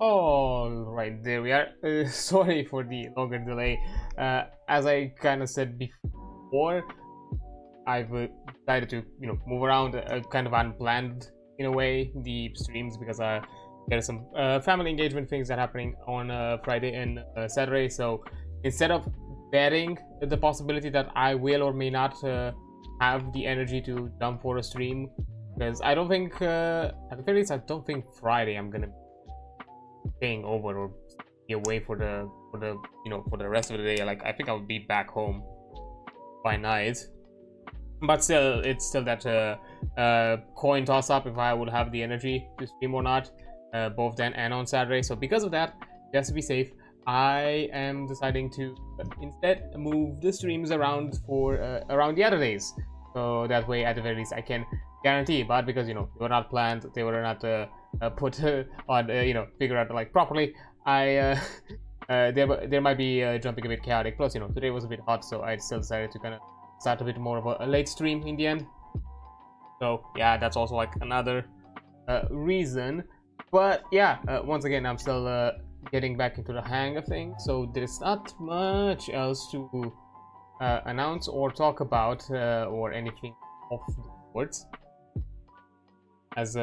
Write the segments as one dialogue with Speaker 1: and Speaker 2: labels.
Speaker 1: All right, there we are. Sorry for the longer delay. As I kind of said before, I've decided to move around kind of unplanned in a way the streams because there are some family engagement things that are happening on Friday and Saturday. So instead of betting the possibility that I will or may not have the energy to jump for a stream, because I don't think at the very least I don't think Friday I'm gonna staying over or be away for the for the rest of the day. Like I think I'll be back home by night, but still it's still that coin toss up if I would have the energy to stream or not, both then and on Saturday. So because of that, just to be safe, I am deciding to instead move the streams around for around the other days, so that way at the very least I can guarantee. But because they were not planned, they were not put on figure out like properly, I there might be jumping a bit chaotic. Plus today was a bit hot, so I still decided to kind of start a bit more of a late stream in the end. So yeah, that's also like another reason. But yeah, once again I'm still getting back into the hang of things, so there's not much else to announce or talk about or anything of the sorts. As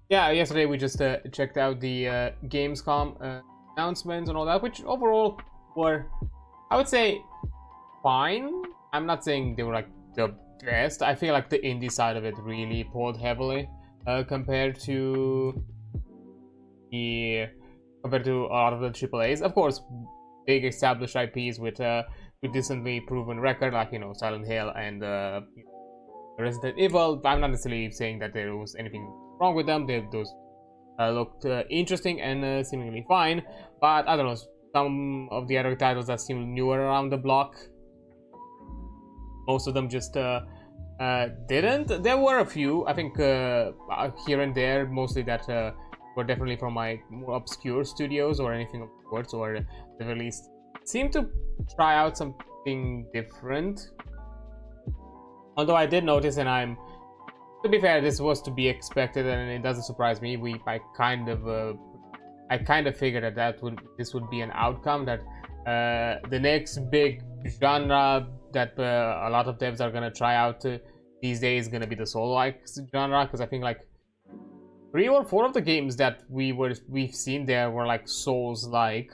Speaker 1: yeah, yesterday we just checked out the Gamescom announcements and all that, which overall were, I would say, fine. I'm not saying they were like the best. I feel like the indie side of it really pulled heavily compared to a lot of the AAAs. Of course, big established IPs with decently proven record, like Silent Hill and Resident Evil. I'm not necessarily saying that there was anything wrong with them. Those looked interesting and seemingly fine, but I don't know, some of the other titles that seem newer around the block, most of them just didn't. There were a few, I think, here and there, mostly that were definitely from my more obscure studios or anything of the sorts, or at the very least seemed to try out something different. Although I did notice, and to be fair, this was to be expected, and it doesn't surprise me. I kind of figured that this would be an outcome, that the next big genre that a lot of devs are gonna try out these days is gonna be the Soul-like genre, because I think like 3 or 4 of the games that we've seen there were like Souls-like,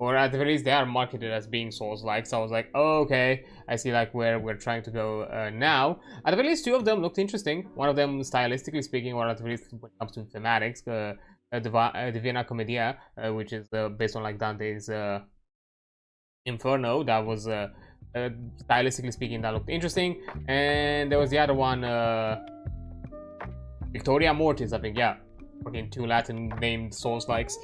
Speaker 1: or at the very least they are marketed as being Souls-like. So I was like, oh, okay, I see like where we're trying to go now. At the very least 2 of them looked interesting. One of them, stylistically speaking, or at the very least when it comes to thematics, Divina Commedia, which is based on like Dante's Inferno. That was stylistically speaking, that looked interesting. And there was the other one, Victoria Mortis, I think, yeah. Fucking 2 Latin named Souls-likes,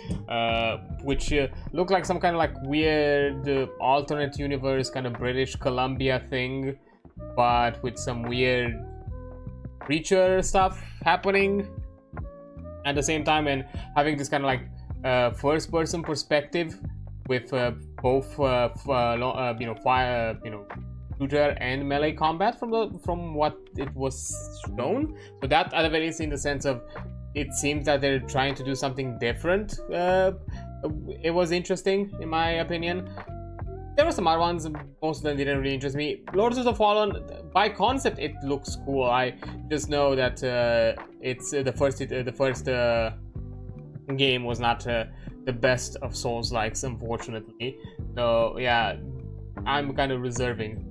Speaker 1: which look like some kind of like weird alternate universe kind of British Columbia thing, but with some weird creature stuff happening at the same time, and having this kind of like first-person perspective with both fire, shooter and melee combat from what it was shown. So that at the very least, in the sense of, it seems that they're trying to do something different. It was interesting, in my opinion. There were some other ones, most of them didn't really interest me. Lords of the Fallen, by concept, it looks cool. I just know that it's the first game was not the best of Souls-likes, unfortunately. So yeah, I'm kind of reserving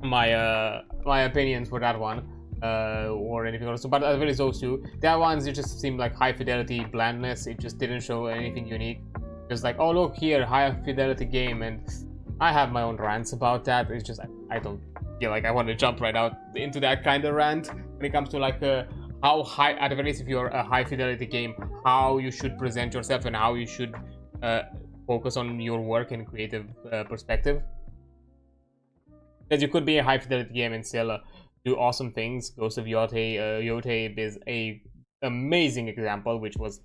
Speaker 1: my my opinions for that one. Or anything else, but at least those 2. The other ones, it just seemed like high fidelity blandness. It just didn't show anything unique. Just like, oh look here, high fidelity game, and I have my own rants about that. It's just I don't feel like I want to jump right out into that kind of rant when it comes to like how high, at the very least, if you're a high fidelity game, how you should present yourself and how you should focus on your work and creative perspective. Because you could be a high fidelity game and still do awesome things. Ghost of Yote is a amazing example, which was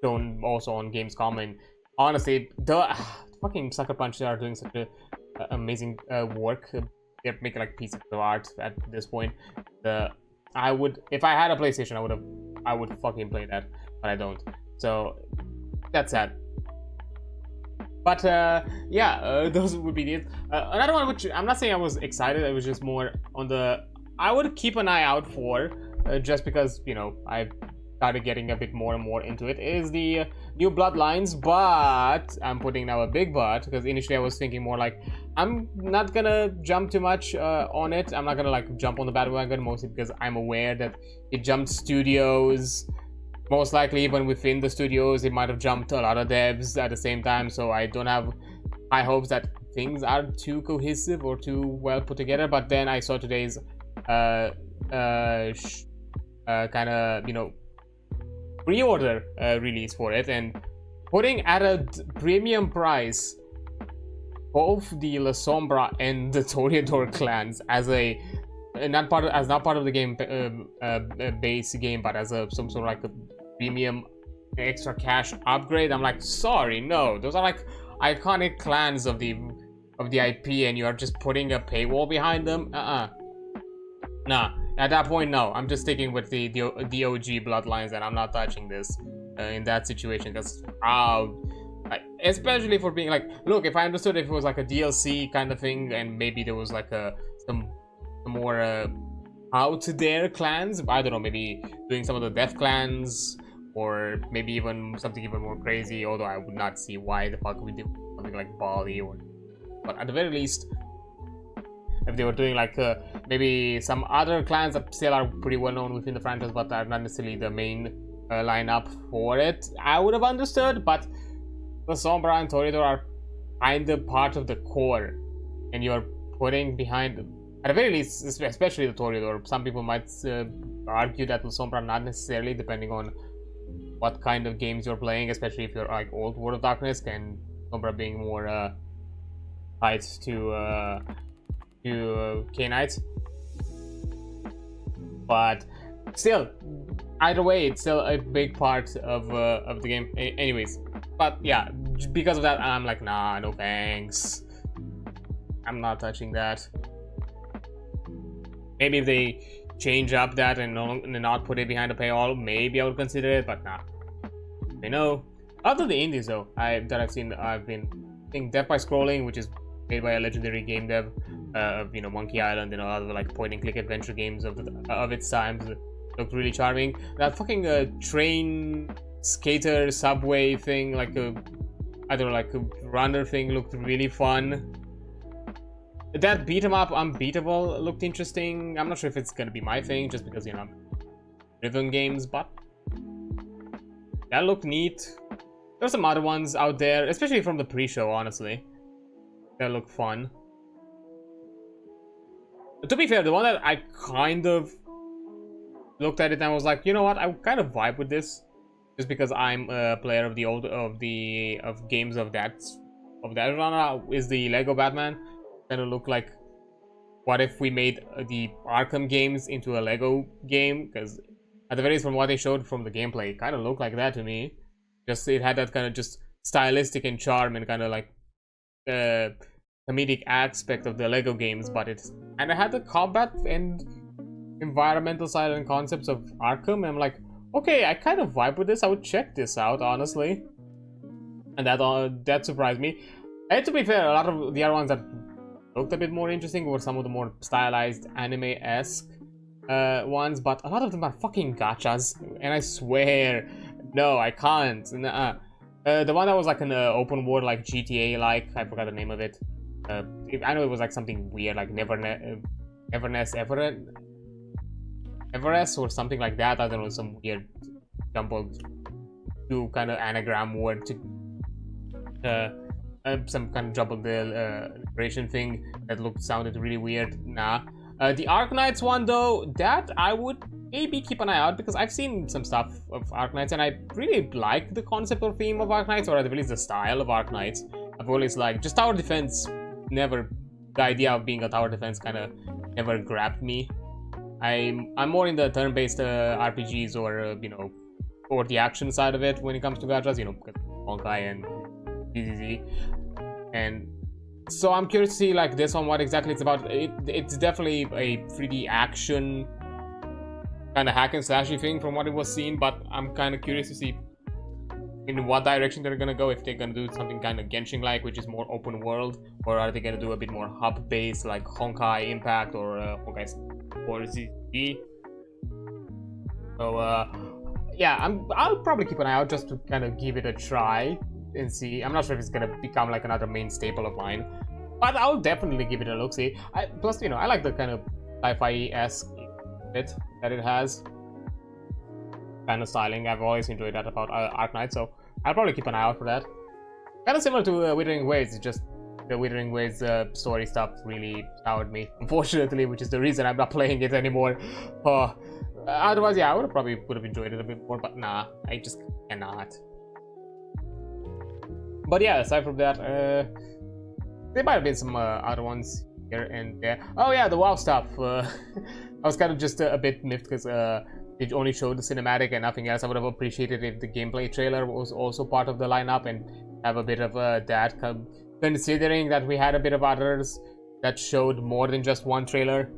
Speaker 1: shown also on Gamescom. And honestly, the fucking Sucker Punch are doing such a amazing work. They're making like pieces of art at this point. I would, if I had a PlayStation, I would have I would fucking play that, but I don't. So that's sad. But yeah, those would be it. Another one which I'm not saying I was excited, it was just more on the I would keep an eye out for, just because, you know, I've started getting a bit more and more into it, is the new Bloodlines. But I'm putting now a big but, because initially I was thinking more like I'm not gonna jump too much on it. I'm not gonna like jump on the bandwagon, mostly because I'm aware that it jumped studios. Most likely even within the studios it might have jumped a lot of devs at the same time, so I don't have high hopes that things are too cohesive or too well put together. But then I saw today's kind of, you know, pre-order release for it, and putting at a premium price both the La Sombra and the Toreador clans as a not part of the game base game, but as some sort of like a premium extra cash upgrade. I'm like, sorry, no, those are like iconic clans of the IP, and you are just putting a paywall behind them. Nah, at that point, no. I'm just sticking with the OG Bloodlines, and I'm not touching this in that situation. Because especially for being like, look, if I understood if it was like a DLC kind of thing, and maybe there was like some more out there clans, I don't know, maybe doing some of the death clans, or maybe even something even more crazy, although I would not see why the fuck we did something like Bali, or but at the very least, if they were doing like maybe some other clans that still are pretty well known within the franchise but are not necessarily the main lineup for it, I would have understood. But the Sombra and Toreador are kind of part of the core, and you're putting behind, at the very least, especially the Toreador. Some people might argue that the Sombra not necessarily, depending on what kind of games you're playing, especially if you're like old World of Darkness, and Sombra being more tied to K-Knights. But still, either way, it's still a big part of the game. Anyways, but yeah, because of that, I'm like, nah, no thanks. I'm not touching that. Maybe if they change up that and not put it behind a paywall, maybe I would consider it, but nah. I know. Other the indies though, I've seen, I've been seeing Death by Scrolling, which is made by a legendary game dev of, you know, Monkey Island and other like point-and-click adventure games of its times. Looked really charming. That fucking train skater subway thing, like I don't know, like a runner thing, looked really fun. That beat 'em up Unbeatable looked interesting. I'm not sure if it's gonna be my thing, just because, you know, rhythm games, but that looked neat. There's some other ones out there, especially from the pre-show, honestly, that look fun. But to be fair, the one that I kind of looked at it and I was like, you know what, I kind of vibe with this, just because I'm a player of games of that genre, is the Lego Batman. Kind of look like, what if we made the Arkham games into a Lego game? Because at the very least, from what they showed from the gameplay, it kind of looked like that to me. Just it had that kind of just stylistic and charm and kind of like comedic aspect of the Lego games, but it kind of had the combat and environmental side and concepts of Arkham. And I'm like, okay, I kind of vibe with this. I would check this out, honestly. And that surprised me. And to be fair, a lot of the other ones that looked a bit more interesting were some of the more stylized anime-esque ones, but a lot of them are fucking gachas, and I swear, no, I can't. The one that was like an open world, like GTA-like, I forgot the name of it. I know it was like something weird, like Everest or something like that. I don't know, some weird jumbled two kind of anagram word to some kind of jumbled liberation thing that sounded really weird. Nah. The Arknights one though, that I would maybe keep an eye out, because I've seen some stuff of Arknights and I really like the concept or theme of Arknights, or at the least the style of Arknights. I've always liked just tower defense. The idea of being a tower defense kind of never grabbed me. I'm more in the turn-based RPGs, or you know, or the action side of it when it comes to gachas, you know, Honkai and DZZ. And so I'm curious to see like this one, what exactly it's about. It's definitely a 3D action kind of hack and slashy thing from what it was seen, but I'm kind of curious to see in what direction they're gonna go. If they're gonna do something kind of Genshin-like, which is more open world, or are they gonna do a bit more hub-based, like Honkai Impact or Honkai or ZZ. So yeah, I'll probably keep an eye out just to kind of give it a try and see. I'm not sure if it's gonna become like another main staple of mine, but I'll definitely give it a look. See, plus, you know, I like the kind of sci-fi-esque bit that it has. Kind of styling. I've always enjoyed that about Arknight, so I'll probably keep an eye out for that. Kind of similar to Withering Waves. It's just the Withering Waves story stuff really soured me, unfortunately, which is the reason I'm not playing it anymore. Otherwise, yeah, I would have enjoyed it a bit more, but nah, I just cannot. But yeah, aside from that, there might have been some other ones here and there. Oh yeah, the WoW stuff. I was kind of just a bit miffed because it only showed the cinematic and nothing else. I would have appreciated if the gameplay trailer was also part of the lineup and have a bit of that, considering that we had a bit of others that showed more than just one trailer.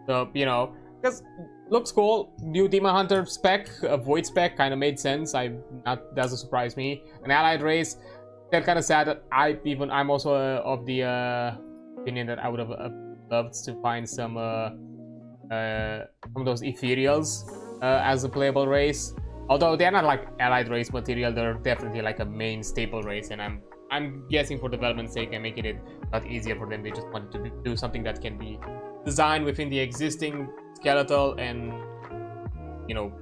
Speaker 1: So, you know, because looks cool. New Demon Hunter spec, a Void spec, kind of made sense. Doesn't surprise me. An allied race. They're kind of sad that I'm also of the opinion that I would have loved to find some of those ethereals as a playable race. Although they're not like allied race material, they're definitely like a main staple race, and I'm guessing for development's sake and making it a lot easier for them, they just wanted to do something that can be designed within the existing skeletal and, you know,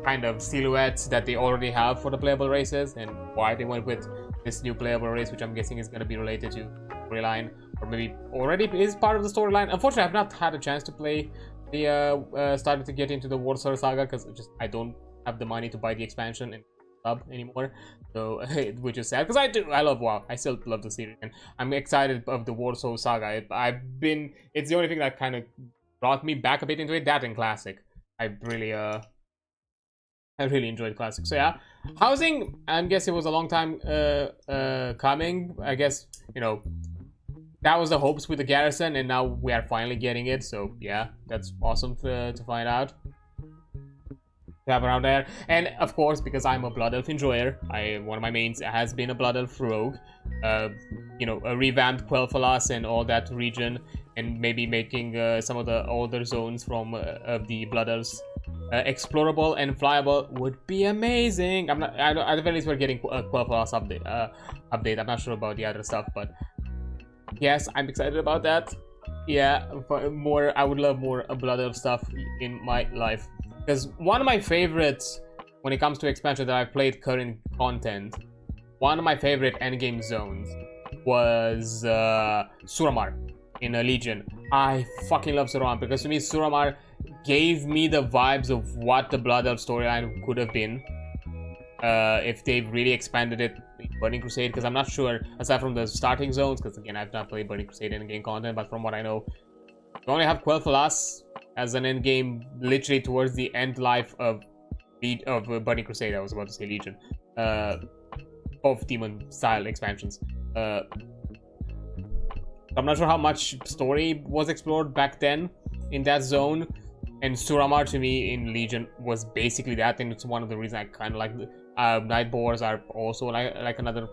Speaker 1: kind of silhouettes that they already have for the playable races, and why they went with this new playable race, which I'm guessing is going to be related to storyline, or maybe already is part of the storyline. Unfortunately, I've not had a chance to play the started to get into the Warsaw Saga because I don't have the money to buy the expansion and sub anymore, so which is sad because I love WoW. I still love the series, and I'm excited of the Warsaw Saga. It's the only thing that kind of brought me back a bit into it. That and Classic, I really enjoyed Classic. So yeah, housing, I guess it was a long time coming. I guess, you know, that was the hopes with the garrison, and now we are finally getting it. So yeah, that's awesome to find out. To have around there. And of course, because I'm a Blood Elf enjoyer, one of my mains has been a Blood Elf rogue. You know, a revamped Quel'Thalas and all that region, and maybe making some of the older zones from the Blood Elves explorable and flyable would be amazing. At the very least, we're getting a Quel'Thalas update. I'm not sure about the other stuff, but yes, I'm excited about that. Yeah, I would love more Blood Elf stuff in my life. Because one of my favorites when it comes to expansion that I've played current content, one of my favorite endgame zones was Suramar in a Legion. I fucking love Suramar because to me Suramar gave me the vibes of what the Blood Elf storyline could have been if they've really expanded it in Burning Crusade, because I'm not sure, aside from the starting zones, because again I've not played Burning Crusade in game content, but from what I know, you only have Quel'Thalas as an end game literally towards the end life of Burning Crusade. I was about to say Legion, of demon style expansions. I'm not sure how much story was explored back then in that zone, and Suramar to me in Legion was basically that, and it's one of the reasons I kind of like Night Boars are also like another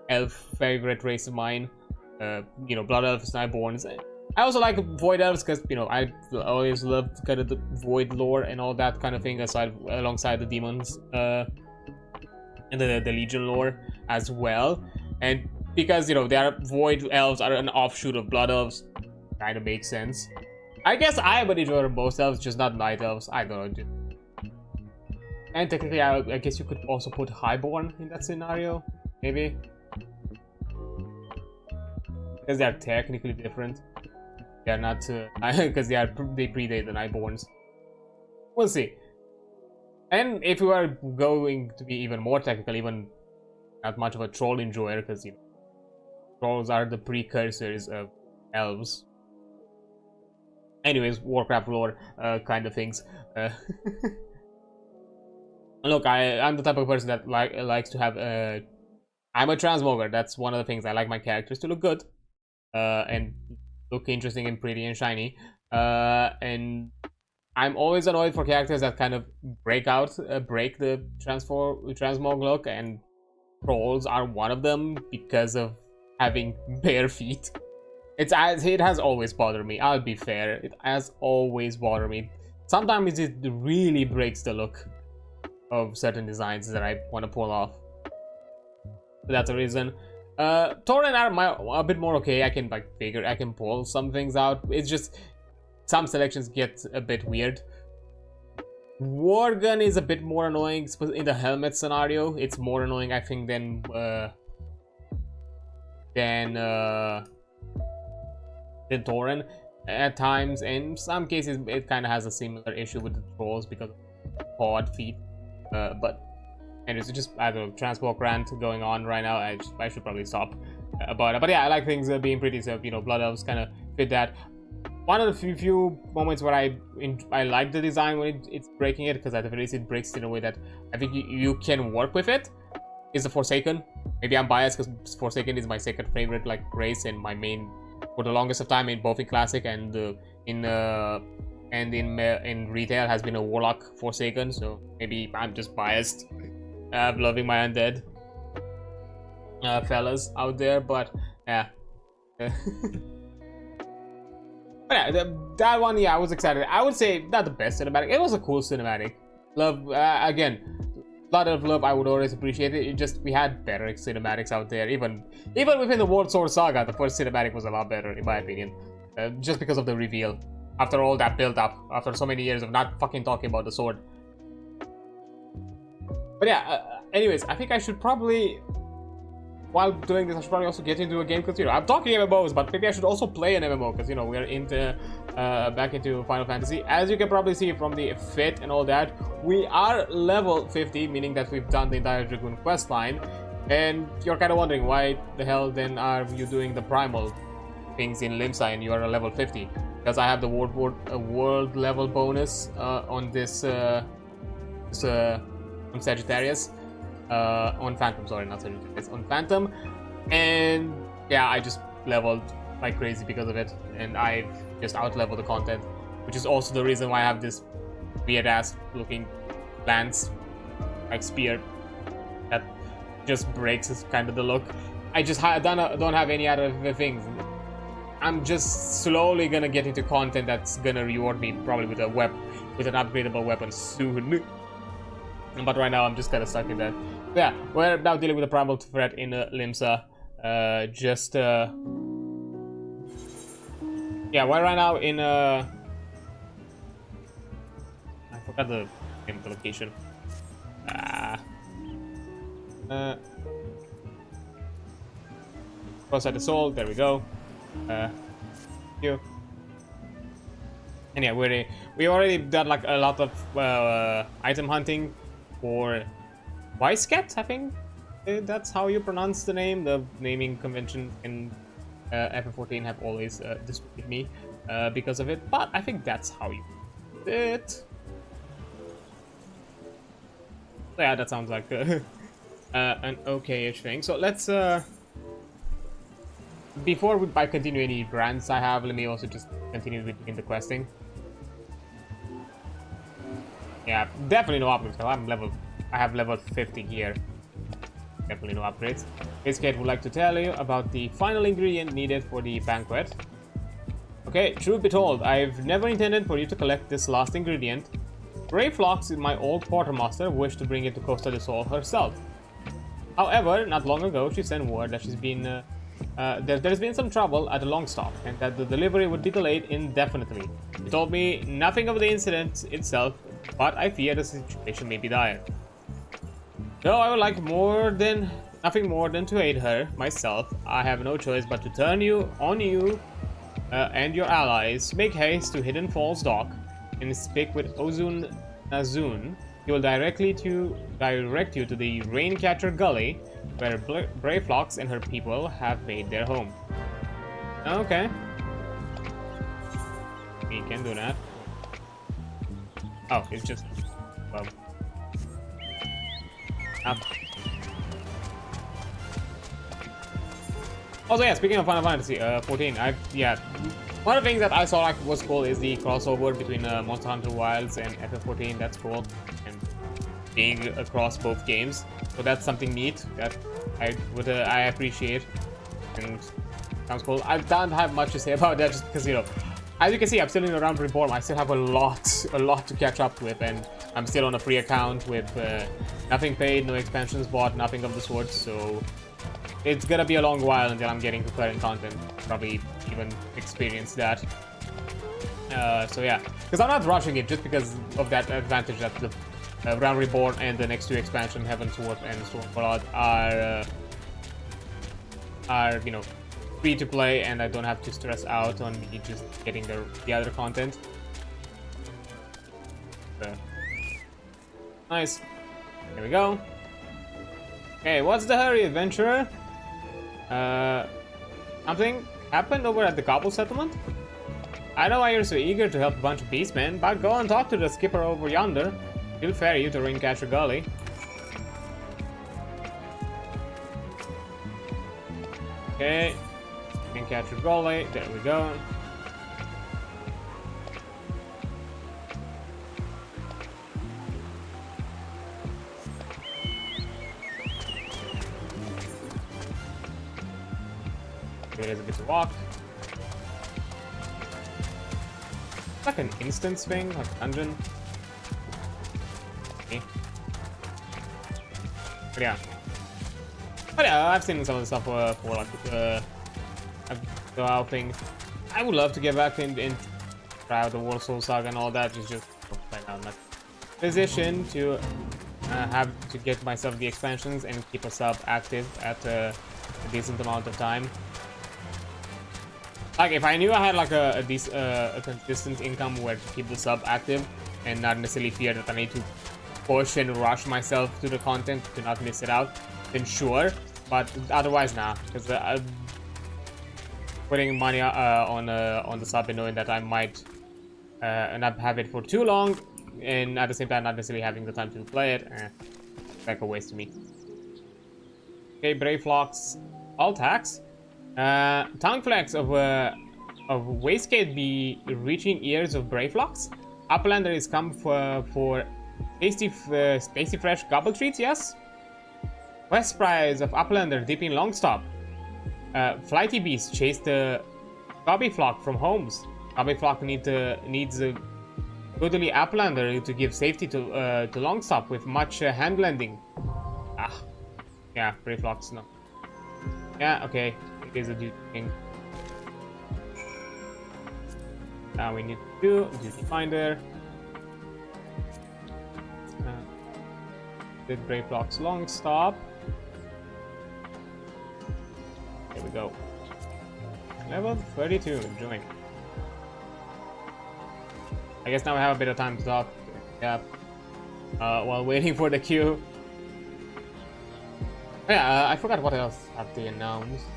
Speaker 1: elf favorite race of mine. You know, Blood Elves, Nightborns. I also like Void Elves because, you know, I always loved kind of the Void lore and all that kind of thing alongside the demons and the Legion lore as well. And because, you know, Void Elves are an offshoot of Blood Elves, kind of makes sense. I guess I am an enjoyer of most elves, just not Night Elves. I don't know. And technically, I guess you could also put Highborn in that scenario, maybe. Because they are technically different. They are not, because they predate the Nightborns. We'll see. And if we are going to be even more technical, even not much of a troll enjoyer, because, you know, trolls are the precursors of elves. Anyways, Warcraft lore kind of things. Look, I'm the type of person that likes to have. I'm a transmogger. That's one of the things. I like my characters to look good, and look interesting and pretty and shiny. And I'm always annoyed for characters that kind of break the transmog look, and trolls are one of them because of having bare feet. It has always bothered me. I'll be fair, it has always bothered me. Sometimes it really breaks the look of certain designs that I want to pull off. That's the reason. Tauren are a bit more okay. I can pull some things out. It's just some selections get a bit weird. Worgen is a bit more annoying in the helmet scenario. It's more annoying, I think, than Tauren at times. In some cases, it kind of has a similar issue with the trolls because of odd feet. But anyways, it's just, I don't know, transport rant going on right now. I should probably stop. But yeah, I like things being pretty. So Blood Elves kind of fit that. One of the few moments where I like the design when it's breaking it, because at the very least it breaks it in a way that I think you can work with it, is the Forsaken. Maybe I'm biased because Forsaken is my second favorite race, and my main for the longest of time, both in Classic and in retail, has been a Warlock Forsaken. So maybe I'm just biased, loving my undead fellas out there, but yeah. But yeah, that one, yeah, I was excited. I would say not the best cinematic. It was a cool cinematic. Love, again, Blood of Love, I would always appreciate it. It just, we had better cinematics out there. Even within the World Sword Saga, the first cinematic was a lot better, in my opinion. Just because of the reveal. After all that build up, after so many years of not fucking talking about the sword. But yeah, anyways, I think I should probably, while doing this, I should probably also get into a game, because I'm talking MMOs, but maybe I should also play an MMO, because we're into back into Final Fantasy. As you can probably see from the fit and all that, we are level 50, meaning that we've done the entire Dragoon quest line. And you're kind of wondering, why the hell then are you doing the primal things in Limsa and you are a level 50? Because I have the world level bonus on this on Sagittarius. On Phantom, sorry, not Sagittarius, on Phantom. And yeah, I just leveled like crazy because of it, and I've just out-leveled the content, which is also the reason why I have this weird-ass looking lance, like spear, that just breaks kind of the look. I just don't have any other things. I'm just slowly gonna get into content that's gonna reward me, probably with an upgradable weapon soon. But right now I'm just kind of stuck in that. Yeah, we're now dealing with a primal threat in Limsa. Yeah, we're right now in I forgot the name of the location. Outside the soul, there we go. Here. And yeah, we already done like a lot of item hunting for Weisket, I think that's how you pronounce the name. The naming convention in FF14 have always disputed me because of it, but I think that's how you do it. So yeah, that sounds like an okay-ish thing. So let's before I continue any brands I have, let me also just continue with the questing. Yeah, definitely no upgrades. I have level 50 here. Definitely no upgrades. Biscuit would like to tell you about the final ingredient needed for the banquet. Okay, truth be told, I've never intended for you to collect this last ingredient. Brave Flox, my old quartermaster, wished to bring it to Costa del Sol herself. However, not long ago, she sent word that there's been some trouble at the long stop, and that the delivery would be delayed indefinitely. She told me nothing of the incident itself, but I fear the situation may be dire. Though I would like nothing more than to aid her myself, I have no choice but to turn on you and your allies. Make haste to Hidden Falls Dock and speak with Ozun Nazun. He will direct you to the Raincatcher Gully, where Brave Flox and her people have made their home. Okay. We can do that. Oh, it's just... well... up. Also, yeah, speaking of Final Fantasy 14, One of the things that I saw like was cool is the crossover between Monster Hunter Wilds and FF14. That's cool, and being across both games. So that's something neat that I appreciate, and sounds cool. I don't have much to say about that just because, you know, as you can see, I'm still in Realm Reborn. I still have a lot to catch up with, and I'm still on a free account with nothing paid, no expansions bought, nothing of the sort. So it's gonna be a long while until I'm getting to current content. Probably even experience that. So yeah, because I'm not rushing it just because of that advantage that the Realm Reborn and the next two expansion, Heaven's Sword and Stormblood, are, you know, free to play, and I don't have to stress out on me just getting the other content. Nice. There we go. Okay, what's the hurry, adventurer? Something happened over at the Cobble Settlement? I know why you're so eager to help a bunch of beastmen, but go and talk to the skipper over yonder. He'll ferry you to Ringcatcher Gully. Okay. Ringcatcher Gully, there we go. There's a bit to walk. It's like an instance thing, like a dungeon. Okay. But yeah, I've seen some of the stuff for like the whole thing. I would love to get back in try out the War Soul Saga and all that. It's just right now I'm not in a position to have to get myself the expansions and keep a sub active at a decent amount of time. Like, if I knew I had like a consistent income where to keep the sub active and not necessarily fear that I need to push and rush myself to the content to not miss it out, then sure. But otherwise, nah. Because putting money on the sub and knowing that I might not have it for too long, and at the same time not necessarily having the time to play it, like a waste to me. Okay, Brave Flocks, all tax. Tongue flex of Wastegate be reaching ears of Brayflocks. Uplander is come for tasty fresh gobble treats, yes? Quest prize of Uplander deep in Longstop. Flighty beast chase the Gobby Flock from homes. Gobby Flock needs a goodly Uplander to give safety to Longstop with much hand blending. Ah, yeah, Brayflocks, no. Yeah, okay. Is a duty thing. Now we need to do duty finder. Did Brave Blocks long stop. There we go. Level 32, join. I guess now we have a bit of time to talk. Yeah. While waiting for the queue. Yeah, I forgot what else have they announced.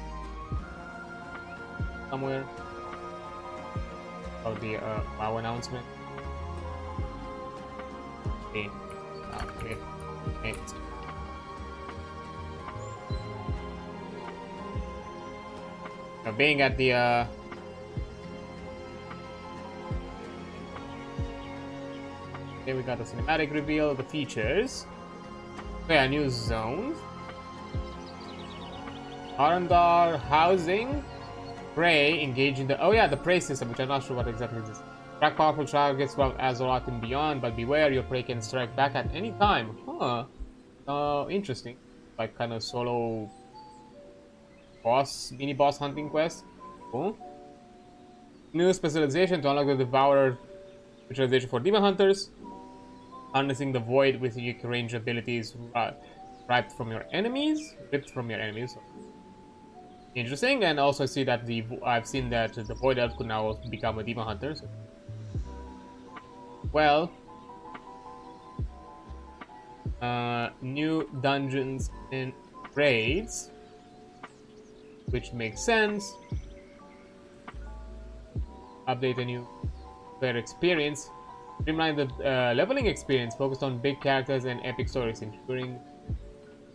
Speaker 1: Somewhere. Oh, the WoW announcement. Okay. Okay. Okay. Now, being at the okay, we got the cinematic reveal of the features. Okay, new zones. Arandar housing. Prey, engage in the... Oh yeah, the prey system, which I'm not sure what exactly is. Track powerful targets well as Azeroth and beyond, but beware, your prey can strike back at any time. Huh. Interesting. Like kind of solo mini-boss hunting quest. Cool. New specialization to unlock the Devourer specialization for Demon Hunters. Harnessing the Void with unique range abilities ripped from your enemies. Interesting, and also see that I've seen that the Void Elf could now become a Demon Hunter. So. Well, new dungeons and raids, which makes sense. Update a new player experience. Streamline the leveling experience, focused on big characters and epic stories, ensuring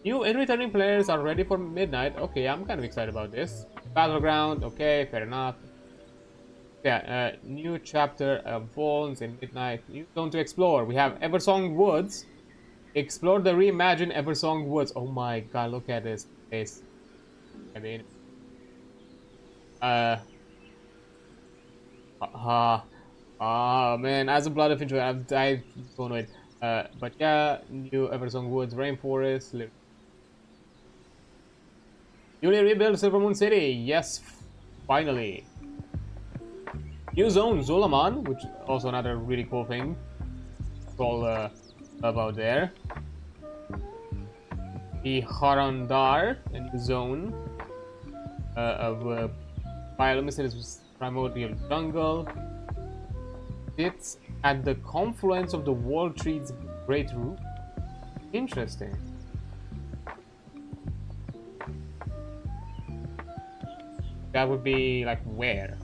Speaker 1: new and returning players are ready for midnight. Okay, I'm kind of excited about this. Battleground, okay, fair enough. Yeah, new chapter of Wolves in Midnight. New zone to explore. We have Eversong Woods. Explore the reimagined Eversong Woods. Oh my god, look at this place. I mean, man, as a blood of intro, I've died so annoyed. But yeah, new Eversong Woods, Rainforest. Newly rebuilt Silvermoon City. Yes, finally. New zone, Zulaman, which is also another really cool thing. It's all about there. The Harandar, a new zone of bioluminescent primordial jungle. It's at the confluence of the Wall Tree's Great Root. Interesting. That would be like where?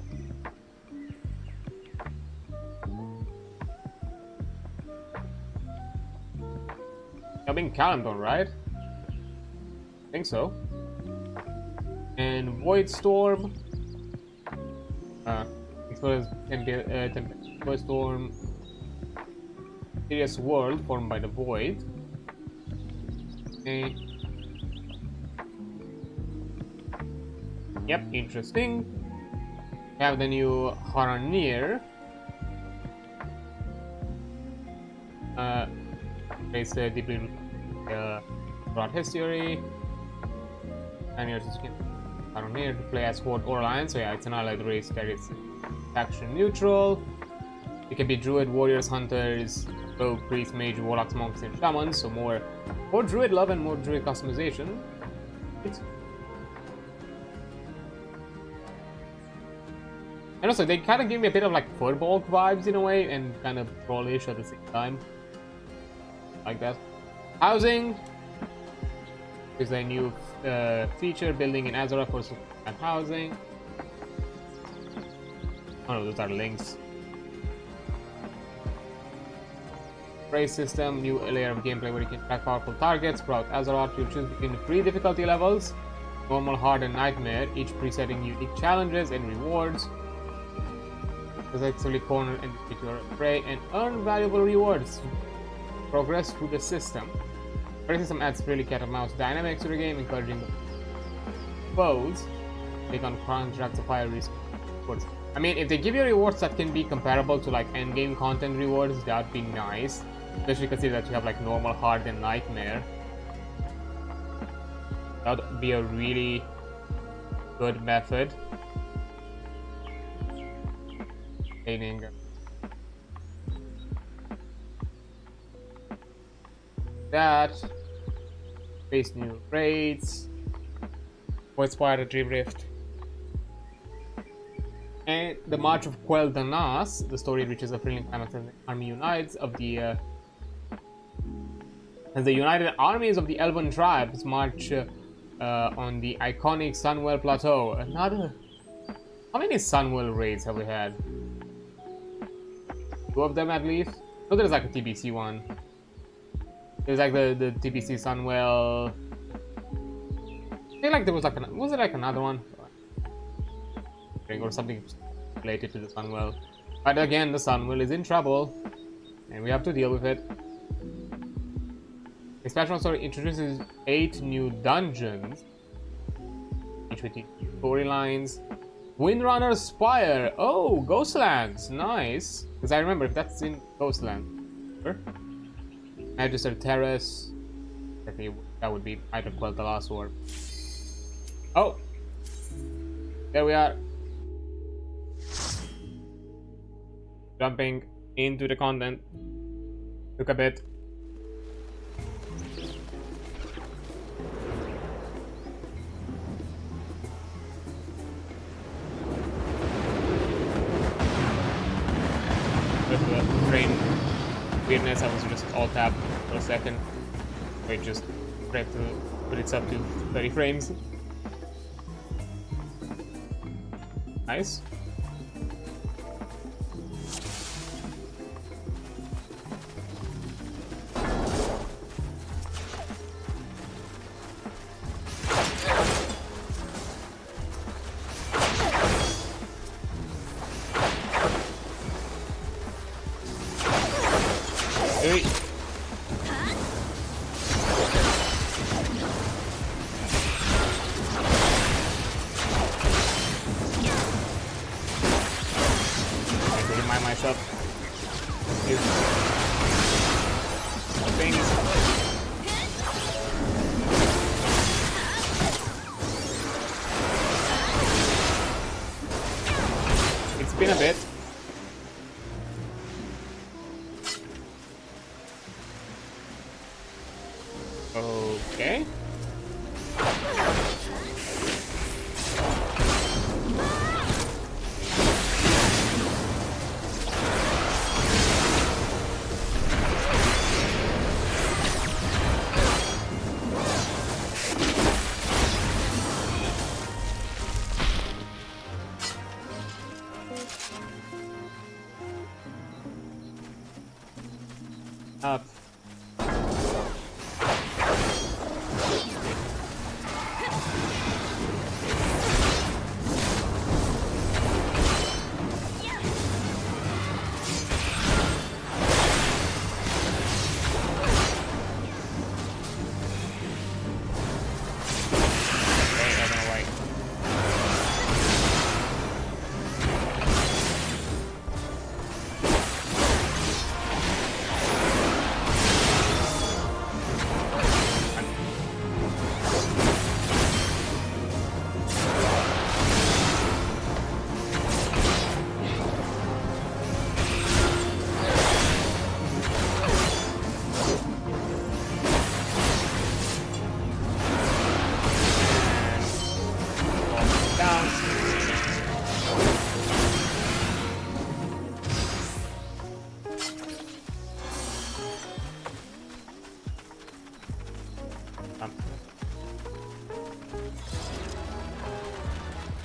Speaker 1: I've been Kalimdor, right? I think so. And Void Storm. Void Storm. Mysterious world formed by the Void. Okay. Yep, interesting. We have the new Haranir. It's deeply broad history. And here's the Haranir to play as Sword or Lion. So yeah, it's an allied race that is faction neutral. It can be druid, warriors, hunters, rogue, priests, mage, warlocks, monks, and shamans. So more druid love and more druid customization. And also, they kind of give me a bit of like Furbolg vibes in a way, and kind of trollish at the same time. Like that. Housing is a new feature, building in Azeroth for and housing. Oh no, those are links. Race system, new layer of gameplay where you can track powerful targets throughout Azeroth. You'll choose between 3 difficulty levels: normal, hard, and nightmare, each presetting unique challenges and rewards. Successfully corner and defeat your prey and earn valuable rewards. Progress through the system. The system adds really cat and mouse dynamics to the game, encouraging the foes take on contracts of higher risk rewards. I mean, if they give you rewards that can be comparable to like endgame content rewards, that'd be nice. Especially consider that you have like normal, hard, and nightmare. That'd be a really good method. That face new raids, Void Spider, Drift, and the March of Quell Danas. The story reaches a thrilling climax as the army unites of the as the united armies of the Elven tribes march on the iconic Sunwell Plateau. Another. How many Sunwell raids have we had? 2 of them at least. So there's like a TBC one. There's like the TBC Sunwell. I feel like there was like was it like another one? Or something related to the Sunwell. But again, the Sunwell is in trouble, and we have to deal with it. Expansion story introduces 8 new dungeons, each with storylines. Windrunner's Spire. Oh, Ghostlands. Nice. Because I remember if that's in Ghostland. Sure. Magister Terrace. That would be either Quell the Last War. Oh! There we are. Jumping into the content. Took a bit. The frame weirdness, I was just alt tab for a second. Wait, just tried to put it up to 30 frames. Nice. myself is things. It's been a bit. Okay. Up.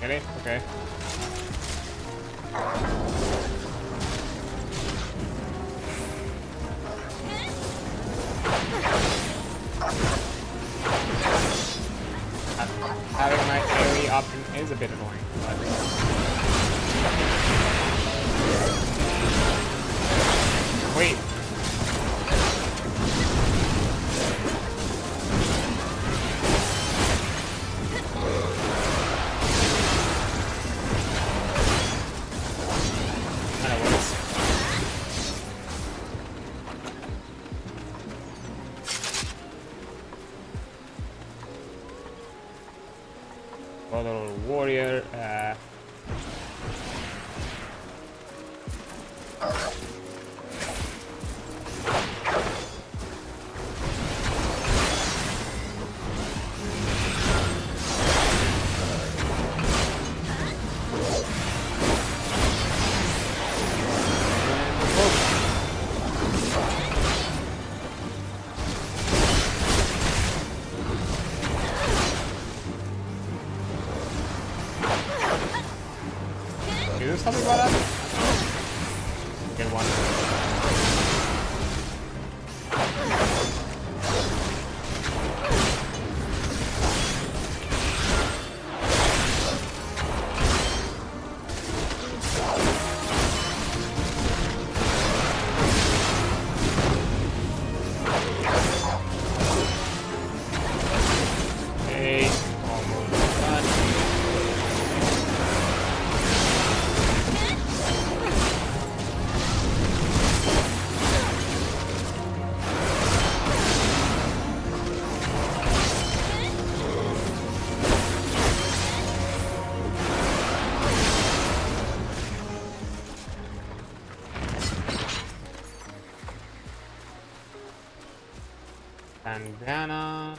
Speaker 1: Get it? Okay. Having my AoE option is a bit annoying, but... Wait. Little warrior. Do something about that? Get one. Hey, almost done. Bandana.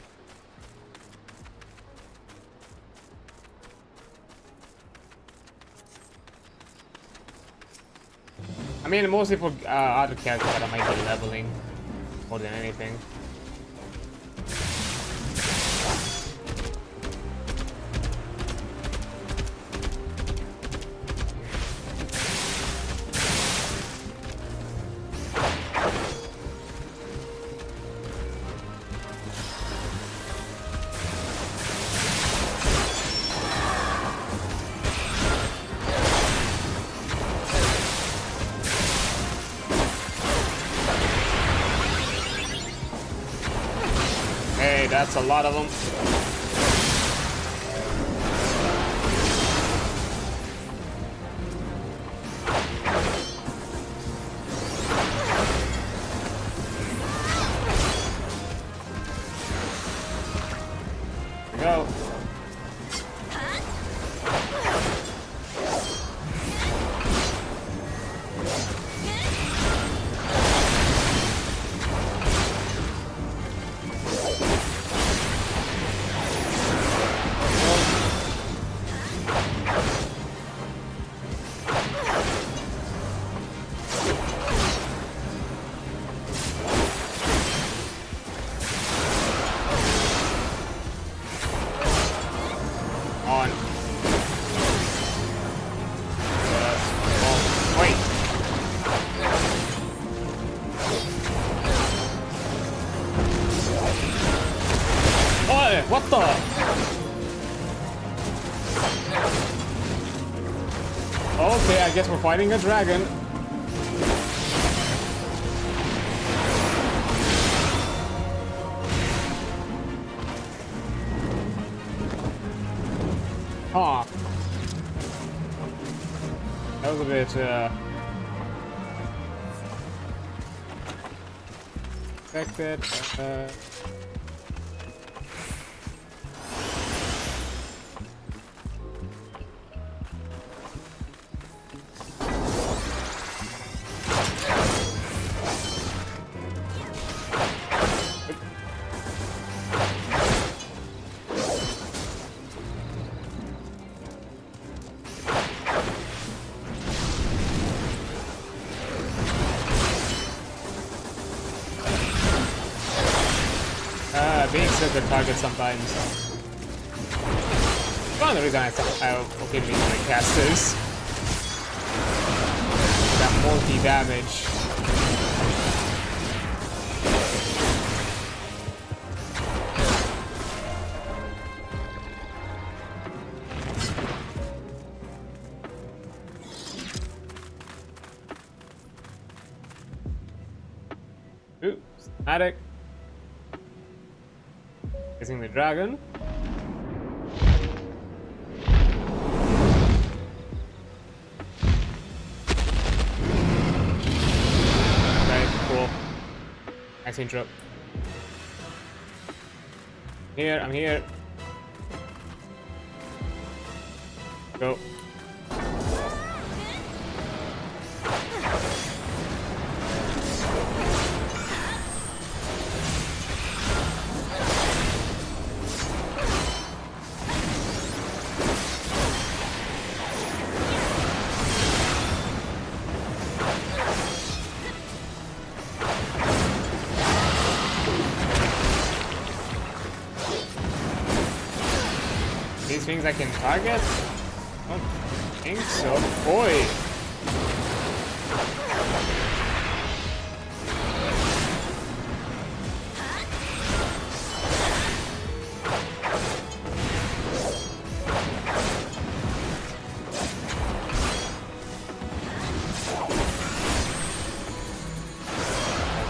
Speaker 1: I mean, mostly for other characters that I might be leveling more than anything. Hey, that's a lot of them. Go. On. Oh, wait. Oh, what the? Okay, I guess we're fighting a dragon. Huh. That was a bit, expected. Being such a target sometimes. One of the reasons I okay being my casters. That multi-damage. Ooh, static. Facing the dragon. Okay, cool. Nice intro. Here, I'm here. Go. These things I can target? I don't think so. Boy!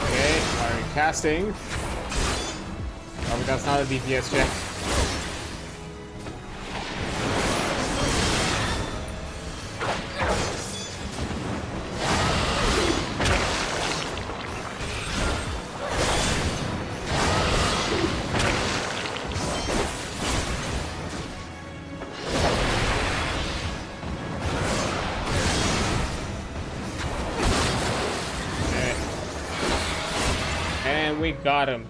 Speaker 1: Okay, are casting. Oh, but that's not a DPS check. And we got him.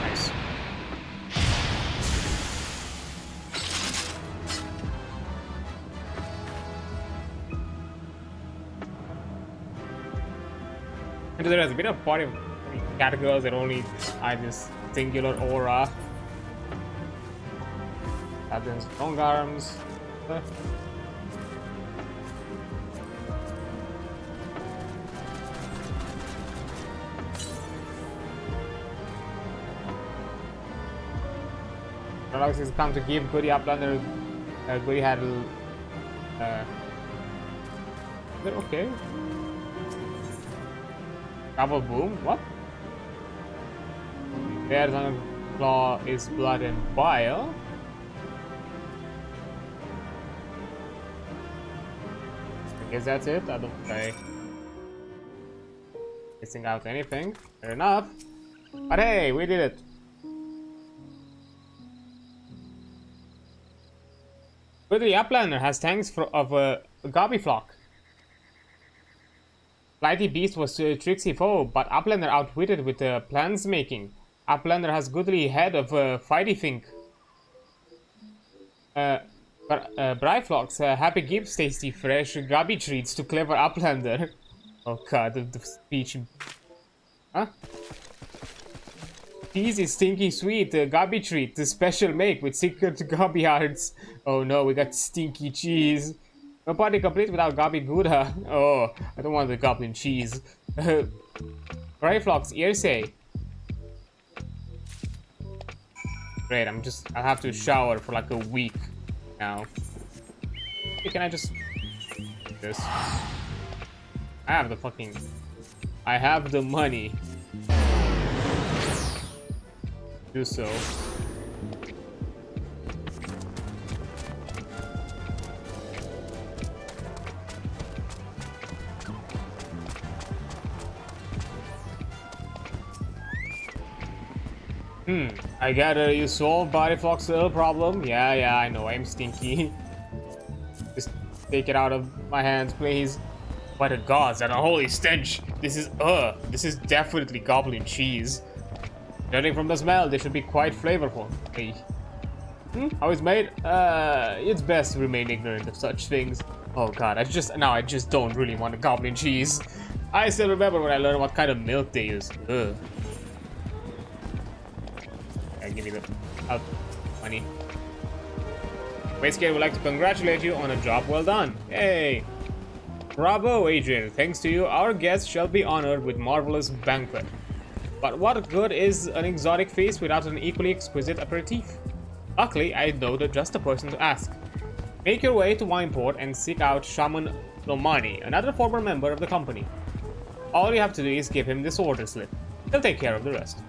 Speaker 1: Nice. And there has been a party of categories that only are this singular aura. Adrean's long arms. Alex has come to give Goody up under Goody had is it okay? Double boom? What? There's on claw is blood and bile. I guess that's it. I don't know. missing out anything. Fair enough. But hey, we did it. But the Uplander has tanks of a Gobby Flock. Flighty Beast was a tricksy foe, but Uplander outwitted with plans making. Uplander has goodly head of Fighty Think. Bryflock's happy gives tasty fresh Gobby treats to clever Uplander. Oh god, the speech. Huh? Cheese is stinky sweet, Gobby treat, the special make with secret Gobby hearts. Oh no, we got stinky cheese. No party complete without Gobby Gouda. Oh, I don't want the goblin cheese. Bryflock's earsay. Great, I'll have to shower for like a week now. Hey, can I just do this? I have the money. Do so. I gather you solved Bryflock's little problem. Yeah, I know, I'm stinky. Just take it out of my hands, please. By the gods, and a holy stench! This is definitely goblin cheese. Judging from the smell, they should be quite flavorful. Hey. How it's made? It's best to remain ignorant of such things. Oh god, I just don't really want a goblin cheese. I still remember when I learned what kind of milk they use. Ugh. Yeah, give me the money. Wastegater would like to congratulate you on a job well done. Hey! Bravo, Adrian. Thanks to you, our guests shall be honored with marvelous banquet. But what good is an exotic feast without an equally exquisite aperitif? Luckily, I know just the person to ask. Make your way to Wineport and seek out Shaman Lomani, another former member of the company. All you have to do is give him this order slip. He'll take care of the rest.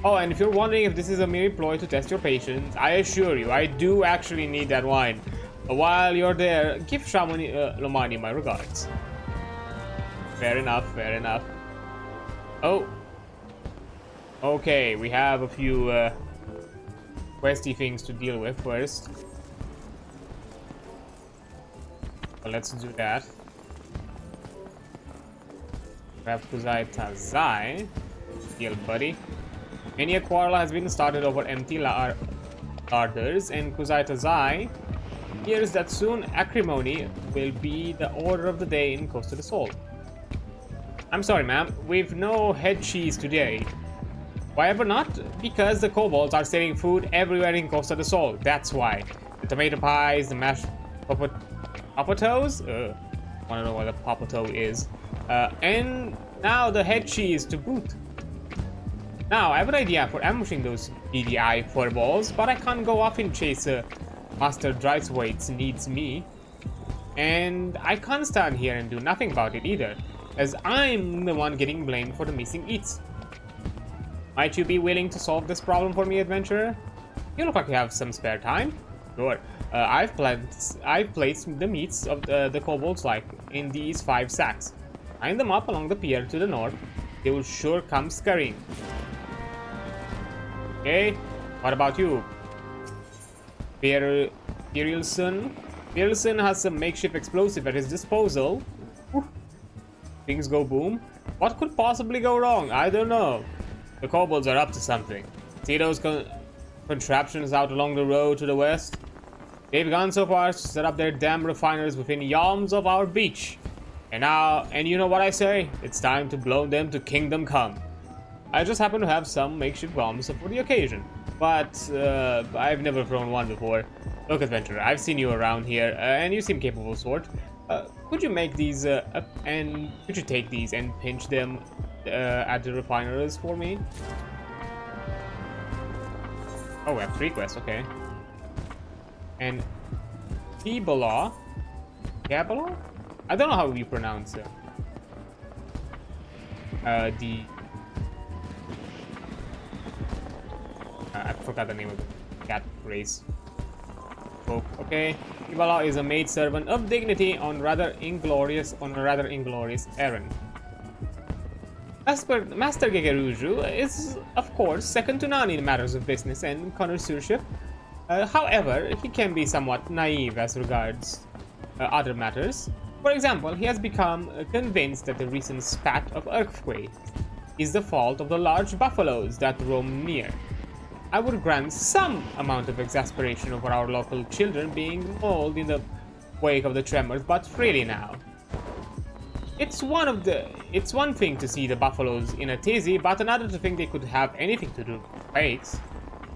Speaker 1: Oh, and if you're wondering if this is a mere ploy to test your patience, I assure you, I do actually need that wine. While you're there, give Shaman Lomani my regards. Fair enough, fair enough. Oh. Okay, we have a few questy things to deal with first. So let's do that. Grab Kuzai Tazai. Deal, buddy. Many a quarrel has been started over empty larders, and Kuzai Tazai hears that soon acrimony will be the order of the day in Costa del Sol. I'm sorry, ma'am, we've no head cheese today. Why ever not? Because the kobolds are selling food everywhere in Costa del Sol, that's why. The tomato pies, the mashed popotos? Wanna know what a popoto is. And now the head cheese to boot. Now, I have an idea for ambushing those BDI furballs, but I can't go off and chase Master Dryswaits needs me. And I can't stand here and do nothing about it either, as I'm the one getting blamed for the missing eats. Might you be willing to solve this problem for me, adventurer? You look like you have some spare time. Sure. I've placed the meats of the kobolds like in these 5 sacks. Line them up along the pier to the north. They will sure come scurrying. Okay, what about you? Perilson? Perilson has some makeshift explosive at his disposal. Whew. Things go boom. What could possibly go wrong? I don't know. The kobolds are up to something. See those contraptions out along the road to the west? They've gone so far as to set up their damn refiners within yalms of our beach. And you know what I say? It's time to blow them to kingdom come. I just happen to have some makeshift bombs for the occasion, but I've never thrown one before. Look, adventurer, I've seen you around here, and you seem capable sort. Could you make these and could you take these and pinch them at the refiners for me? Oh, we have 3 quests, okay. And Kabbalah? Kabbalah? I don't know how you pronounce it. I forgot the name of the cat race. Oh, okay. Kabbalah is a maidservant of dignity on a rather inglorious errand. As per Master Gegeruju is, of course, second to none in matters of business and connoisseurship. However, he can be somewhat naive as regards other matters. For example, he has become convinced that the recent spat of earthquake is the fault of the large buffaloes that roam near. I would grant some amount of exasperation over our local children being mauled in the wake of the tremors, but really now. It's one thing to see the buffaloes in a tizzy, but another to think they could have anything to do with quakes.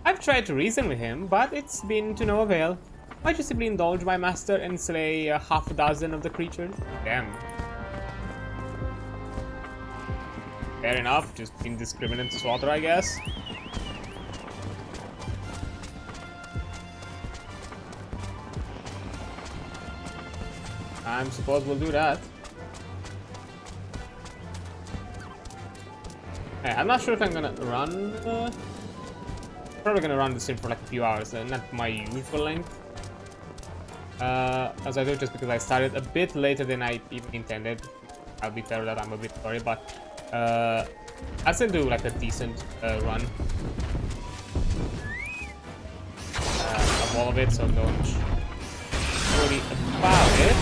Speaker 1: I've tried to reason with him, but it's been to no avail. I just simply indulge my master and slay half a dozen of the creatures. Damn. Fair enough, just indiscriminate slaughter, I guess. I suppose we'll do that. Hey, I'm not sure if I'm gonna run. Probably gonna run this stream for like a few hours, not my usual length. As I do, just because I started a bit later than I even intended. I'll be fair that I'm a bit sorry, but I still do like a decent run of all of it, so don't worry about it.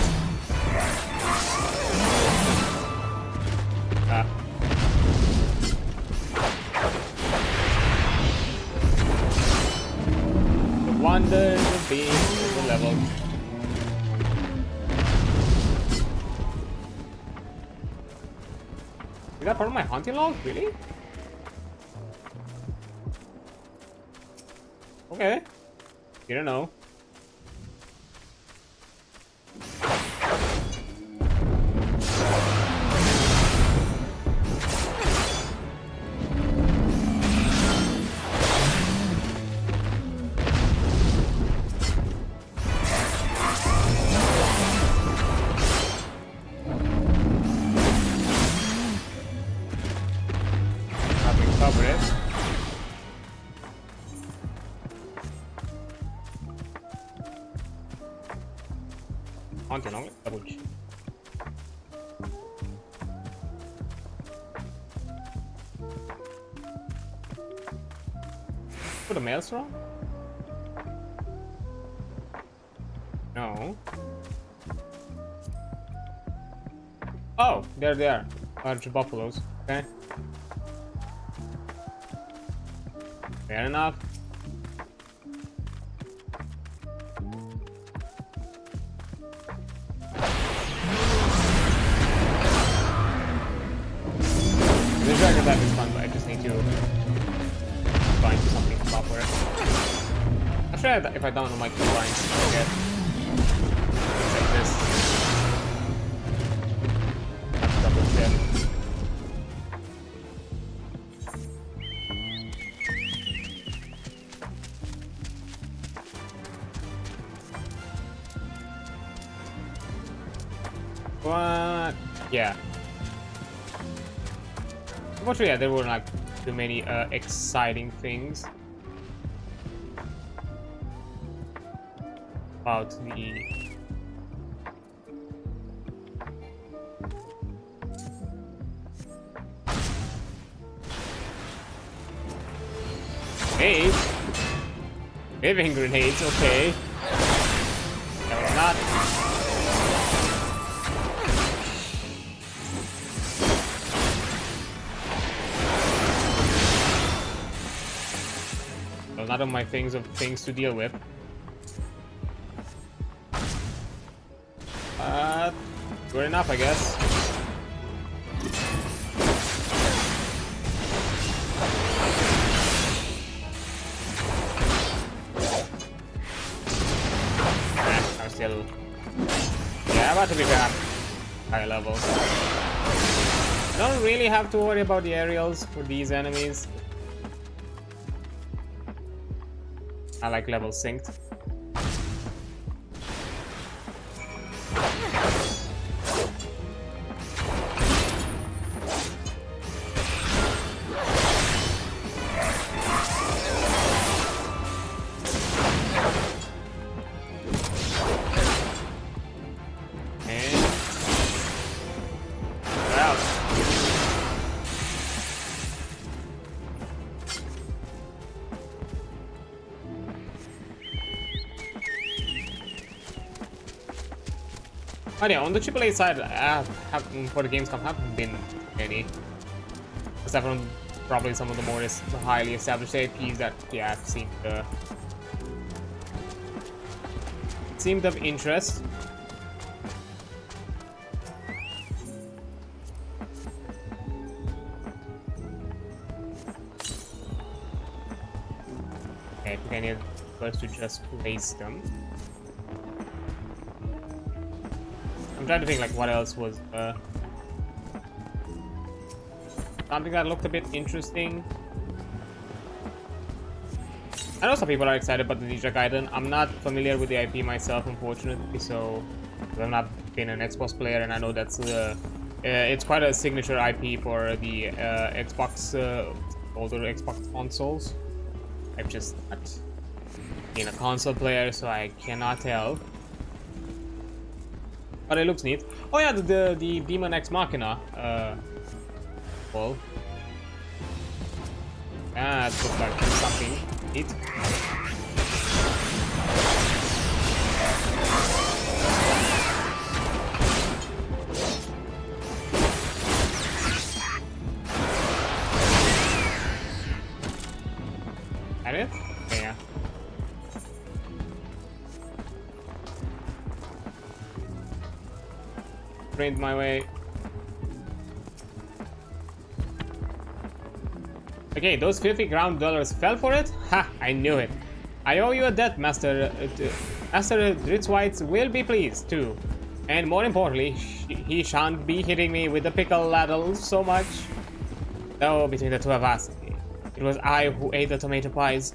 Speaker 1: The wonders of being the level. Is that part of my hunting log? Really? Okay. Didn't know. Put a maelstrom? No. Oh, there they are. Large buffaloes. Okay. Fair enough. The dragon type is fun, but I just need to find something proper. Actually, if I don't know my key lines, I get things like this. Have to double check. What? Yeah. Unfortunately, yeah, there were not too many exciting things about the grenades. Living grenades, okay. That was not. Not on my things to deal with. Good enough, I guess. I'm still. Yeah, I'm about to be back. High level. I don't really have to worry about the aerials for these enemies. I like level synced. But yeah, on the AAA side, for the Gamescom, haven't been any. Except from probably some of the more highly established IPs that, yeah, seemed of interest. Okay, I need first to just place them. I'm trying to think like what else was something that looked a bit interesting. I know some people are excited about the Ninja Gaiden. I'm not familiar with the IP myself, unfortunately, so I've not been an Xbox player, and I know that's it's quite a signature IP for the Xbox older Xbox consoles. I've just not been a console player, so I cannot tell. But it looks neat. Oh yeah, the Demon Ex Machina. Well, that looks like something neat. That it? Yeah. Drained my way. Okay, those filthy ground dwellers fell for it? Ha! I knew it. I owe you a debt, Master. Master Dritzwhites will be pleased too. And more importantly, he shan't be hitting me with the pickle ladle so much. Though between the two of us, it was I who ate the tomato pies.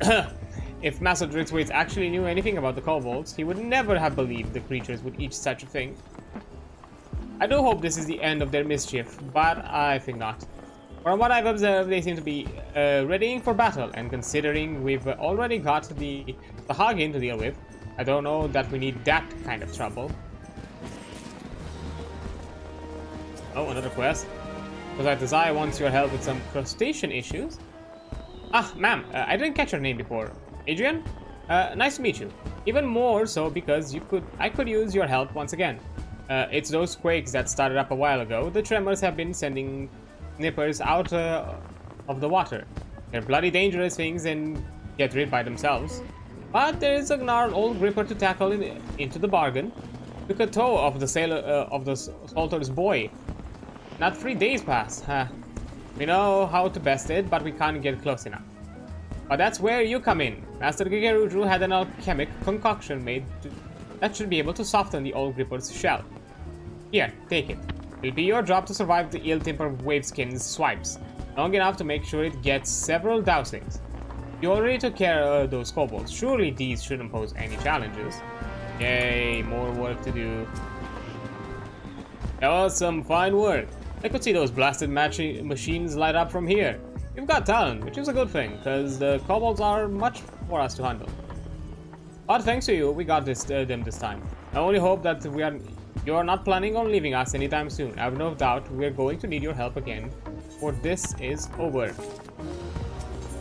Speaker 1: If Master Dritzwhites actually knew anything about the kobolds, he would never have believed the creatures would eat such a thing. I do hope this is the end of their mischief, but I think not. From what I've observed, they seem to be readying for battle, and considering we've already got the Hagen to deal with, I don't know that we need that kind of trouble. Oh, another quest. Because Desire wants your help with some crustacean issues. Ah, ma'am, I didn't catch your name before. Adrian? Nice to meet you. Even more so because I could use your help once again. It's those quakes that started up a while ago. The tremors have been sending nippers out of the water. They're bloody dangerous things and get rid by themselves. But there is a gnarled old gripper to tackle into the bargain. Took a tow of the sailor of the salter's boy. Not 3 days pass. We know how to best it, but we can't get close enough. But that's where you come in. Master Gigeruju had an alchemic concoction made that should be able to soften the old gripper's shell. Here, take it. It'll be your job to survive the ill-tempered Waveskin's swipes, long enough to make sure it gets several dousings. You already took care of those kobolds. Surely these shouldn't pose any challenges. Yay, more work to do. That was some fine work. I could see those blasted machines light up from here. You've got talent, which is a good thing, because the kobolds are much for us to handle. But thanks to you, we got them this time. I only hope that you're not planning on leaving us anytime soon. I have no doubt we're going to need your help again, for this is over.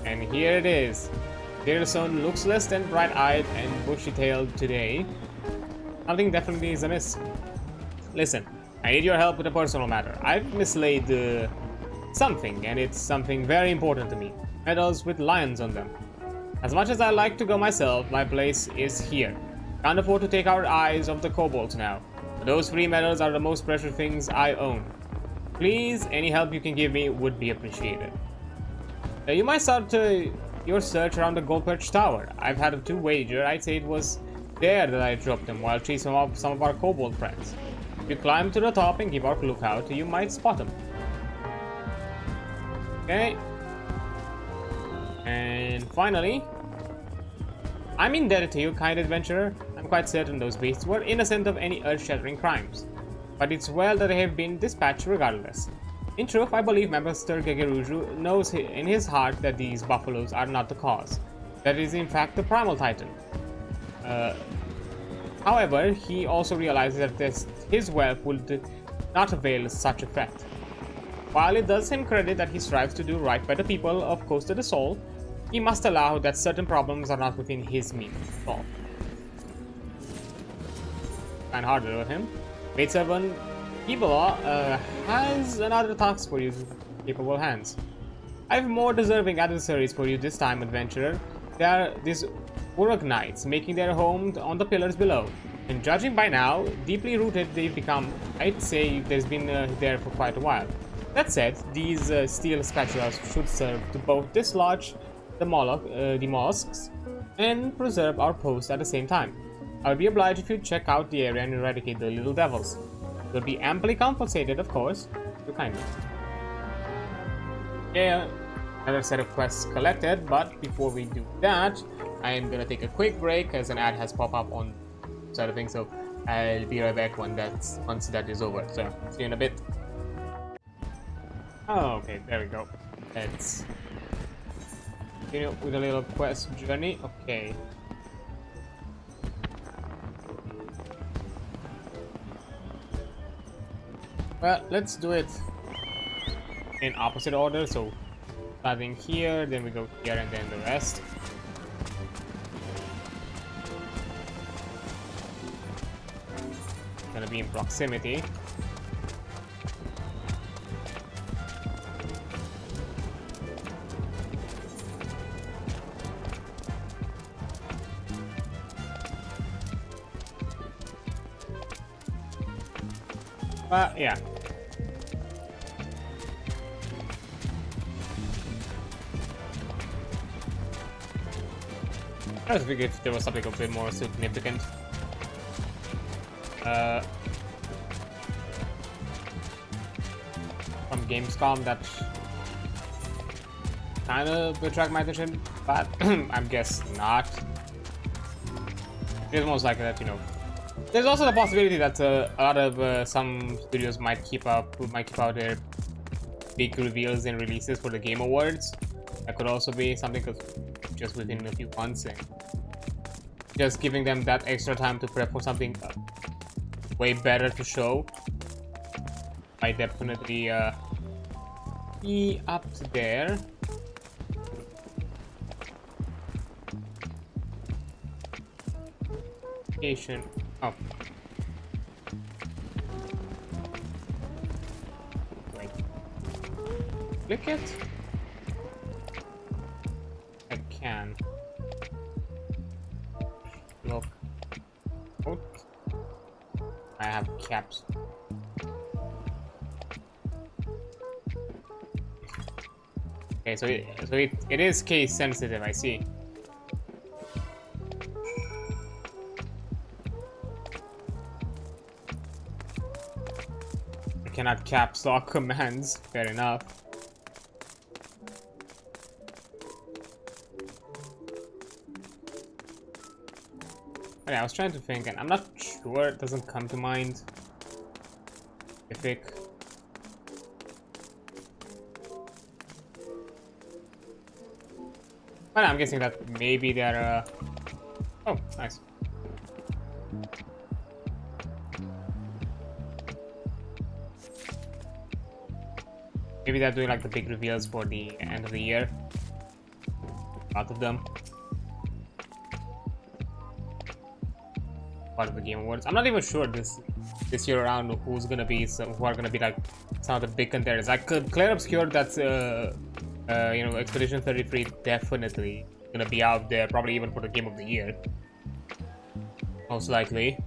Speaker 1: And here it is. Dear son looks less than bright-eyed and bushy-tailed today. Something definitely is amiss. Listen, I need your help with a personal matter. I've mislaid something, and it's something very important to me. Medals with lions on them. As much as I like to go myself, my place is here. Can't afford to take our eyes off the kobolds now. Those free medals are the most precious things I own. Please, any help you can give me would be appreciated. You might start your search around the Goldperch Tower. I've had to wager. I'd say it was there that I dropped them while chasing off some of our kobold friends. If you climb to the top and keep our lookout, you might spot them. Okay. And finally, I'm indebted to you, kind adventurer. I'm quite certain those beasts were innocent of any earth-shattering crimes. But it's well that they have been dispatched regardless. In truth, I believe Master Gigeruju knows in his heart that these buffaloes are not the cause. That is in fact the primal titan. However, he also realizes that his wealth would not avail such effect. While it does him credit that he strives to do right by the people of Costa del Sol, he must allow that certain problems are not within his means to solve. Kind of harder with him. Mate 7 Evil has another task for you, capable hands. I have more deserving adversaries for you this time, adventurer. They are these Uruk Knights, making their home on the pillars below. And judging by now, deeply rooted they've become, I'd say there's been there for quite a while. That said, these steel spatulas should serve to both dislodge the mollusks and preserve our post at the same time. I would be obliged if you check out the area and eradicate the little devils. You'll be amply compensated, of course, for kindness. Yeah, another set of quests collected, but before we do that, I am gonna take a quick break as an ad has popped up on side of things, so I'll be right back once that is over. So see you in a bit. Oh, okay, there we go. Let's continue with a little quest journey. Okay. Well, let's do it in opposite order. So starting here, then we go here, and then the rest. Gonna be in proximity. But yeah. I was thinking if there was something a bit more significant. From Gamescom that kind of attract my attention, but I'm guessing not. It's most likely that, you know, there's also the possibility that a lot of some studios might keep out their big reveals and releases for the Game Awards. That could also be something, because just within a few months, and just giving them that extra time to prep for something way better to show might definitely be up there. Oh. Wait. Click it? I can. Look. Out. I have caps. Okay, so it is case sensitive, I see. I cannot caps lock commands, fair enough. Okay, I was trying to think, and I'm not sure, it doesn't come to mind. Specific. But I'm guessing that maybe they're oh, nice. Maybe they're doing like the big reveals for the end of the year. A lot of them. Part of the Game Awards. I'm not even sure this year around who's gonna be who are gonna be like some of the big contenders. I could clear obscure that's you know, Expedition 33 definitely gonna be out there, probably even for the Game of the Year. Most likely.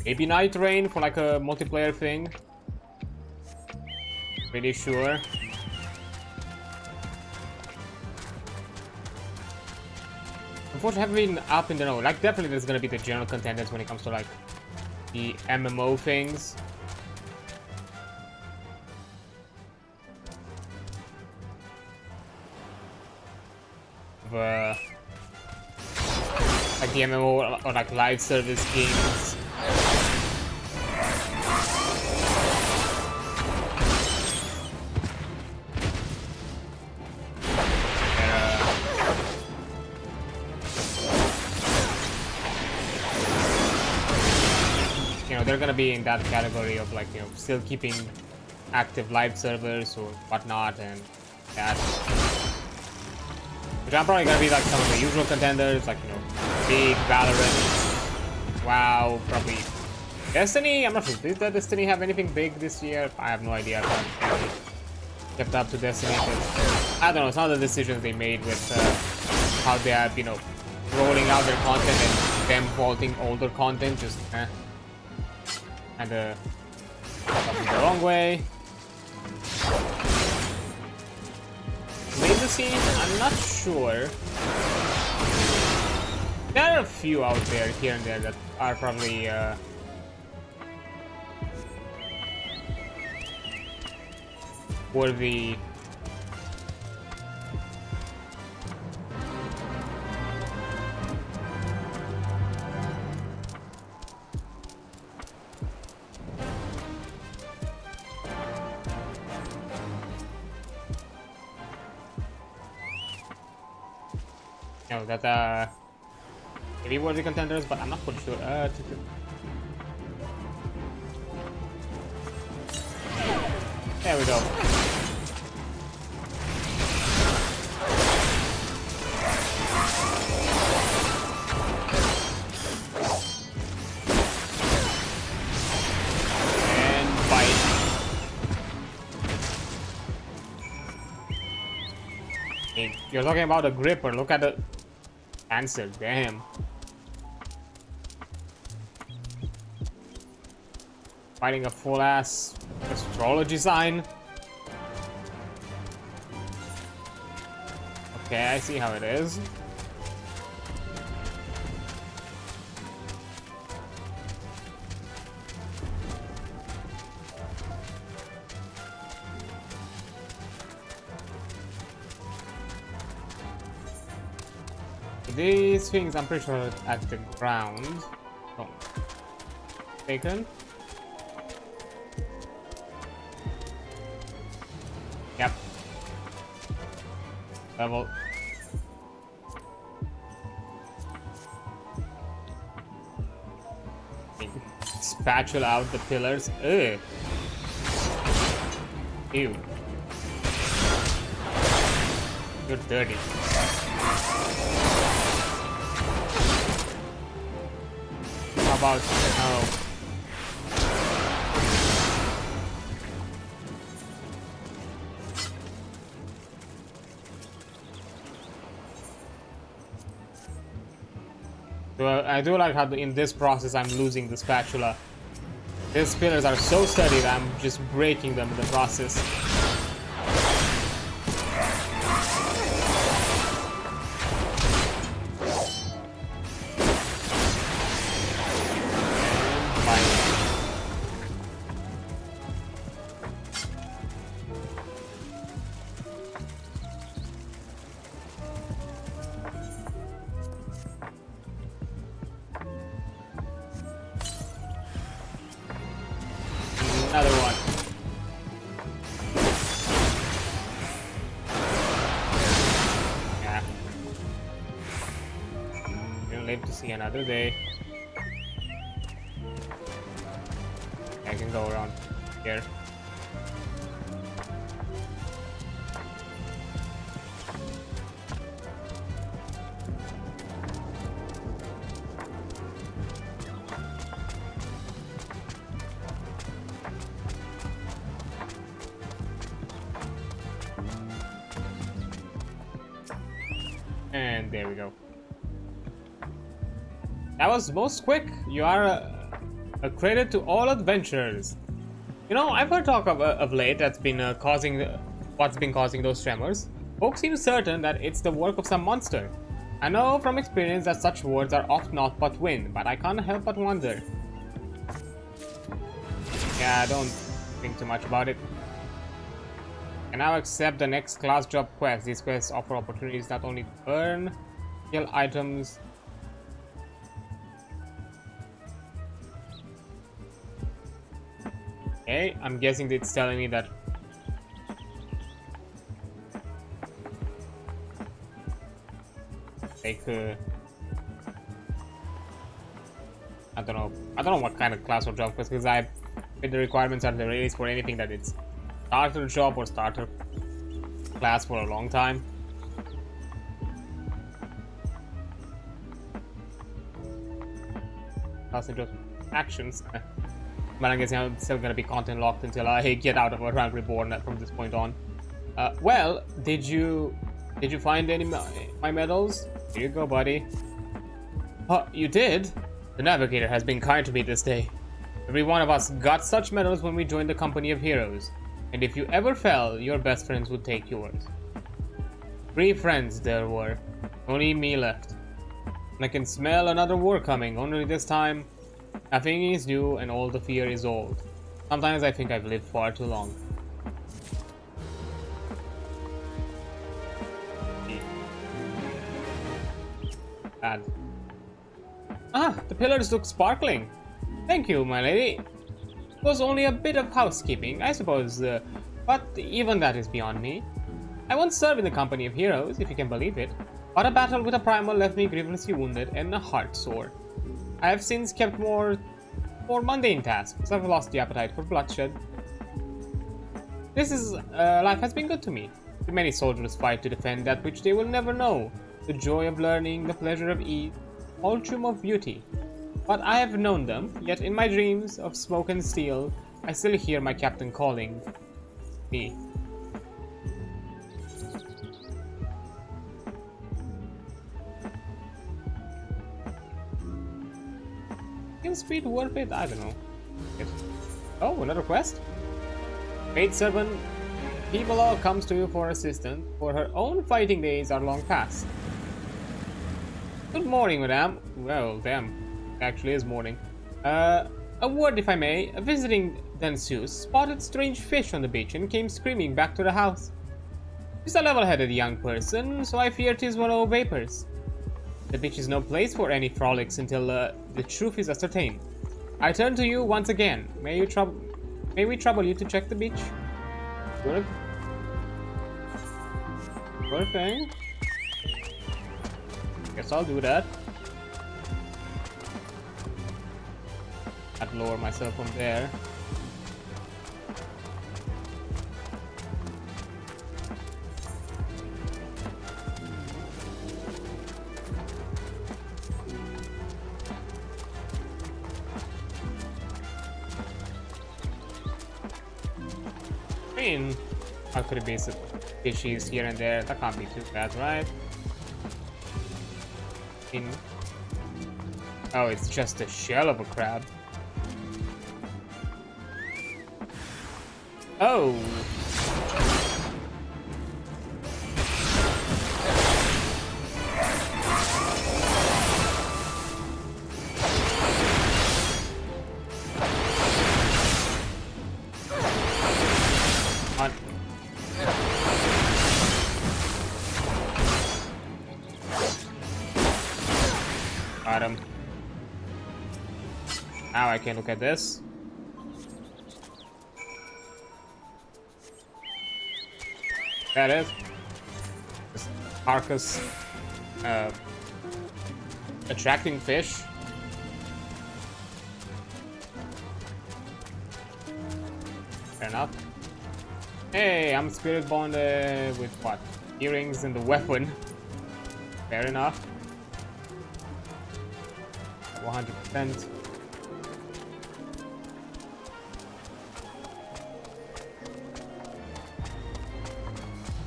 Speaker 1: Maybe Night Rain for like a multiplayer thing. Pretty sure. Unfortunately, I haven't been up in the know. Like, definitely there's gonna be the general contenders when it comes to like the MMO things. Like the MMO or like live service games. You know, they're gonna be in that category of like, you know, still keeping active live servers or whatnot, and that. Which I'm probably gonna be like some of the usual contenders, like, you know, big Valorant, Wow, probably Destiny. I'm not sure. Did the Destiny have anything big this year? I have no idea. I haven't really kept up to Destiny. I don't know. Some of the decisions they made with how they are, you know, rolling out their content and them vaulting older content, just and the wrong way. Laser scene, I'm not sure. There are a few out there, here and there, that are probably worthy. No, that maybe worthy contenders, but I'm not quite sure. There we go. And bite. Hey, you're talking about a gripper. Look at the answer. Damn. Fighting a full ass astrology sign. Okay, I see how it is. These things, I'm pretty sure, at the ground. Oh, taken. Yep. Level. Spatula out the pillars. Ugh. Ew. You're dirty. How about oh. So I do like how in this process I'm losing the spatula. These pillars are so sturdy that I'm just breaking them in the process. Another one. Yeah. Gonna live to see another day. I can go around here. And there we go. That was most quick. You are a credit to all adventurers. You know, I've heard talk of late that's been causing what's been causing those tremors. Folks seem certain that it's the work of some monster. I know from experience that such words are oft not but wind, but I can't help but wonder. Yeah, I don't think too much about it. I now accept the next class job quest. These quests offer opportunities not only to earn, kill items. Okay, I'm guessing it's telling me that like I don't know what kind of class or job quest, because the requirements are the release for anything that it's starter job or starter class for a long time. us into actions. But I guess I'm still gonna be content locked until I get out of a Realm Reborn from this point on. Well, did you find any my medals? Here you go, buddy. Oh, you did? The Navigator has been kind to me this day. Every one of us got such medals when we joined the company of heroes. And if you ever fell, your best friends would take yours. 3 friends there were. Only me left. And I can smell another war coming, only this time nothing is new and all the fear is old. Sometimes I think I've lived far too long. Bad. Ah, the pillars look sparkling. Thank you, my lady. It was only a bit of housekeeping, I suppose, but even that is beyond me. I once served in the company of heroes, if you can believe it, but a battle with a primal left me grievously wounded and a heart sore. I have since kept more mundane tasks. I've lost the appetite for bloodshed. Life has been good to me. Many soldiers fight to defend that which they will never know. The joy of learning, the pleasure of ease, ultium of beauty. But I have known them, yet in my dreams of smoke and steel, I still hear my captain calling me. Is speed worth it? I don't know. Oh, another quest? Maid servant Bibala comes to you for assistance, for her own fighting days are long past. Good morning, madame. Well, damn. Actually is morning. A word if I may. A visiting danseuse spotted strange fish on the beach and came screaming back to the house. She's a level-headed young person, so I fear 'tis one of vapors. The beach is no place for any frolics until the truth is ascertained. I turn to you once again. May we trouble you to check the beach? Good. Good thing. Guess I'll do that. I'd lower myself from there. How could it be some fishies here and there? That can't be too bad, right? Oh, it's just a shell of a crab. Oh! Got him. Now I can look at this. That is this carcass attracting fish. Fair enough. Hey, I'm spirit bonded with what? Earrings and the weapon. Fair enough. 100%.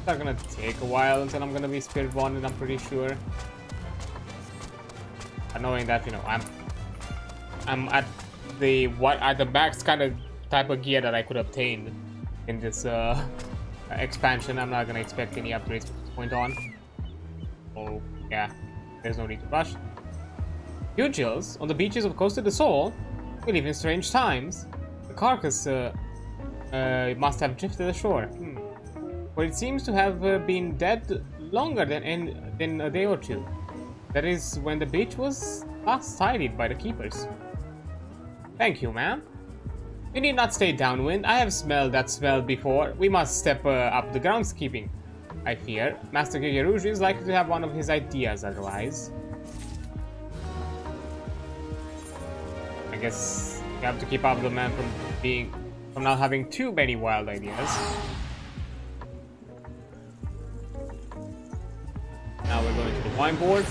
Speaker 1: It's gonna take a while until I'm gonna be spirit bonded, I'm pretty sure. But knowing that, you know, I'm at the max kind of type of gear that I could obtain in this expansion. I'm not gonna expect any upgrades from this point on. Oh yeah, there's no need to rush. Fugils on the beaches of Costa del Sol, we live in strange times. The carcass must have drifted ashore. For it seems to have been dead longer than a day or two. That is when the beach was last tidied by the keepers. Thank you, ma'am. You need not stay downwind. I have smelled that smell before. We must step up the groundskeeping. I fear Master Gigeruji is likely to have one of his ideas otherwise. I guess you have to keep up the man from not having too many wild ideas. Now we're going to the wine board.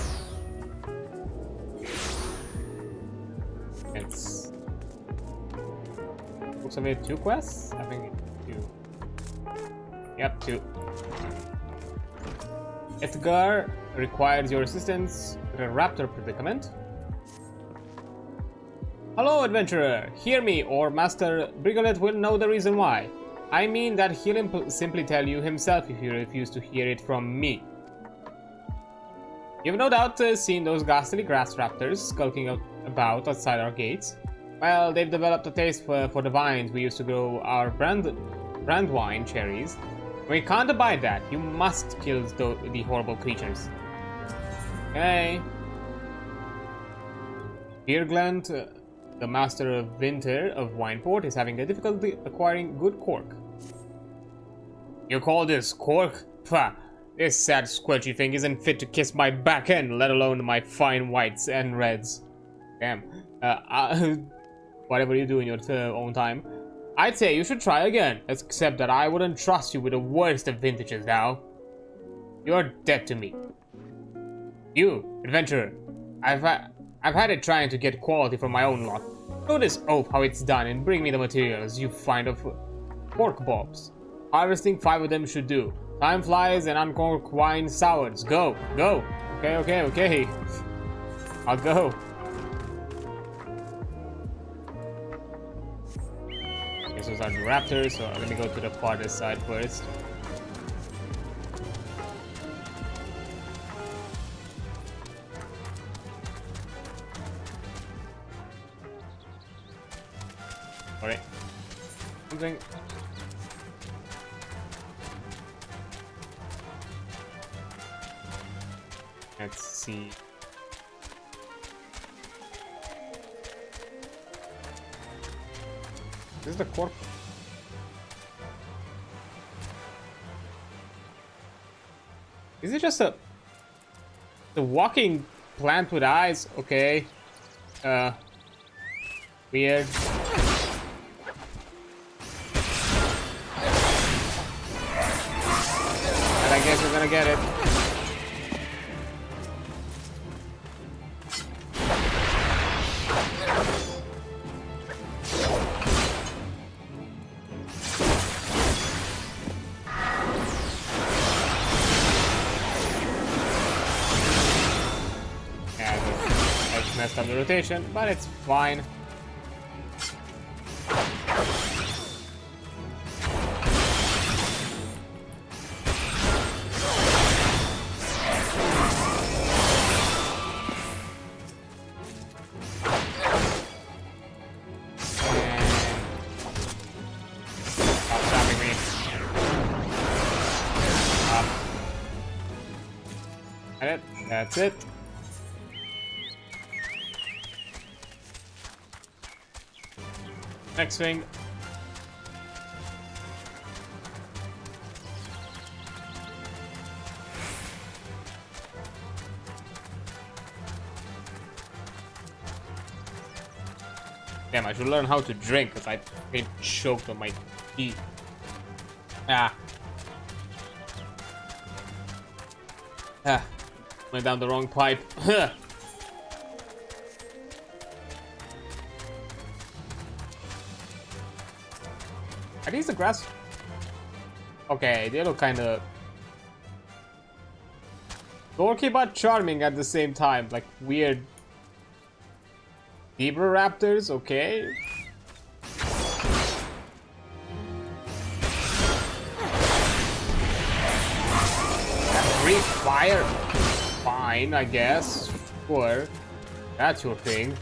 Speaker 1: It's looks like we have 2 quests. I think 2. Yep, 2. Edgar requires your assistance with a raptor predicament. Hello, adventurer. Hear me, or Master Brigolet will know the reason why. I mean that he'll simply tell you himself if you refuse to hear it from me. You've no doubt seen those ghastly grass raptors skulking about outside our gates. Well, they've developed a taste for the vines we used to grow our brandwine cherries. We can't abide that. You must kill the horrible creatures. Okay. Beerglant, the master of winter of Wineport, is having a difficulty acquiring good cork. You call this cork? Pah! This sad squelchy thing isn't fit to kiss my back end, let alone my fine whites and reds. Damn. Whatever you do in your own time. I'd say you should try again, except that I wouldn't trust you with the worst of vintages now. You're dead to me. You, adventurer. I've had it trying to get quality from my own lot. Show this oaf how it's done and bring me the materials you find of cork bobs. Harvesting 5 of them should do. Time flies and uncork wine sours. Go, go. Okay. I'll go. Okay, so those are the raptors, so let me go to the farthest side first. Alright. Something. Let's see. This is the cork. Is it just the walking plant with eyes? Okay. Weird. And I guess we're gonna get it. Messed up the rotation, but it's fine. Stop stopping me. That's it. Next thing. Damn, I should learn how to drink because I get choked on my teeth. Went down the wrong pipe. Are these the grass? Okay, they look kind of dorky but charming at the same time. Like weird zebra raptors, okay. Breathe fire. Fine, I guess. Sure. That's your thing.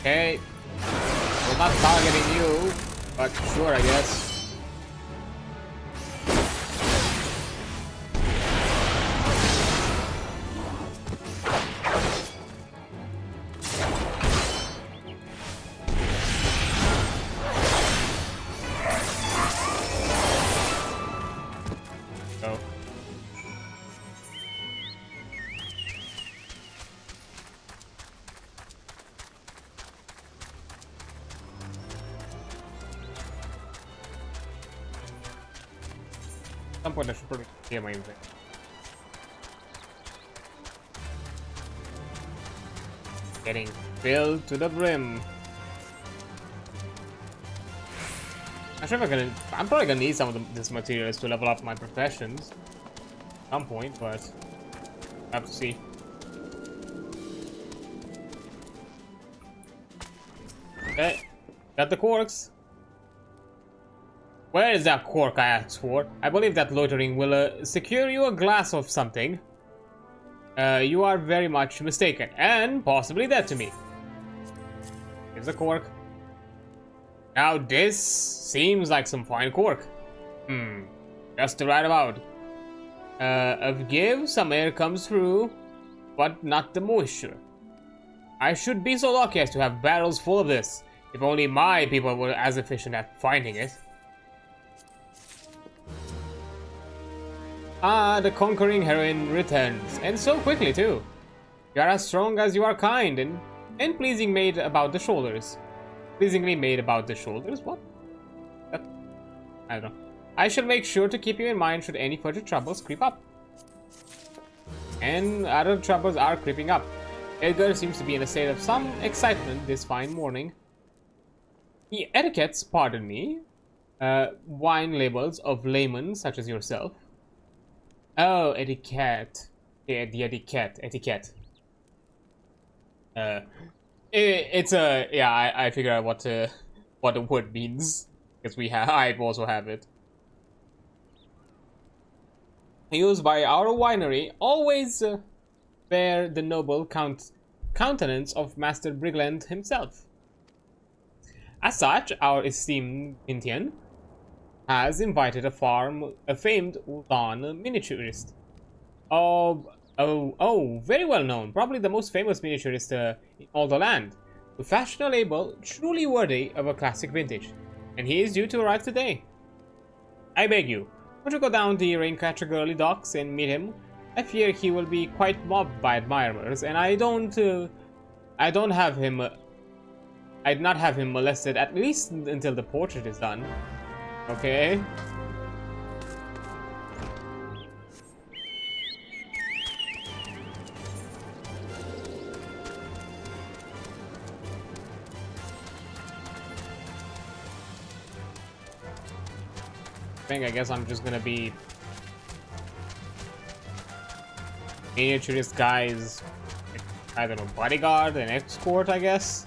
Speaker 1: Okay. We're not targeting you, but sure, I guess. some point I should probably clear my inventory. Getting filled to the brim. I'm probably gonna need some of this materials to level up my professions at some point, but I have to see. Okay, got the corks. Where is that cork I asked for? I believe that loitering will secure you a glass of something. You are very much mistaken, and possibly dead to me. Here's the cork. Now this seems like some fine cork. Just the right amount. Of give, some air comes through, but not the moisture. I should be so lucky as to have barrels full of this. If only my people were as efficient at finding it. Ah, the conquering heroine returns, and so quickly too. You are as strong as you are kind, and pleasing made about the shoulders. Pleasingly made about the shoulders? What? I don't know. I shall make sure to keep you in mind should any further troubles creep up. And other troubles are creeping up. Edgar seems to be in a state of some excitement this fine morning. The etiquettes, pardon me, wine labels of laymen such as yourself. Oh, etiquette. Yeah, the etiquette. It's a yeah. I figure out what the word means because I also have it. Used by our winery, always bear the noble countenance of Master Brigland himself. As such, our esteemed Indian has invited a famed Ultan miniaturist. Oh, very well known, probably the most famous miniaturist in all the land, to fashion a label truly worthy of a classic vintage, and he is due to arrive today. I beg you, won't you go down the Raincatcher Girly docks and meet him? I fear he will be quite mobbed by admirers, and I'd not have him molested at least until the portrait is done. Okay. I guess I'm just gonna be miniaturist guy's, I don't know, bodyguard and escort, I guess.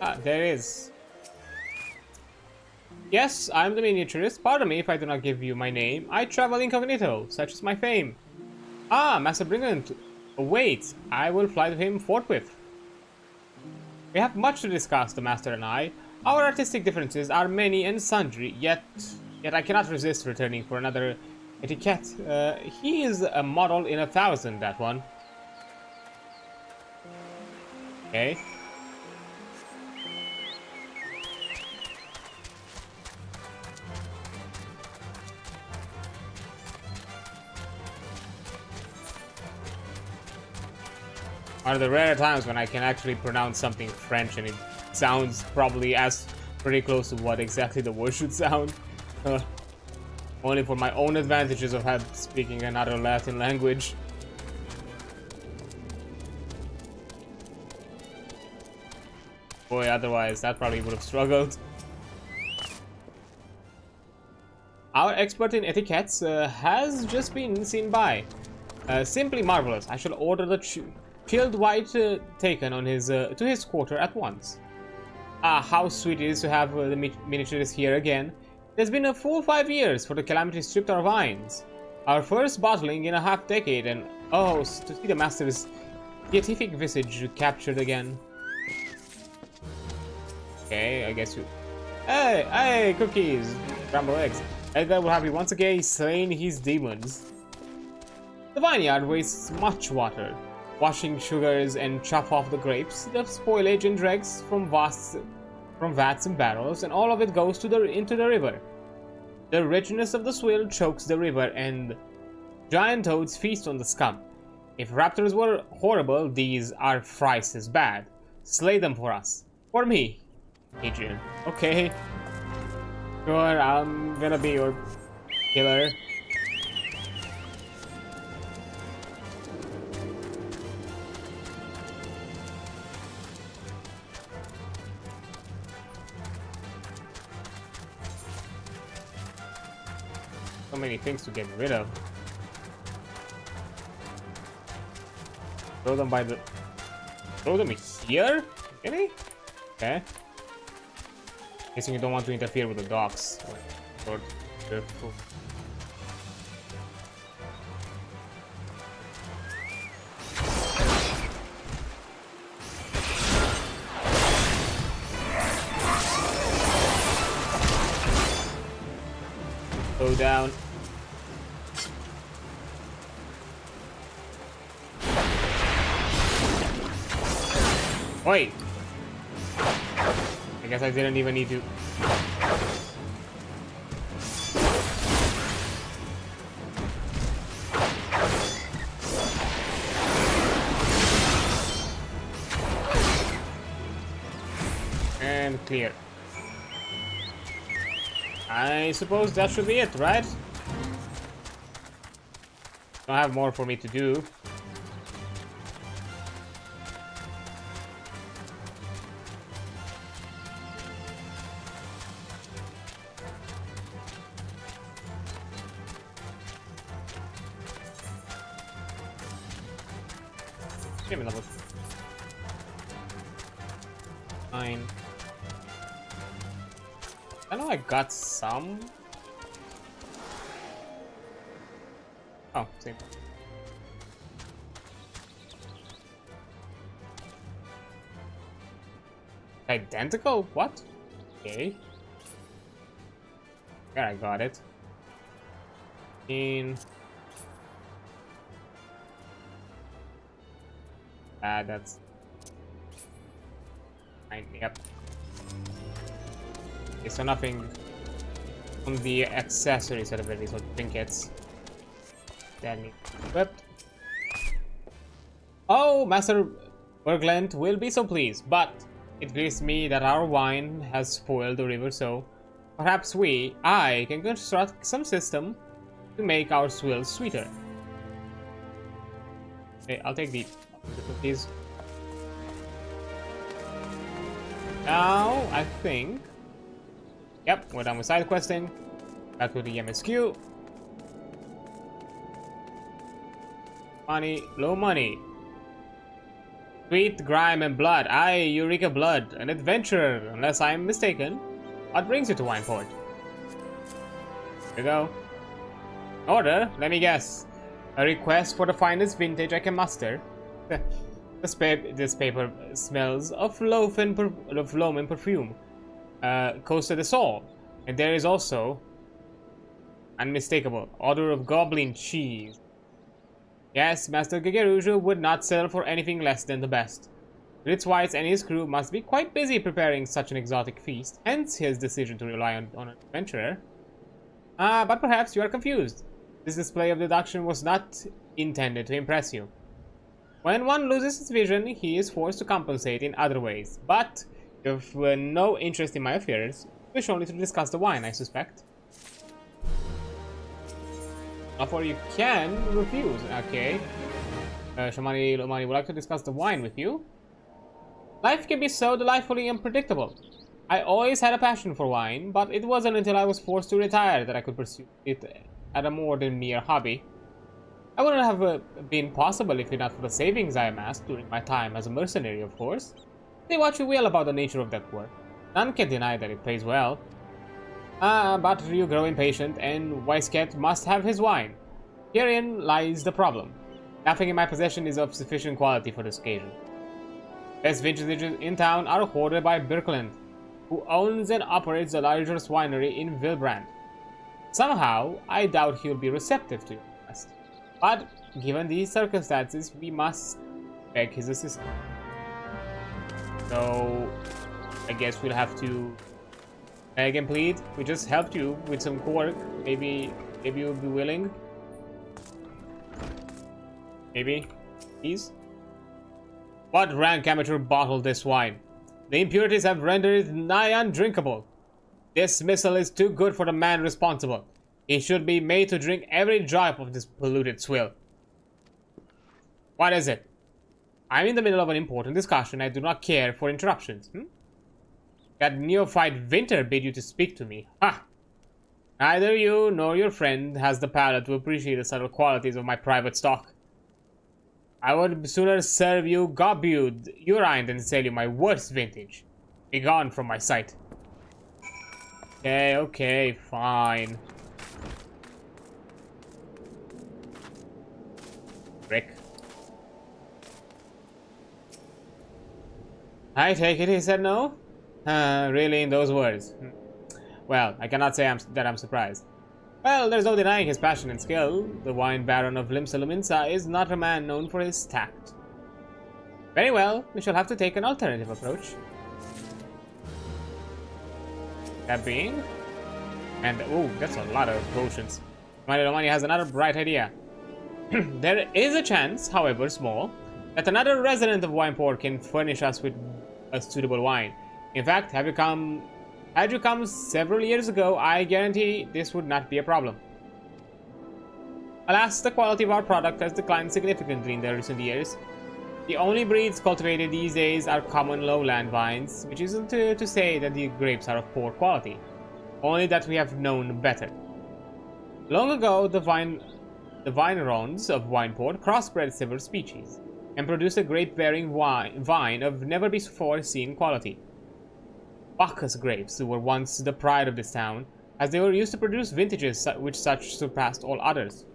Speaker 1: Ah, there is. Yes, I'm the miniaturist. Pardon me if I do not give you my name. I travel incognito, such is my fame. Ah, Master Brigand. Wait, I will fly to him forthwith. We have much to discuss, the Master and I. Our artistic differences are many and sundry, yet I cannot resist returning for another etiquette. He is a model in 1,000, that one. Okay. One of the rare times when I can actually pronounce something French and it sounds probably as pretty close to what exactly the word should sound. Only for my own advantages of speaking another Latin language. Boy, otherwise that probably would have struggled. Our expert in etiquettes has just been seen by. Simply marvelous. I shall order the chilled white taken on to his quarter at once. Ah, how sweet it is to have the miniaturist here again. It has been a full 5 years for the calamity stripped our vines. Our first bottling in a half-decade, and oh, to see the master's beatific visage captured again. Okay, I guess you... Hey, cookies! Scrambled eggs. Edgar will have you once again slain his demons. The vineyard wastes much water. Washing sugars and chop off the grapes, the spoilage and dregs from vats and barrels, and all of it goes into the river. The richness of the swill chokes the river, and giant toads feast on the scum. If raptors were horrible, these are thrice as bad. Slay them for us. For me, Adrian. Okay. Sure, I'm gonna be your killer. So many things to get rid of. Throw them by the... Throw them here? Really? Okay. Guessing you don't want to interfere with the docks. Or careful. Go down. Wait. I guess I didn't even need to. And clear. I suppose that should be it, right? Don't have more for me to do. Give me level 9. I know I got some. Oh, same. Identical? What? Okay. There, I got it. That's fine. Yep. Okay, so nothing on the accessory set of abilities or trinkets that need to be equipped. Oh, Master Berglund will be so pleased, but it grieves me that our wine has spoiled the river, so perhaps I can construct some system to make our swills sweeter. Okay, I'll take the cookies. Now, I think... Yep, we're done with side questing. Back to the MSQ. Money, low money. Sweet, grime, and blood. Aye, Eureka Blood. An adventurer, unless I'm mistaken. What brings you to Wineport? Here we go. Order? Let me guess. A request for the finest vintage I can muster. This paper smells of loaf and perfume. Coasted us all. And there is also unmistakable odor of goblin cheese. Yes, Master Gegerujo would not settle for anything less than the best. Ritzweiss and his crew must be quite busy preparing such an exotic feast, hence his decision to rely on an adventurer. But perhaps you are confused. This display of deduction was not intended to impress you. When one loses his vision, he is forced to compensate in other ways. But you have no interest in my affairs. You wish only to discuss the wine, I suspect. Or you can refuse. Okay. Shamani Lomani would like to discuss the wine with you. Life can be so delightfully unpredictable. I always had a passion for wine, but it wasn't until I was forced to retire that I could pursue it at a more than mere hobby. I wouldn't have been possible if not for the savings I amassed during my time as a mercenary, of course. Say what you will about the nature of that work. None can deny that it pays well. But you grow impatient, and Weisket must have his wine. Herein lies the problem. Nothing in my possession is of sufficient quality for this occasion. Best vintages in town are hoarded by Birkeland, who owns and operates the largest winery in Wilbrand. Somehow, I doubt he'll be receptive to your request. But, given these circumstances, we must beg his assistance. So, I guess we'll have to beg and plead. We just helped you with some cork. Maybe you'll be willing. Maybe. Please. What rank amateur bottled this wine? The impurities have rendered it nigh undrinkable. This missile is too good for the man responsible. He should be made to drink every drop of this polluted swill. What is it? I'm in the middle of an important discussion. I do not care for interruptions. That neophyte Winter bid you to speak to me. Ha! Neither you nor your friend has the palate to appreciate the subtle qualities of my private stock. I would sooner serve you gobbued urine than sell you my worst vintage. Be gone from my sight. Okay, fine. Rick. I take it he said no? Really, in those words? Well, I cannot say that I'm surprised. Well, there's no denying his passion and skill. The wine baron of Limsa is not a man known for his tact. Very well, we shall have to take an alternative approach. That being... And, oh, that's a lot of potions. My little money has another bright idea. There is a chance, however small, that another resident of Wineport can furnish us with a suitable wine. In fact, had you come several years ago, I guarantee this would not be a problem. Alas, the quality of our product has declined significantly in the recent years. The only breeds cultivated these days are common lowland vines, which isn't to say that the grapes are of poor quality, only that we have known better. Long ago, the vinerons of Wineport crossbred several species, and produced a grape-bearing vine of never-before-seen quality. Bacchus grapes were once the pride of this town, as they were used to produce vintages which surpassed all others.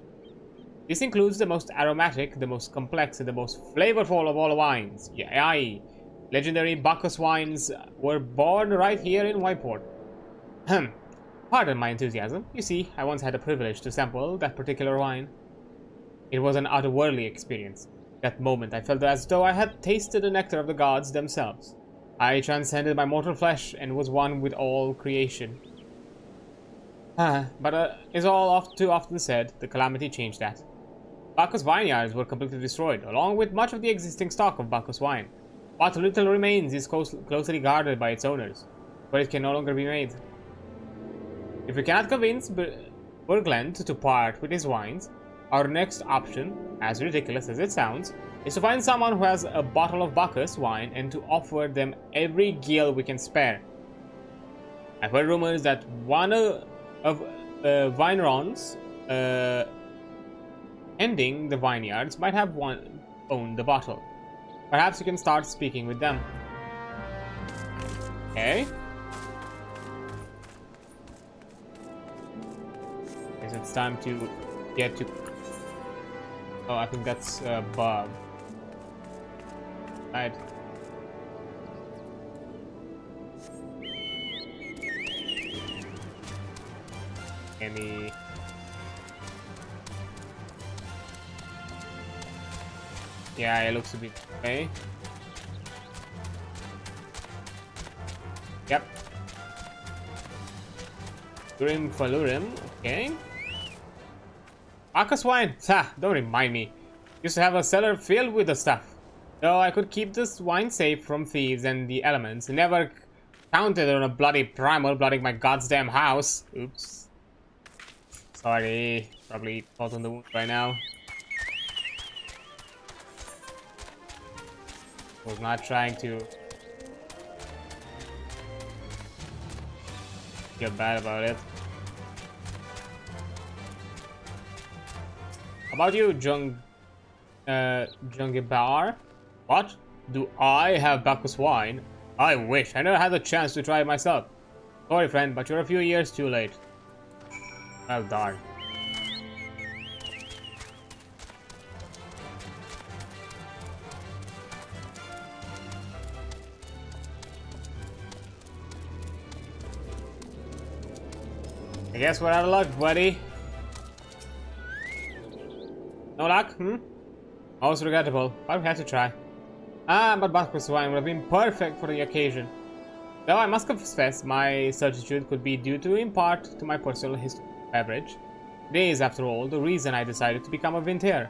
Speaker 1: This includes the most aromatic, the most complex, and the most flavorful of all wines. Aye, legendary Bacchus wines were born right here in Wineport. Pardon my enthusiasm. You see, I once had the privilege to sample that particular wine. It was an otherworldly experience. That moment, I felt as though I had tasted the nectar of the gods themselves. I transcended my mortal flesh and was one with all creation. But as too often said, the calamity changed that. Bacchus vineyards were completely destroyed, along with much of the existing stock of Bacchus wine. What little remains is closely guarded by its owners, but it can no longer be made. If we cannot convince Burgland to part with his wines, our next option, as ridiculous as it sounds, is to find someone who has a bottle of Bacchus wine and to offer them every gill we can spare. I've heard rumors that one of vinerons ending the vineyards might have owned the bottle. Perhaps you can start speaking with them. Okay. Guess it's time to get to... Oh, I think that's Bob. Right. Any... Yeah, it looks a bit okay. Yep. Grim Falurim, okay. Bacchus wine! Ha! Don't remind me. Used to have a cellar filled with the stuff. Though I could keep this wine safe from thieves and the elements. Never counted on a bloody primal blooding my goddamn house. Oops. Sorry. Probably caught on the wound right now. Was not trying to feel bad about it. How about you, Jungibar? What? Do I have Bacchus wine? I wish. I never had the chance to try it myself. Sorry, friend, but you're a few years too late. Well, darn. I guess we're out of luck, buddy. No luck, Most regrettable, but we had to try. But Bacchus wine would have been perfect for the occasion. Though I must confess, my certitude could be due to, in part, to my personal history of beverage. It is, after all, the reason I decided to become a vintier.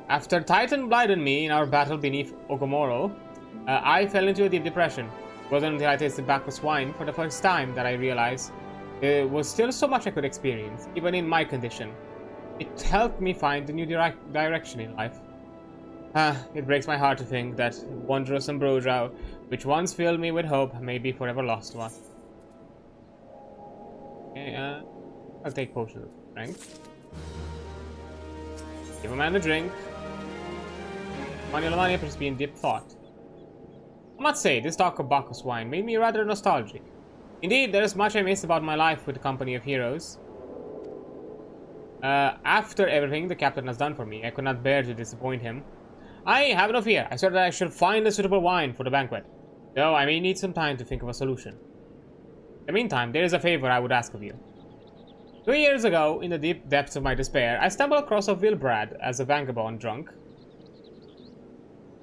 Speaker 1: After Titan blinded me in our battle beneath Ogomoro, I fell into a deep depression. It wasn't until I tasted Bacchus wine for the first time that I realized there was still so much I could experience, even in my condition. It helped me find a new direction in life. It breaks my heart to think that wondrous ambrosia, which once filled me with hope, may be forever lost to us. Okay, I'll take potions of strength. Give a man a drink. Money appears to be in deep thought. I must say, this talk of Bacchus wine made me rather nostalgic. Indeed, there is much I miss about my life with the company of heroes. After everything the captain has done for me, I could not bear to disappoint him. I have no fear. I said that I should find a suitable wine for the banquet, though I may need some time to think of a solution. In the meantime, there is a favor I would ask of you. 2 years ago, in the deep depths of my despair, I stumbled across a Wilbrad as a vagabond drunk.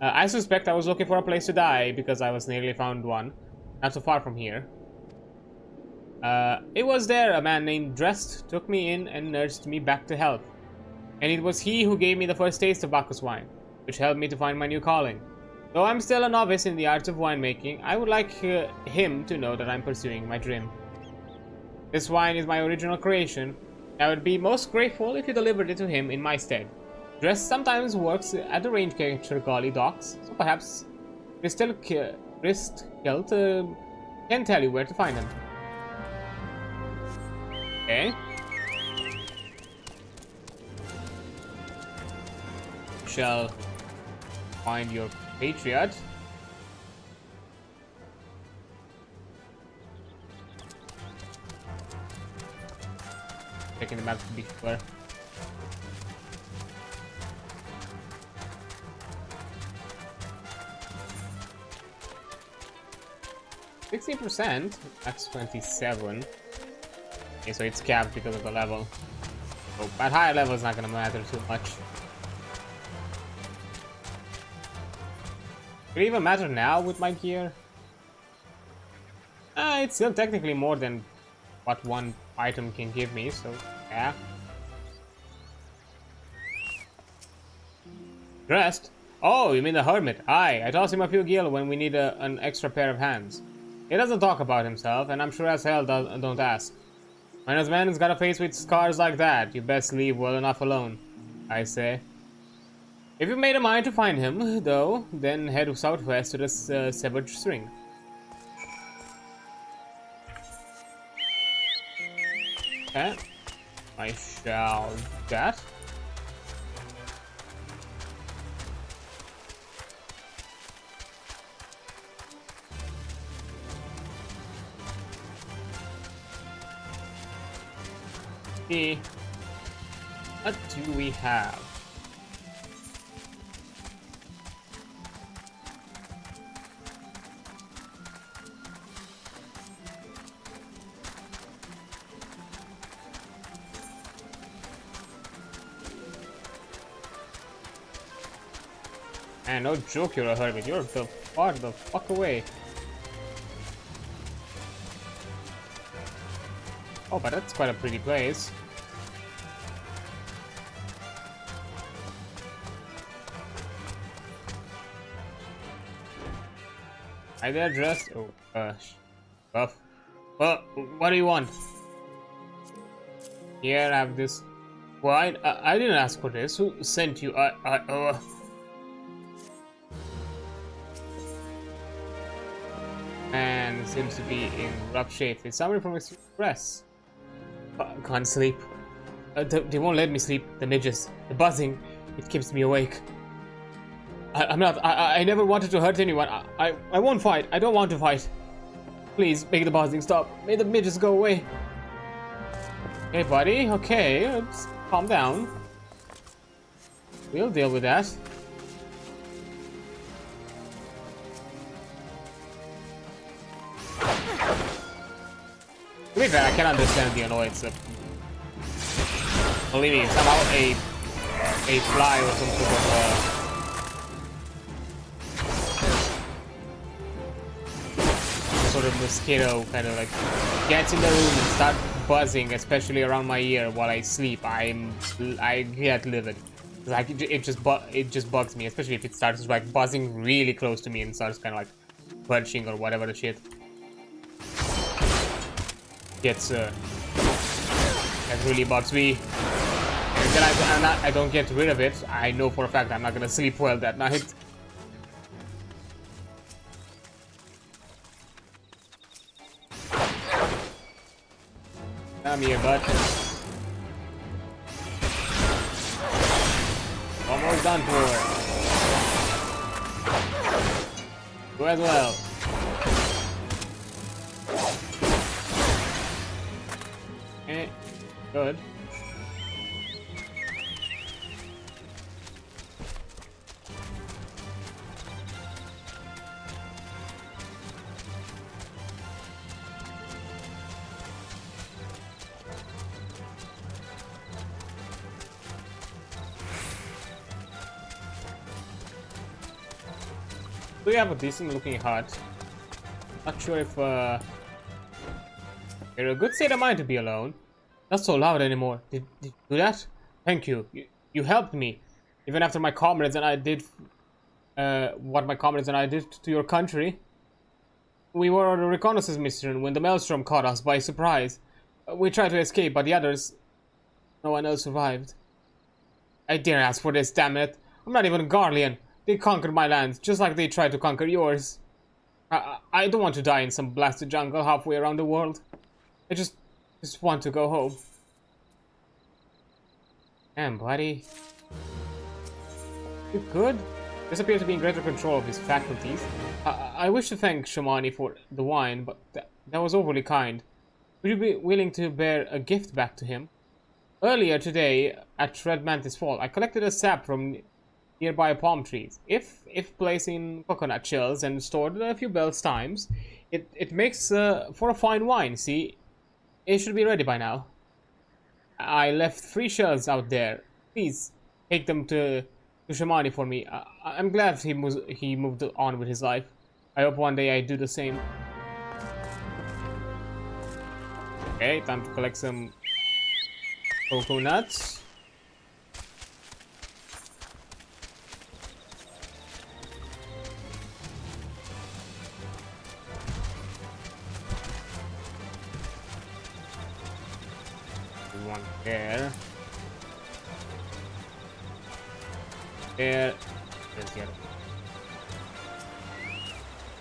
Speaker 1: I suspect I was looking for a place to die because I was nearly found one, not so far from here. It was there a man named Drest took me in and nursed me back to health. And it was he who gave me the first taste of Bacchus wine, which helped me to find my new calling. Though I'm still a novice in the arts of winemaking, I would like him to know that I'm pursuing my dream. This wine is my original creation. I would be most grateful if you delivered it to him in my stead. Drest sometimes works at the range catcher gully docks, so perhaps Gristkilt can tell you where to find him. Okay. Shall find your patriot. Checking the map to be sure. %, that's 27. Okay, so it's capped because of the level. So at higher level it's not gonna matter too much. Could it even matter now with my gear? It's still technically more than what one item can give me, so yeah. Dressed? Oh, you mean the hermit? Aye, I toss him a few gil when we need an extra pair of hands. He doesn't talk about himself, and I'm sure as hell don't ask. When a man's got a face with scars like that, you best leave well enough alone, I say. If you've made a mind to find him, though, then head southwest to the severed string. Okay, I shall do that. Okay, what do we have? Man, no joke, you're a hermit. You're the far the fuck away. Oh, but that's quite a pretty place. Hi there, Dressed. Oh, Buff. Well, what do you want? Here, I have this. Well, I didn't ask for this. Who sent you? Man, seems to be in rough shape. It's summary from Express. Can't sleep. They won't let me sleep. The midges, the buzzing, it keeps me awake. I never wanted to hurt anyone. I won't fight. I don't want to fight. Please, make the buzzing stop. May the midges go away. Hey, buddy. Okay, let's calm down. We'll deal with that. To be fair, I can understand the annoyance of... Believe me, somehow a fly or some sort of mosquito kind of like gets in the room and start buzzing, especially around my ear while I sleep. I get livid. Like it just bugs me, especially if it starts like buzzing really close to me and starts kind of like punching or whatever the shit. Gets that really bugs me. And then I don't get rid of it. I know for a fact I'm not gonna sleep well that night. Come here, bud. Almost done for. Go as well. Eh, good. We have a decent looking hut. Not sure if you're a good state of mind to be alone. Not so loud anymore. Did you do that? Thank you. You helped me. Even after my comrades and I did what my comrades and I did to your country. We were on a reconnaissance mission when the maelstrom caught us by surprise. We tried to escape, but the others, no one else survived. I dare ask for this, damn it. I'm not even a Garlean. They conquered my land, just like they tried to conquer yours. I don't want to die in some blasted jungle halfway around the world. I just want to go home. Damn, buddy. You good? This appears to be in greater control of his faculties. I wish to thank Shamani for the wine, but that was overly kind. Would you be willing to bear a gift back to him? Earlier today, at Red Mantis Fall, I collected a sap from nearby palm trees. If placed in coconut shells and stored a few bells times, it makes for a fine wine. See, it should be ready by now. I left 3 shells out there. Please take them to Shamani for me. I'm glad he moved on with his life. I hope one day I do the same. Okay, time to collect some coconuts. One there. There. There's the other.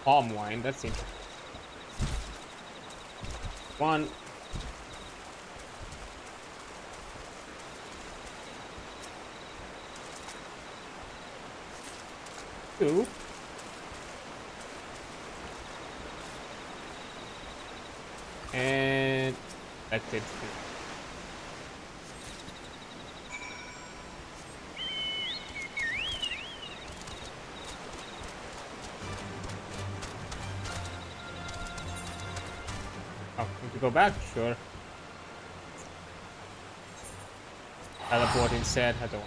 Speaker 1: Palm wine, that's it. 1. 2. And that's it. Oh, need to go back? Sure. Teleport instead. I don't.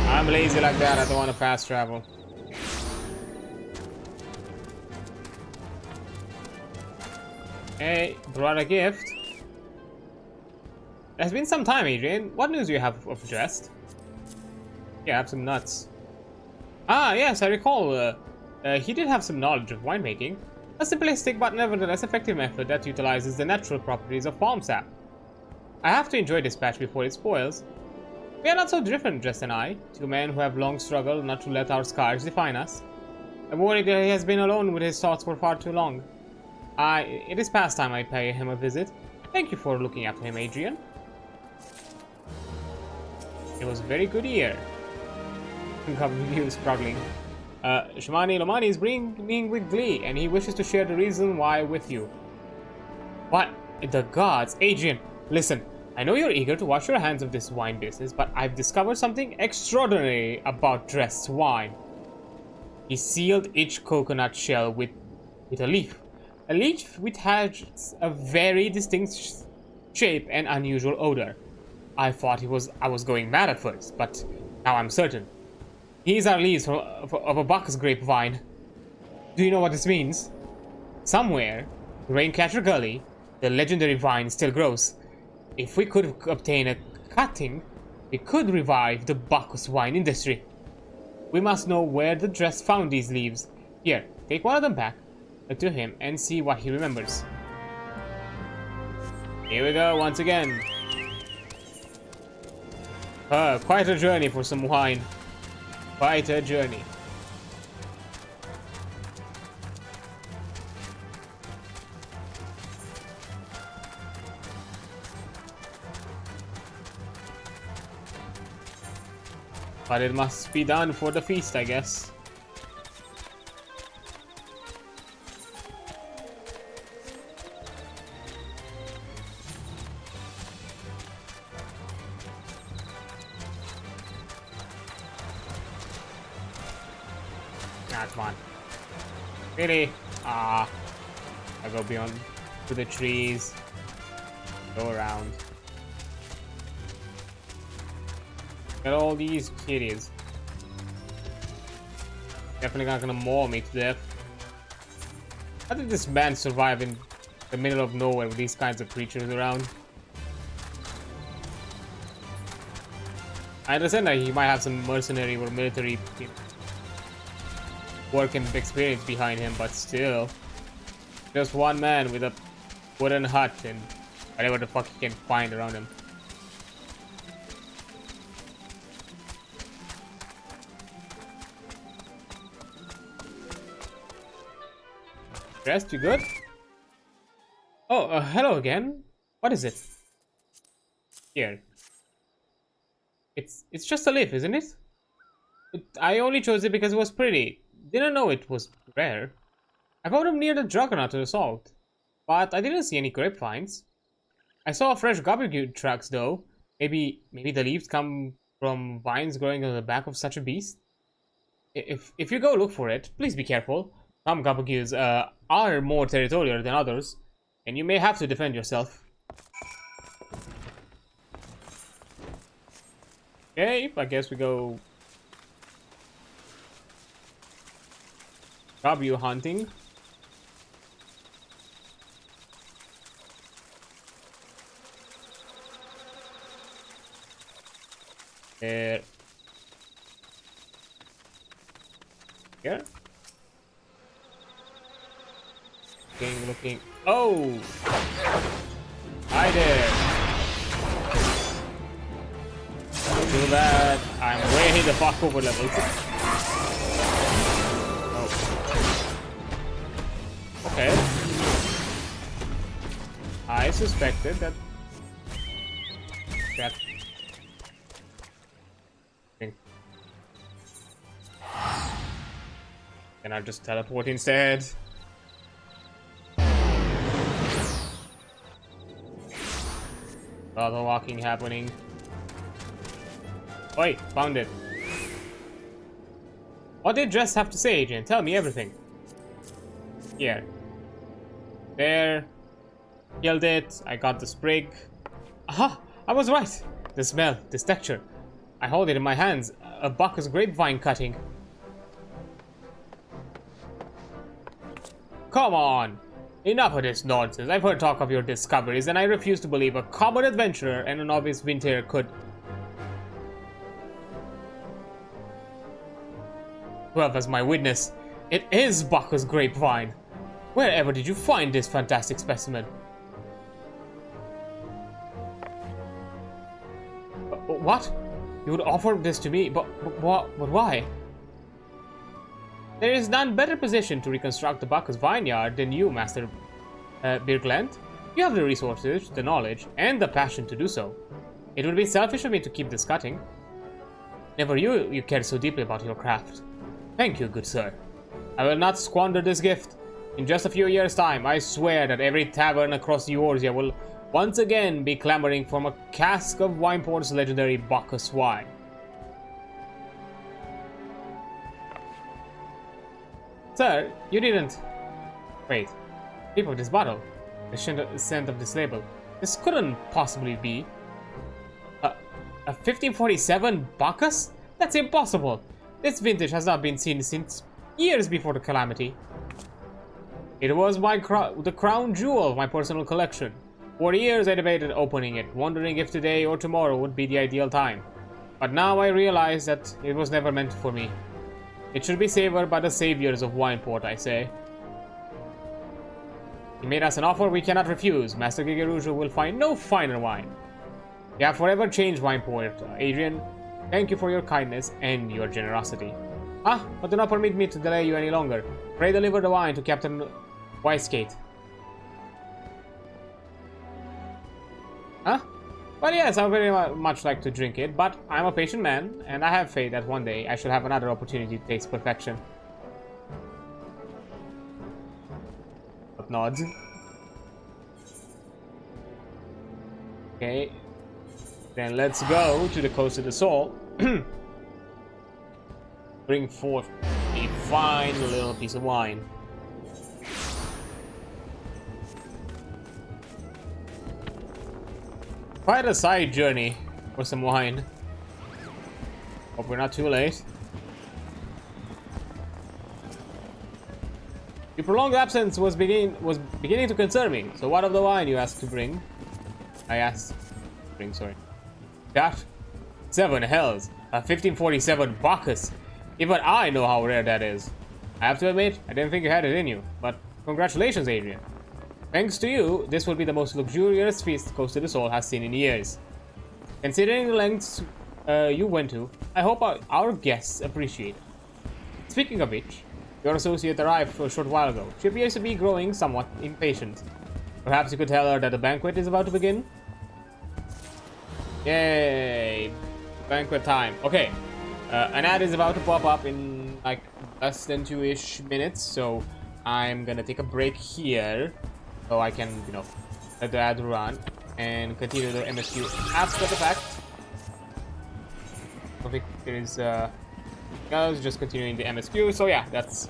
Speaker 1: I'm lazy like that. I don't want to fast travel. Hey, brought a gift. It's been some time, Adrian. What news do you have of Jest? Yeah, I have some nuts. Ah, yes, I recall. He did have some knowledge of winemaking. A simplistic but nevertheless effective method that utilizes the natural properties of palm sap. I have to enjoy this batch before it spoils. We are not so different, Jest and I, 2 men who have long struggled not to let our scars define us. I'm worried that he has been alone with his thoughts for far too long. It is past time I pay him a visit. Thank you for looking after him, Adrian. It was a very good year. He was struggling. Shamani Lomani is beaming with glee, and he wishes to share the reason why with you. What? The gods? Adrian, listen. I know you're eager to wash your hands of this wine business, but I've discovered something extraordinary about Jest's wine. He sealed each coconut shell with a leaf. A leaf which has a very distinct shape and unusual odor. I thought I was going mad at first, but now I'm certain. These are leaves of a box grapevine. Do you know what this means? Somewhere, Raincatcher Gully, the legendary vine still grows. If we could obtain a cutting, we could revive the Bacchus wine industry. We must know where the dress found these leaves. Here, take one of them back to him and see what he remembers. Here we go once again. Quite a journey for some wine. Quite a journey. But it must be done for the feast, I guess. Ah, come on. Really? Ah. I go beyond to the trees. Go around. Got all these kitties. Definitely not gonna maul me to death. How did this man survive in the middle of nowhere with these kinds of creatures around? I understand that he might have some mercenary or military work and experience behind him, but still. Just one man with a wooden hut and whatever the fuck he can find around him. Rest, you good? Oh, hello again. What is it? Here. It's just a leaf, isn't it? I only chose it because it was pretty. Didn't know it was rare. I found them near the Juggernaut to assault, but I didn't see any grapevines. I saw fresh garbage tracks though. Maybe the leaves come from vines growing on the back of such a beast. If you go look for it, please be careful. Some gabagoos are more territorial than others, and you may have to defend yourself. Okay, I guess we go gabagoo hunting. There. Here. Looking. Oh! Hi there! Do that. I'm way the fuck over levels. Oh. Okay. I suspected that. Can I just teleport instead? A lot of walking happening. Oi, found it. What did Dress have to say, Agent? Tell me everything. Here. There. Killed it. I got the sprig. Aha! I was right! The smell, this texture. I hold it in my hands. A Bacchus grapevine cutting. Come on! Enough of this nonsense. I've heard talk of your discoveries, and I refuse to believe a common adventurer and an obvious vintager could. Well, as my witness, it is Bacchus grapevine. Wherever did you find this fantastic specimen? What? You would offer this to me, but why? There is none better positioned to reconstruct the Bacchus vineyard than you, Master Birkland. You have the resources, the knowledge, and the passion to do so. It would be selfish of me to keep this cutting. Never you cared so deeply about your craft. Thank you, good sir. I will not squander this gift. In just a few years' time, I swear that every tavern across Eorzea will once again be clamoring for a cask of Wineport's legendary Bacchus wine. Sir, you didn't... Wait. Tip of this bottle. The scent of this label. This couldn't possibly be... A 1547 Bacchus? That's impossible! This vintage has not been seen since years before the calamity. It was the crown jewel of my personal collection. For years I debated opening it, wondering if today or tomorrow would be the ideal time. But now I realize that it was never meant for me. It should be savored by the saviors of wineport, I say. He made us an offer we cannot refuse. Master Gigerujo will find no finer wine. You have forever changed wineport, Adrian. Thank you for your kindness and your generosity. But do not permit me to delay you any longer. Pray deliver the wine to Captain Wisegate. Well, yes, I would very much like to drink it, but I'm a patient man, and I have faith that one day I shall have another opportunity to taste perfection. But nods. Okay. Then let's go to the Coast of the Soul. Bring forth a fine little piece of wine. Quite a side journey for some wine. Hope we're not too late. Your prolonged absence was beginning to concern me. So what of the wine you asked to bring? I asked. Sorry. That? 7 hells. A 1547 Bacchus. Even I know how rare that is. I have to admit, I didn't think you had it in you. But congratulations, Adrian. Thanks to you, this will be the most luxurious feast Coast of the Soul has seen in years. Considering the lengths you went to, I hope our guests appreciate it. Speaking of which, your associate arrived a short while ago. She appears to be growing somewhat impatient. Perhaps you could tell her that the banquet is about to begin? Yay! Banquet time. Okay. An ad is about to pop up in like less than 2-ish minutes, so I'm gonna take a break here so I can, let the ad run and continue the MSQ after the fact. I think there is just continuing the MSQ, so yeah, that's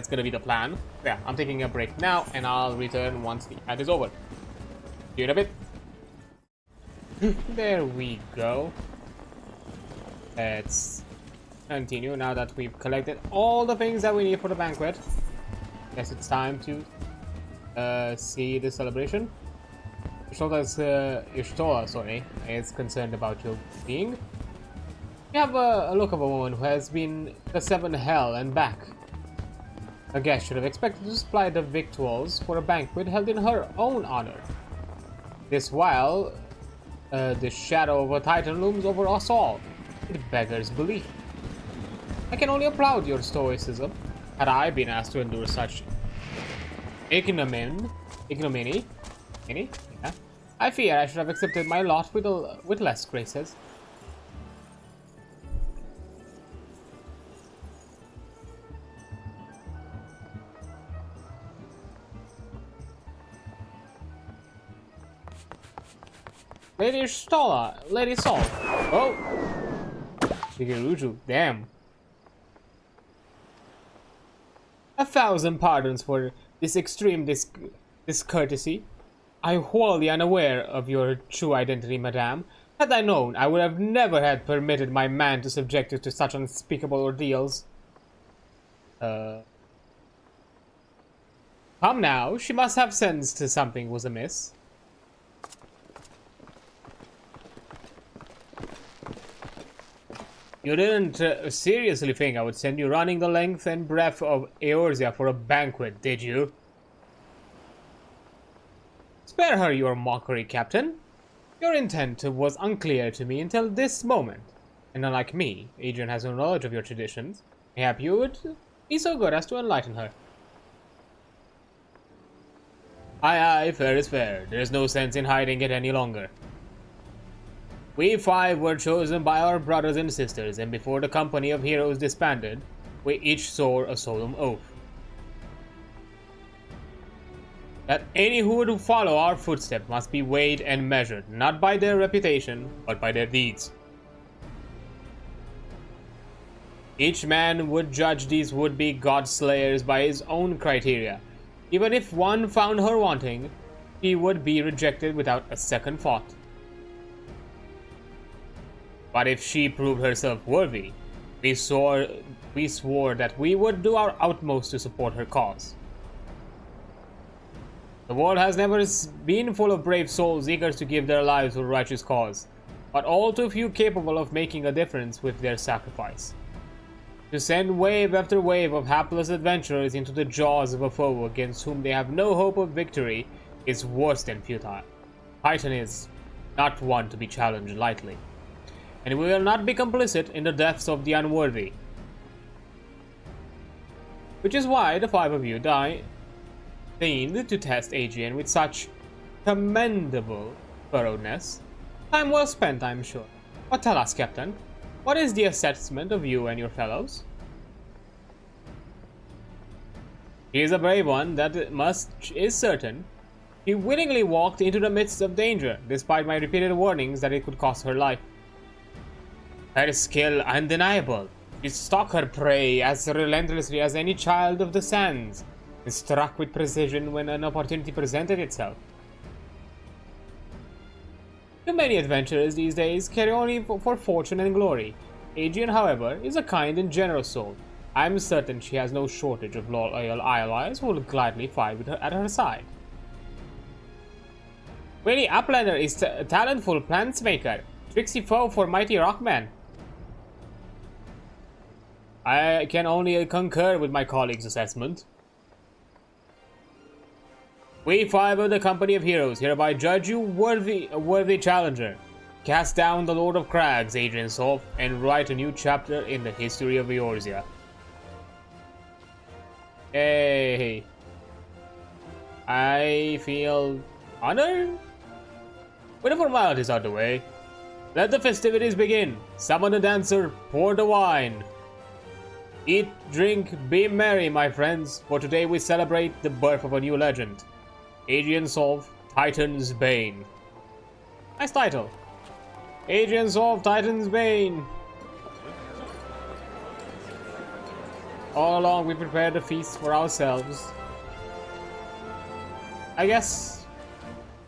Speaker 1: gonna be the plan. Yeah, I'm taking a break now and I'll return once the ad is over. See you in a bit. There we go. Let's continue now that we've collected all the things that we need for the banquet. Guess it's time to see the celebration. Ishtola, is concerned about your being. We have a look of a woman who has been to 7 hell and back. A guest should have expected to supply the victuals for a banquet held in her own honor. This while the shadow of a titan looms over us all. It beggars belief. I can only applaud your stoicism. Had I been asked to endure such ignominy, yeah, I fear I should have accepted my lot with less graces. Lady Stola, Lady Sol. Oh! Gigerujo, damn. 1,000 pardons for this extreme discourtesy. I am wholly unaware of your true identity, madame. Had I known, I would have never had permitted my man to subject you to such unspeakable ordeals. Come now, she must have sensed something was amiss. You didn't seriously think I would send you running the length and breadth of Eorzea for a banquet, did you? Spare her your mockery, Captain. Your intent was unclear to me until this moment, and unlike me, Adrian has no knowledge of your traditions. Mayhap you would be so good as to enlighten her. Aye, fair is fair. There is no sense in hiding it any longer. We 5 were chosen by our brothers and sisters, and before the company of heroes disbanded, we each swore a solemn oath that any who would follow our footsteps must be weighed and measured, not by their reputation, but by their deeds. Each man would judge these would-be god-slayers by his own criteria. Even if one found her wanting, he would be rejected without a second thought. But if she proved herself worthy, we swore that we would do our utmost to support her cause. The world has never been full of brave souls eager to give their lives for a righteous cause, but all too few capable of making a difference with their sacrifice. To send wave after wave of hapless adventurers into the jaws of a foe against whom they have no hope of victory is worse than futile. Titan is not one to be challenged lightly, and we will not be complicit in the deaths of the unworthy. Which is why the 5 of you deigned to test Adrian with such commendable thoroughness. Time well spent, I'm sure. But tell us, Captain, what is the assessment of you and your fellows? He is a brave one, that much is certain. He willingly walked into the midst of danger, despite my repeated warnings that it could cost her life. Her skill undeniable. She stalked her prey as relentlessly as any child of the sands, and struck with precision when an opportunity presented itself. Too many adventurers these days care only for fortune and glory. Adrian, however, is a kind and generous soul. I am certain she has no shortage of loyal allies who will gladly fight with her at her side. Willie Uplander is a talentful plants maker, tricksy foe for mighty rockman. I can only concur with my colleague's assessment. We 5 of the company of heroes hereby judge you a worthy challenger. Cast down the Lord of Crags, adreansulph, and write a new chapter in the history of Eorzea. Hey, I feel honored. With the formalities out of the way, let the festivities begin. Summon the dancer, pour the wine. Eat, drink, be merry, my friends, for today we celebrate the birth of a new legend. Adreansulph, Titan's Bane. Nice title. Adreansulph, Titan's Bane. All along we prepared a feast for ourselves. I guess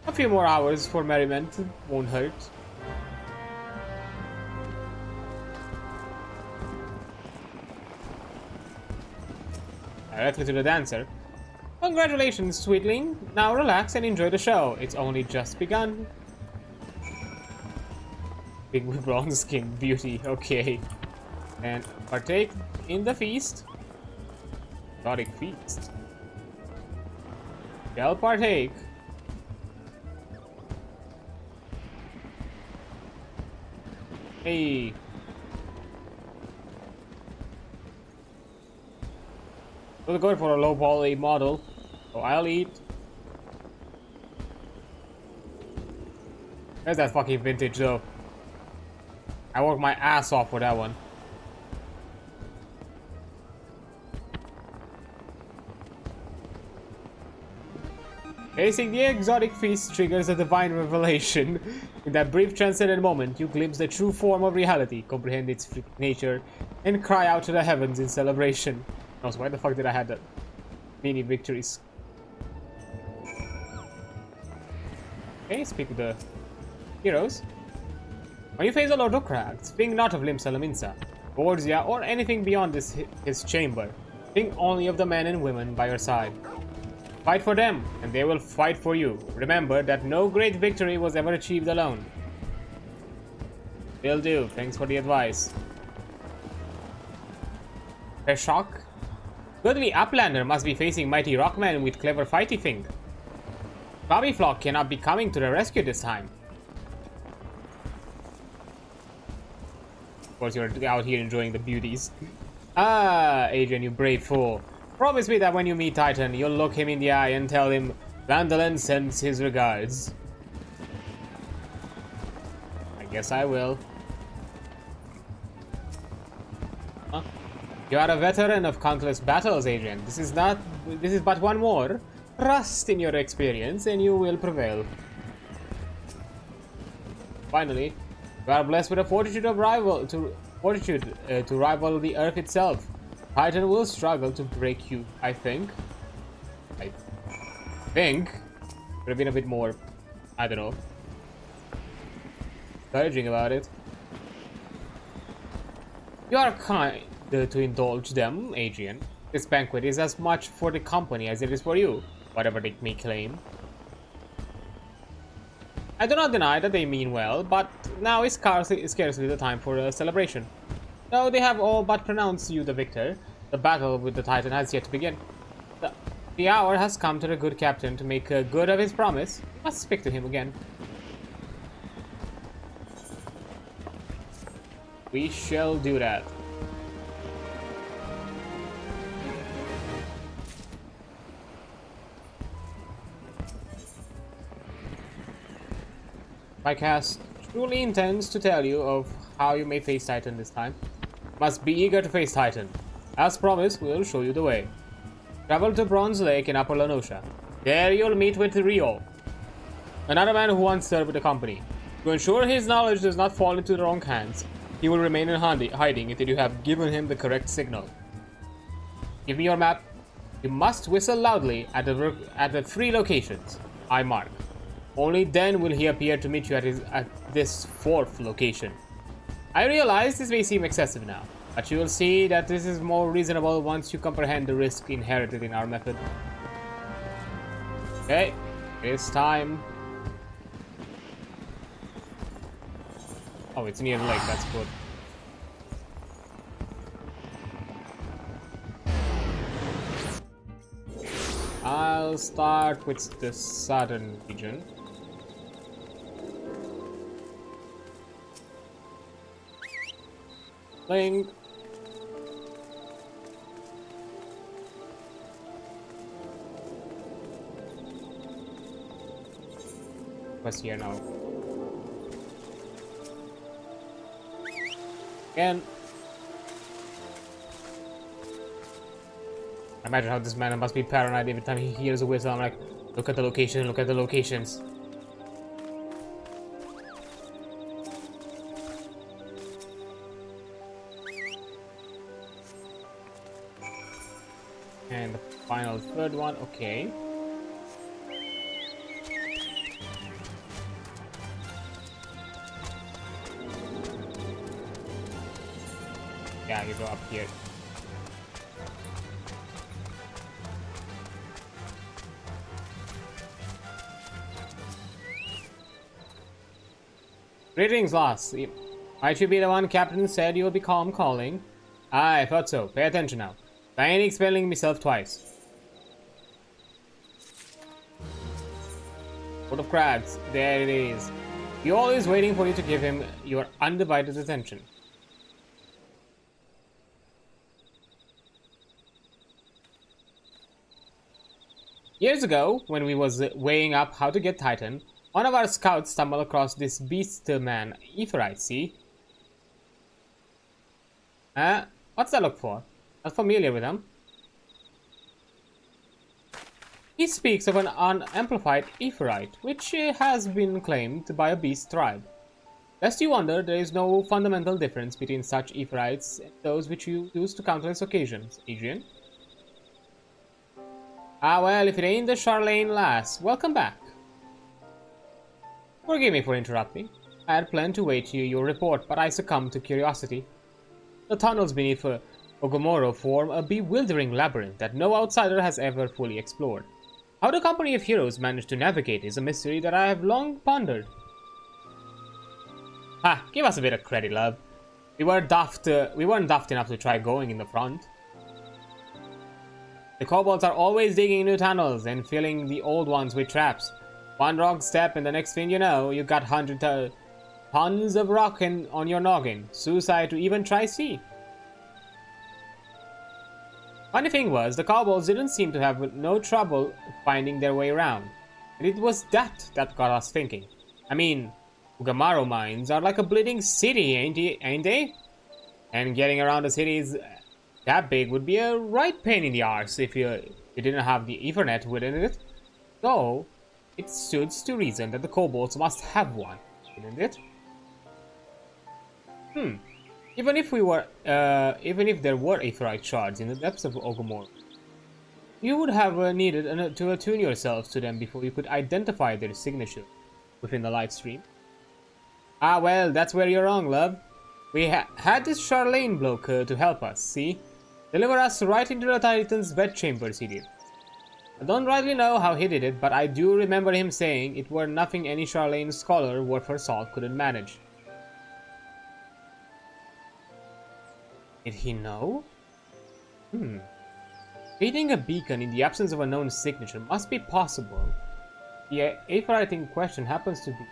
Speaker 1: a few more hours for merriment won't hurt. Directly to the dancer. Congratulations, sweetling. Now relax and enjoy the show. It's only just begun. Big bronze skin beauty. Okay. And partake in the feast. Exotic feast. Shall partake. Hey. We'll go for a low poly model, so I'll eat. There's that fucking vintage though. I worked my ass off for that one. Tasting the exotic feast triggers a divine revelation. In that brief transcendent moment, you glimpse the true form of reality, comprehend its nature, and cry out to the heavens in celebration. Also, why the fuck did I have that mini victories? Okay, speak with the heroes. When you face a Lord of Crags, think not of Limsa, Eorzea, or anything beyond his chamber. Think only of the men and women by your side. Fight for them, and they will fight for you. Remember that no great victory was ever achieved alone. Will do. Thanks for the advice. A shock? Goodly Uplander must be facing mighty rockman with clever fighty thing. Bobby Flock cannot be coming to the rescue this time. Of course, you're out here enjoying the beauties. Ah, Adrian, you brave fool. Promise me that when you meet Titan, you'll look him in the eye and tell him Vandalen sends his regards. I guess I will. Huh? You are a veteran of countless battles, Adrian. This is but one more. Trust in your experience and you will prevail. Finally, you are blessed with a fortitude to rival the earth itself. Titan will struggle to break you, I think. Could have been a bit more, I don't know, encouraging about it. You are kind to indulge them, Adrian. This banquet is as much for the company as it is for you. whatever they may claim. I do not deny that they mean well, but now is scarcely the time for a celebration. Though they have all but pronounced you the victor, the battle with the Titan has yet to begin. The hour has come to the good captain to make good of his promise. You must speak to him again. We shall do that. My cast truly intends to tell you of how you may face Titan this time. Must be eager to face Titan. As promised, we'll show you the way. Travel to Bronze Lake in Upper Lanosha. There you'll meet with Rio, another man who once served with the company. To ensure his knowledge does not fall into the wrong hands, he will remain in hiding until you have given him the correct signal. Give me your map. You must whistle loudly at the 3 locations I mark. Only then will he appear to meet you at this 4th location. I realize this may seem excessive now, but you will see that this is more reasonable once you comprehend the risk inherited in our method. Okay, it's time. Oh, it's near the lake, that's good. I'll start with the southern region. Link. What's here now? Again. Imagine how this man must be paranoid every time he hears a whistle. I'm like, look at the location, look at the locations. And the final 3rd one, okay. Yeah, you go up here. Greetings, Lost. Might you be the one Captain said you will be calling? I thought so. Pay attention now. I ain't expelling myself twice. Foot of Crags. There it is. He always waiting for you to give him your undivided attention. Years ago, when we was weighing up how to get Titan, one of our scouts stumbled across this beast man, Ephrite, see? What's that look for? Not familiar with him. He speaks of an unamplified Ephrite, which has been claimed by a beast tribe. Lest you wonder, there is no fundamental difference between such Ephrites and those which you use to countless occasions, Adrian. Ah well, if it ain't the Charlene lass, welcome back. Forgive me for interrupting. I had planned to wait to hear your report, but I succumbed to curiosity. The tunnels beneath Ogomoro form a bewildering labyrinth that no outsider has ever fully explored. How the company of heroes managed to navigate is a mystery that I have long pondered. Ha! Give us a bit of credit, love. We weren't daft enough to try going in the front. The kobolds are always digging new tunnels and filling the old ones with traps. One wrong step and the next thing you know, you got 100 tons of rock on your noggin. Suicide to even try see. Funny thing was, the kobolds didn't seem to have no trouble finding their way around. And it was that got us thinking. I mean, Ugamaro mines are like a bleeding city, ain't they? And getting around the cities that big would be a right pain in the arse if you didn't have the Ethernet within it. So, it stood to reason that the kobolds must have one, didn't it? Even if there were Aetherite shards in the depths of Ogomor, you would have needed to attune yourselves to them before you could identify their signature within the light stream. Ah well, that's where you're wrong, love. We had this Charlene bloke to help us, see? Deliver us right into the Titan's bedchambers, he did. I don't rightly know how he did it, but I do remember him saying it were nothing any Charlene scholar worth her salt couldn't manage. Did he know? Reading a beacon in the absence of a known signature must be possible. The aetheryte in question happens to be...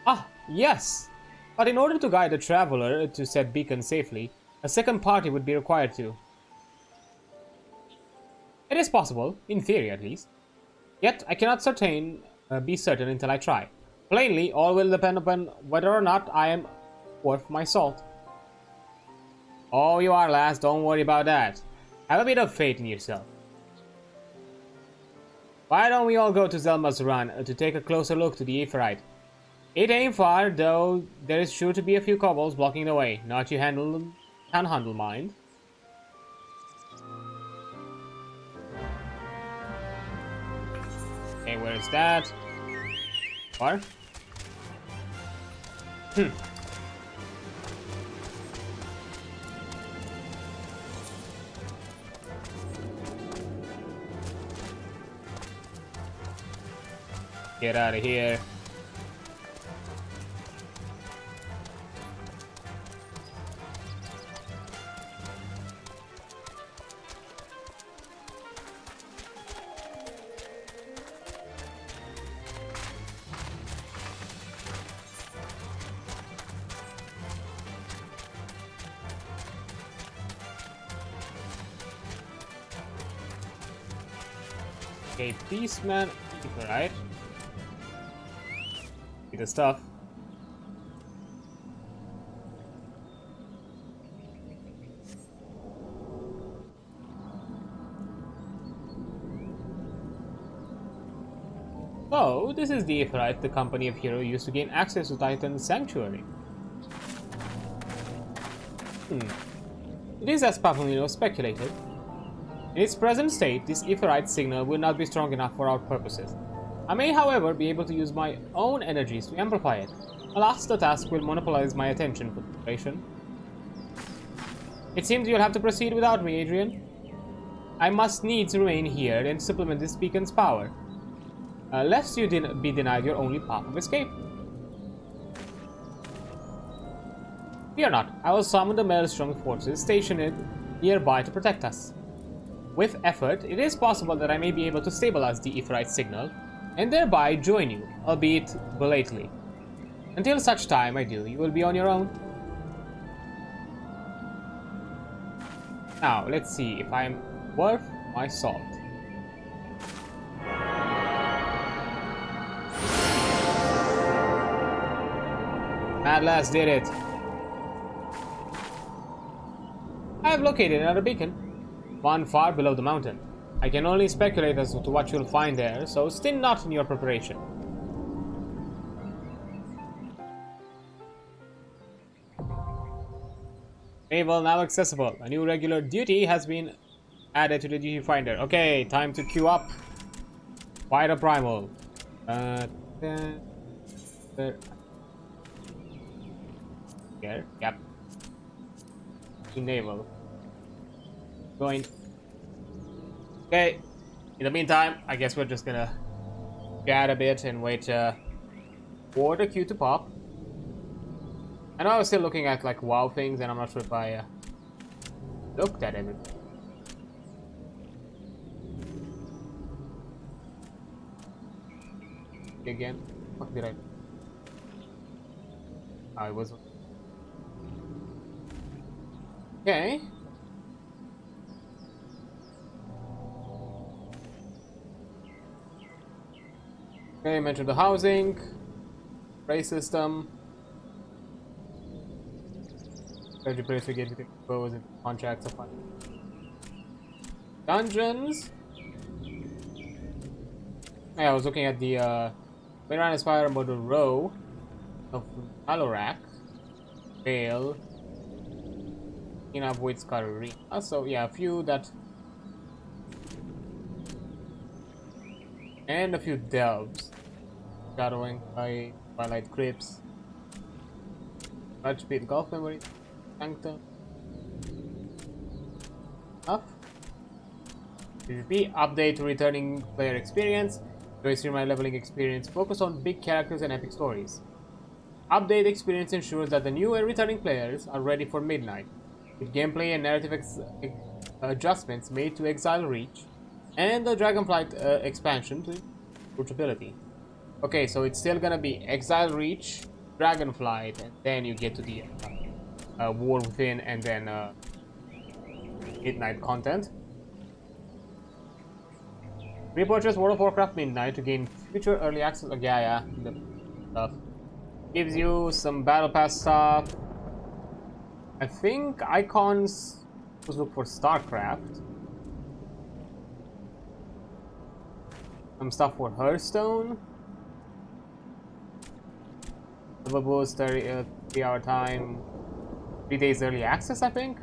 Speaker 1: Ah, yes! But in order to guide a traveler to said beacon safely, a second party would be required to. It is possible, in theory at least. Yet, I cannot be certain until I try. Plainly, all will depend upon whether or not I am worth my salt. Oh, you are, lass, don't worry about that. Have a bit of faith in yourself. Why don't we all go to Zelma's Run to take a closer look to the aetheryte? It ain't far, though there is sure to be a few kobolds blocking the way. Not you can handle mind. Okay, where is that? Far? Get out of here. Okay, Beastman, right? The stuff. So, this is the aetheryte the company of Hero used to gain access to Titan's sanctuary. It is as Papalino speculated. In its present state, this aetheryte signal will not be strong enough for our purposes. I may, however, be able to use my own energies to amplify it. Alas, the task will monopolize my attention for the duration. It seems you'll have to proceed without me, Adrian. I must needs remain here and supplement this beacon's power, lest you be denied your only path of escape. Fear not, I will summon the Maelstrom forces stationed nearby to protect us. With effort, it is possible that I may be able to stabilize the aetheryte signal, and thereby join you, albeit belatedly. Until such time I do, you will be on your own. Now, let's see if I'm worth my salt. Mad lass did it. I have located another beacon, one far below the mountain. I can only speculate as to what you'll find there, so stint not in your preparation. Naval now accessible. A new regular duty has been added to the duty finder. Okay, time to queue up. Fight a primal. Here, yep. Naval. Going. Okay, in the meantime, I guess we're just gonna chat a bit and wait for the queue to pop. I know I was still looking at like WoW things, and I'm not sure if I looked at everything. Again, what did I do? Oh, it was... Okay. Okay, mention the housing, race system, strategy players to get bows and contracts of fun. Dungeons. Yeah, I was looking at the Miran Aspire Model Row of Alorak, Vale, Enough with Scarry. So yeah, a few that. And a few delves. Shadowing by Twilight Crypts. Touchbeat Golf Memory. Sanctum. Up. PvP, update to returning player experience, to streamline leveling experience, focus on big characters and epic stories. Update experience ensures that the new and returning players are ready for midnight, with gameplay and narrative adjustments made to Exile Reach, and the Dragonflight expansion to portability. Okay, so it's still gonna be Exile Reach, Dragonflight, and then you get to the War Within, and then Midnight content. Repurchase World of Warcraft Midnight to gain future early access. Yeah, the stuff. Gives you some battle pass stuff. I think icons. Let's look for StarCraft. Some stuff for Hearthstone. Level boost, 3-hour time. 3 days early access, I think.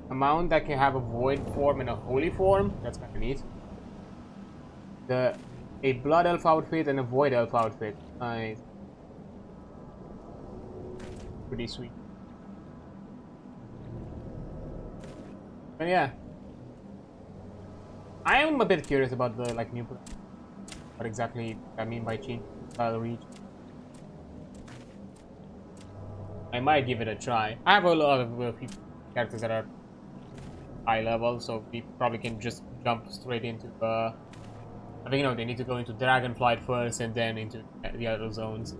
Speaker 1: Amount that can have a void form and a holy form. That's kind of neat. A blood elf outfit and a void elf outfit. Nice. Pretty sweet. But yeah, I am a bit curious about the new. What exactly I mean by change style reach. I might give it a try. I have a lot of characters that are high level, so we probably can just jump straight into I think, you know, they need to go into Dragonflight first and then into the other zones.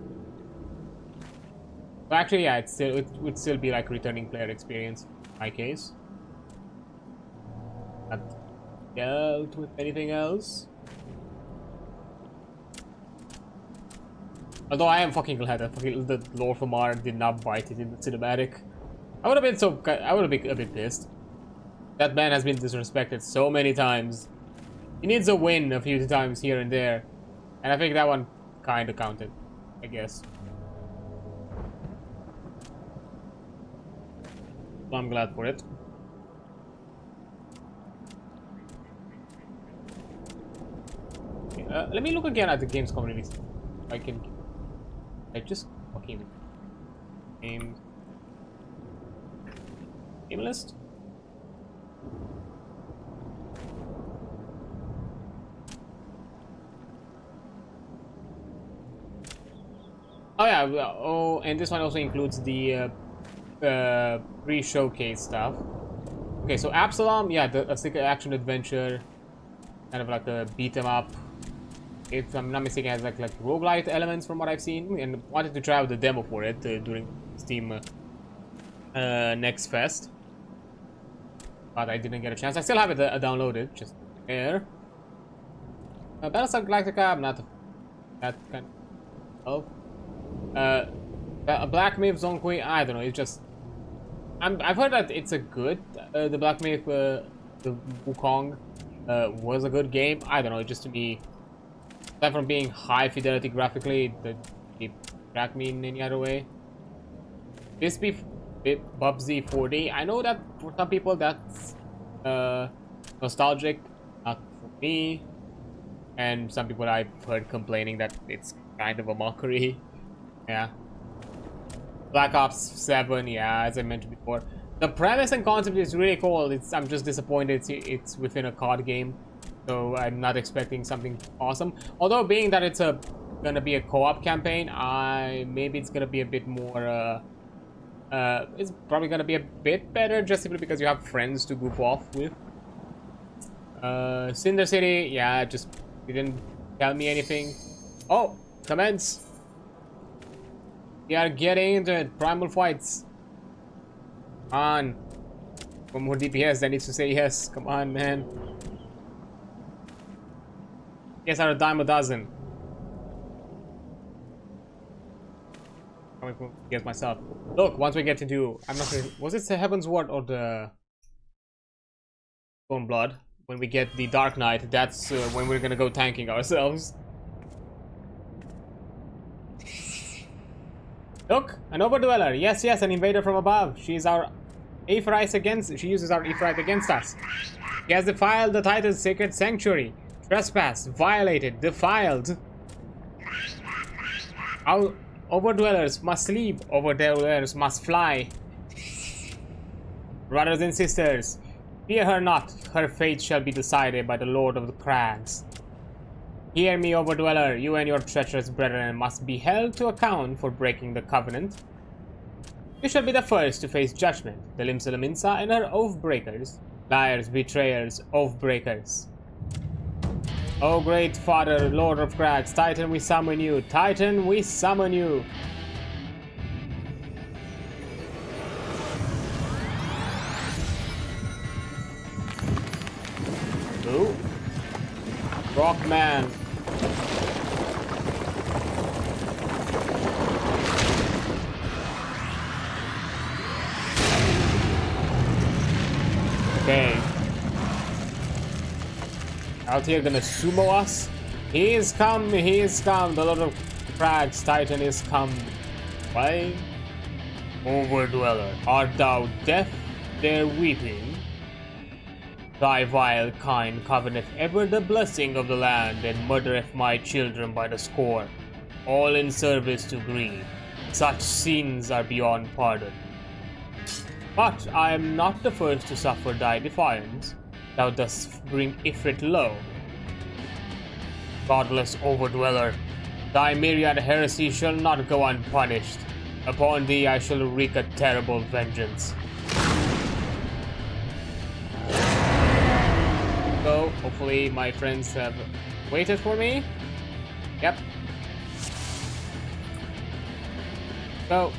Speaker 1: But actually, yeah, it would still be like returning player experience in my case. Not dealt with anything else. Although I am fucking glad that the Lord from Mar did not bite it in the cinematic. I would have been a bit pissed. That man has been disrespected so many times. He needs a win a few times here and there. And I think that one kinda counted, I guess. So I'm glad for it. Okay, let me look again at the games community. I just fucking game list. Oh yeah, oh, and this one also includes the pre-showcase stuff. Okay, so Absalom, yeah, a sticker action adventure, kind of like a beat 'em up. If I'm not mistaken, it has like roguelite elements from what I've seen, and wanted to try out the demo for it during Steam Next Fest, but I didn't get a chance. I still have it downloaded, just there. Battlestar Galactica, I'm not that kind of. Black Myth Zone Queen, I don't know, it's just I've heard that it's a good the Black Myth the Wukong was a good game. I don't know, just to me, aside from being high fidelity graphically, it track me in any other way. This be Bubsy 4D, I know that for some people that's nostalgic, not for me, and some people I've heard complaining that it's kind of a mockery. Yeah. Black Ops 7, yeah, as I mentioned before. The premise and concept is really cool. I'm just disappointed it's within a COD game. So I'm not expecting something awesome. Although being that it's gonna be a co-op campaign, maybe it's gonna be a bit more it's probably gonna be a bit better just simply because you have friends to goof off with. Cinder City, yeah, just didn't tell me anything. Oh, commence. We are getting into it. Primal fights. Come on. For more DPS, that needs to say yes. Come on, man. Yes, out of dime a dozen. I'm guess myself. Look, once we get to do, I'm not sure. Was it the Heaven's Ward or the Bone Blood? When we get the Dark Knight, that's when we're gonna go tanking ourselves. Look, an Overdweller. Yes, yes, an invader from above. She is our Aphrites against. She uses our Aphrite against us. She has defiled the Titan's sacred sanctuary. Trespass, violated, defiled. Our Overdwellers must sleep. Overdwellers must fly. Brothers and sisters, fear her not. Her fate shall be decided by the Lord of the Crags. Hear me, Overdweller. You and your treacherous brethren must be held to account for breaking the covenant. You shall be the first to face judgment. The Limsa and her oath-breakers. Liars, betrayers, oath-breakers. O great Father, Lord of Crags, Titan, we summon you. Titan, we summon you. Ooh. Rockman. Okay. Out here gonna sumo us. He is come, he is come. The Lord of Crags, Titan is come. Why? Overdweller, art thou deaf, there weeping? Thy vile kind covenant ever the blessing of the land, and murdereth my children by the score, all in service to greed. Such sins are beyond pardon. But I am not the first to suffer thy defiance. Thou dost bring Ifrit low. Godless Overdweller, thy myriad heresy shall not go unpunished. Upon thee I shall wreak a terrible vengeance. So, hopefully my friends have waited for me. Yep. Go.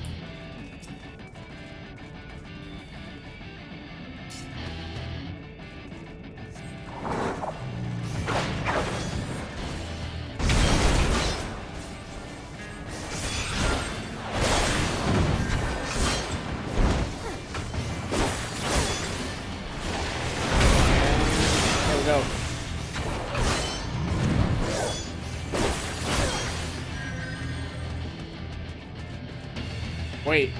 Speaker 1: Go. Wait.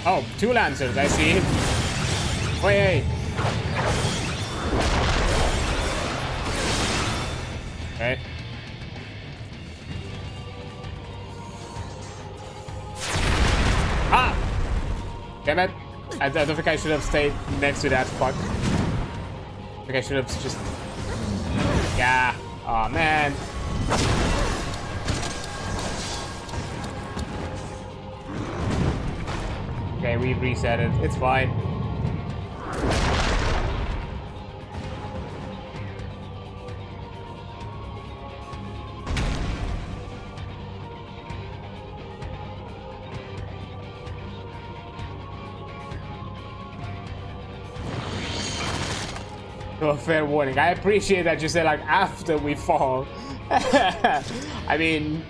Speaker 1: Oh, 2 lancers, I see. Wait. Okay. Ah! Damn it. I don't think I should have stayed next to that fuck. I think I should have just... Yeah. Aw, man. Okay, we've reset it. It's fine. A fair warning. I appreciate that you said like after we fall. I mean,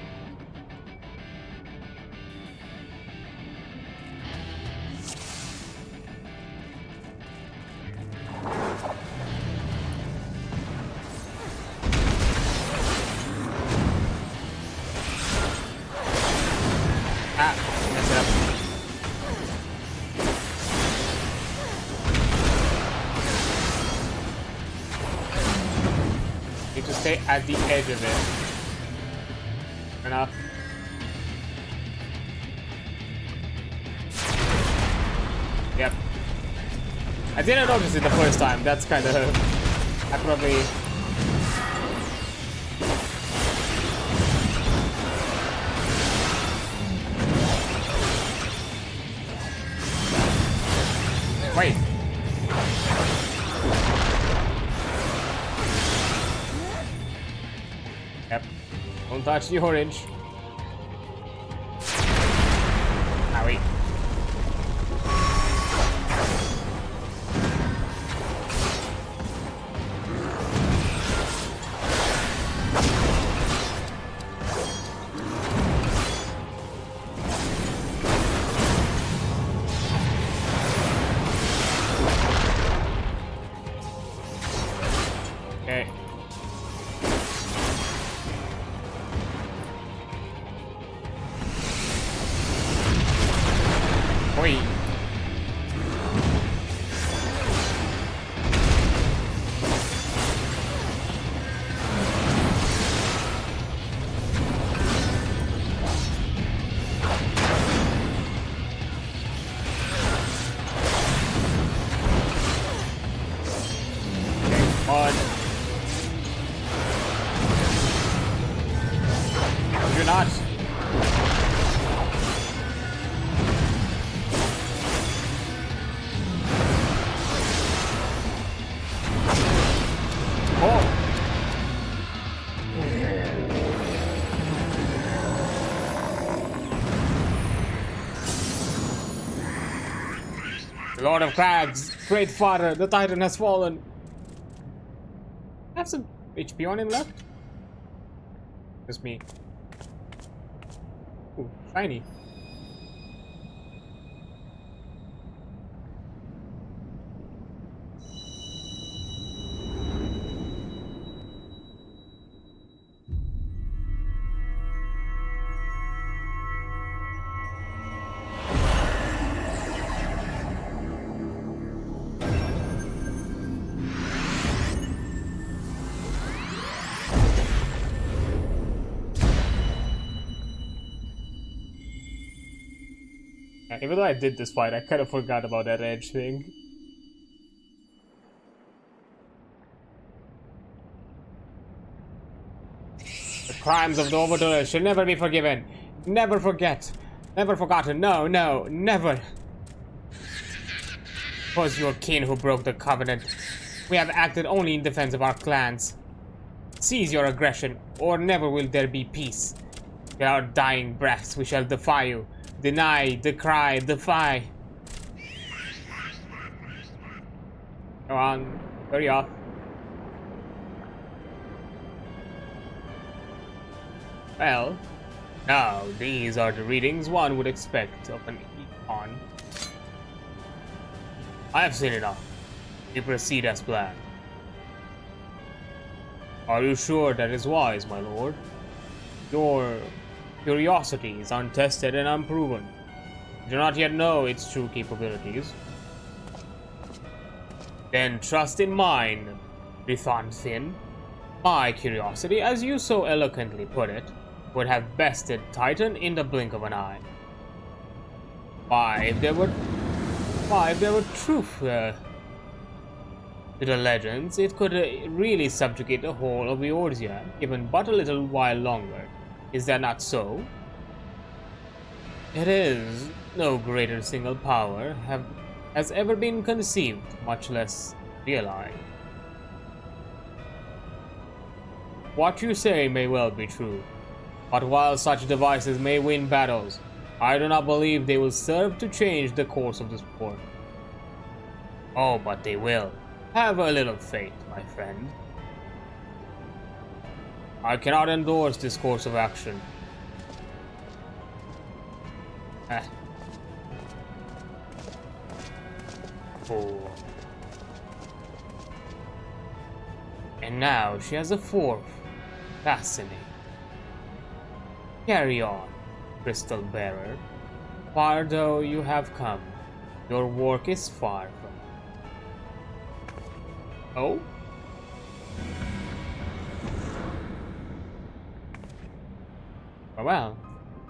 Speaker 1: mess it up. Need to stay at the edge of it. Enough. Yep. I didn't notice it the first time. That's kind of... I probably... Wait. Yep. Don't touch the orange. Owie. Okay. Oi. Maybe not. Oh. Lord of Crags, great father, the Titan has fallen. Have some HP on him left? Just me. Ooh, shiny. Even though I did this fight, I kind of forgot about that edge thing. The crimes of the overturers should never be forgiven. Never forget. Never forgotten. No, no, never. It was your kin who broke the covenant. We have acted only in defense of our clans. Cease your aggression, or never will there be peace. In our dying breaths, we shall defy you. Deny, decry, defy. Come on, hurry up. Well, now these are the readings one would expect of an econ. I have seen enough. We proceed as planned. Are you sure that is wise, my lord? Your curiosity is untested and unproven. You do not yet know its true capabilities. Then trust in mine, Thin. My curiosity, as you so eloquently put it, would have bested Titan in the blink of an eye. If there were truth to the legends, it could really subjugate the whole of Eorzea, given but a little while longer. Is that not so? It is. No greater single power has ever been conceived, much less realized. What you say may well be true, but while such devices may win battles, I do not believe they will serve to change the course of the sport. Oh, but they will. Have a little faith, my friend. I cannot endorse this course of action. Oh. And now she has a fourth. Fascinating. Carry on, Crystal Bearer. Far though you have come, your work is far from. Oh? Well,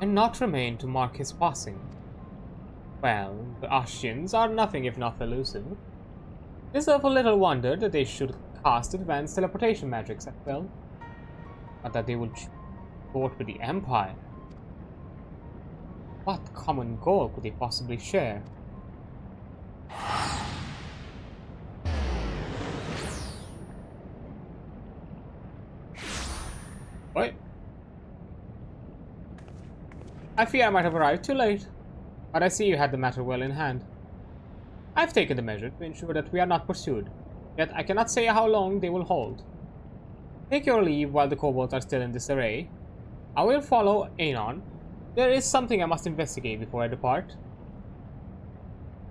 Speaker 1: and not remain to mark his passing. Well, the Ashians are nothing if not elusive. It is of a little wonder that they should cast advanced teleportation magics at will, but that they would fought with the Empire. What common goal could they possibly share? What? I fear I might have arrived too late, but I see you had the matter well in hand. I've taken the measure to ensure that we are not pursued, yet I cannot say how long they will hold. Take your leave while the kobolds are still in disarray. I will follow Anon. There is something I must investigate before I depart.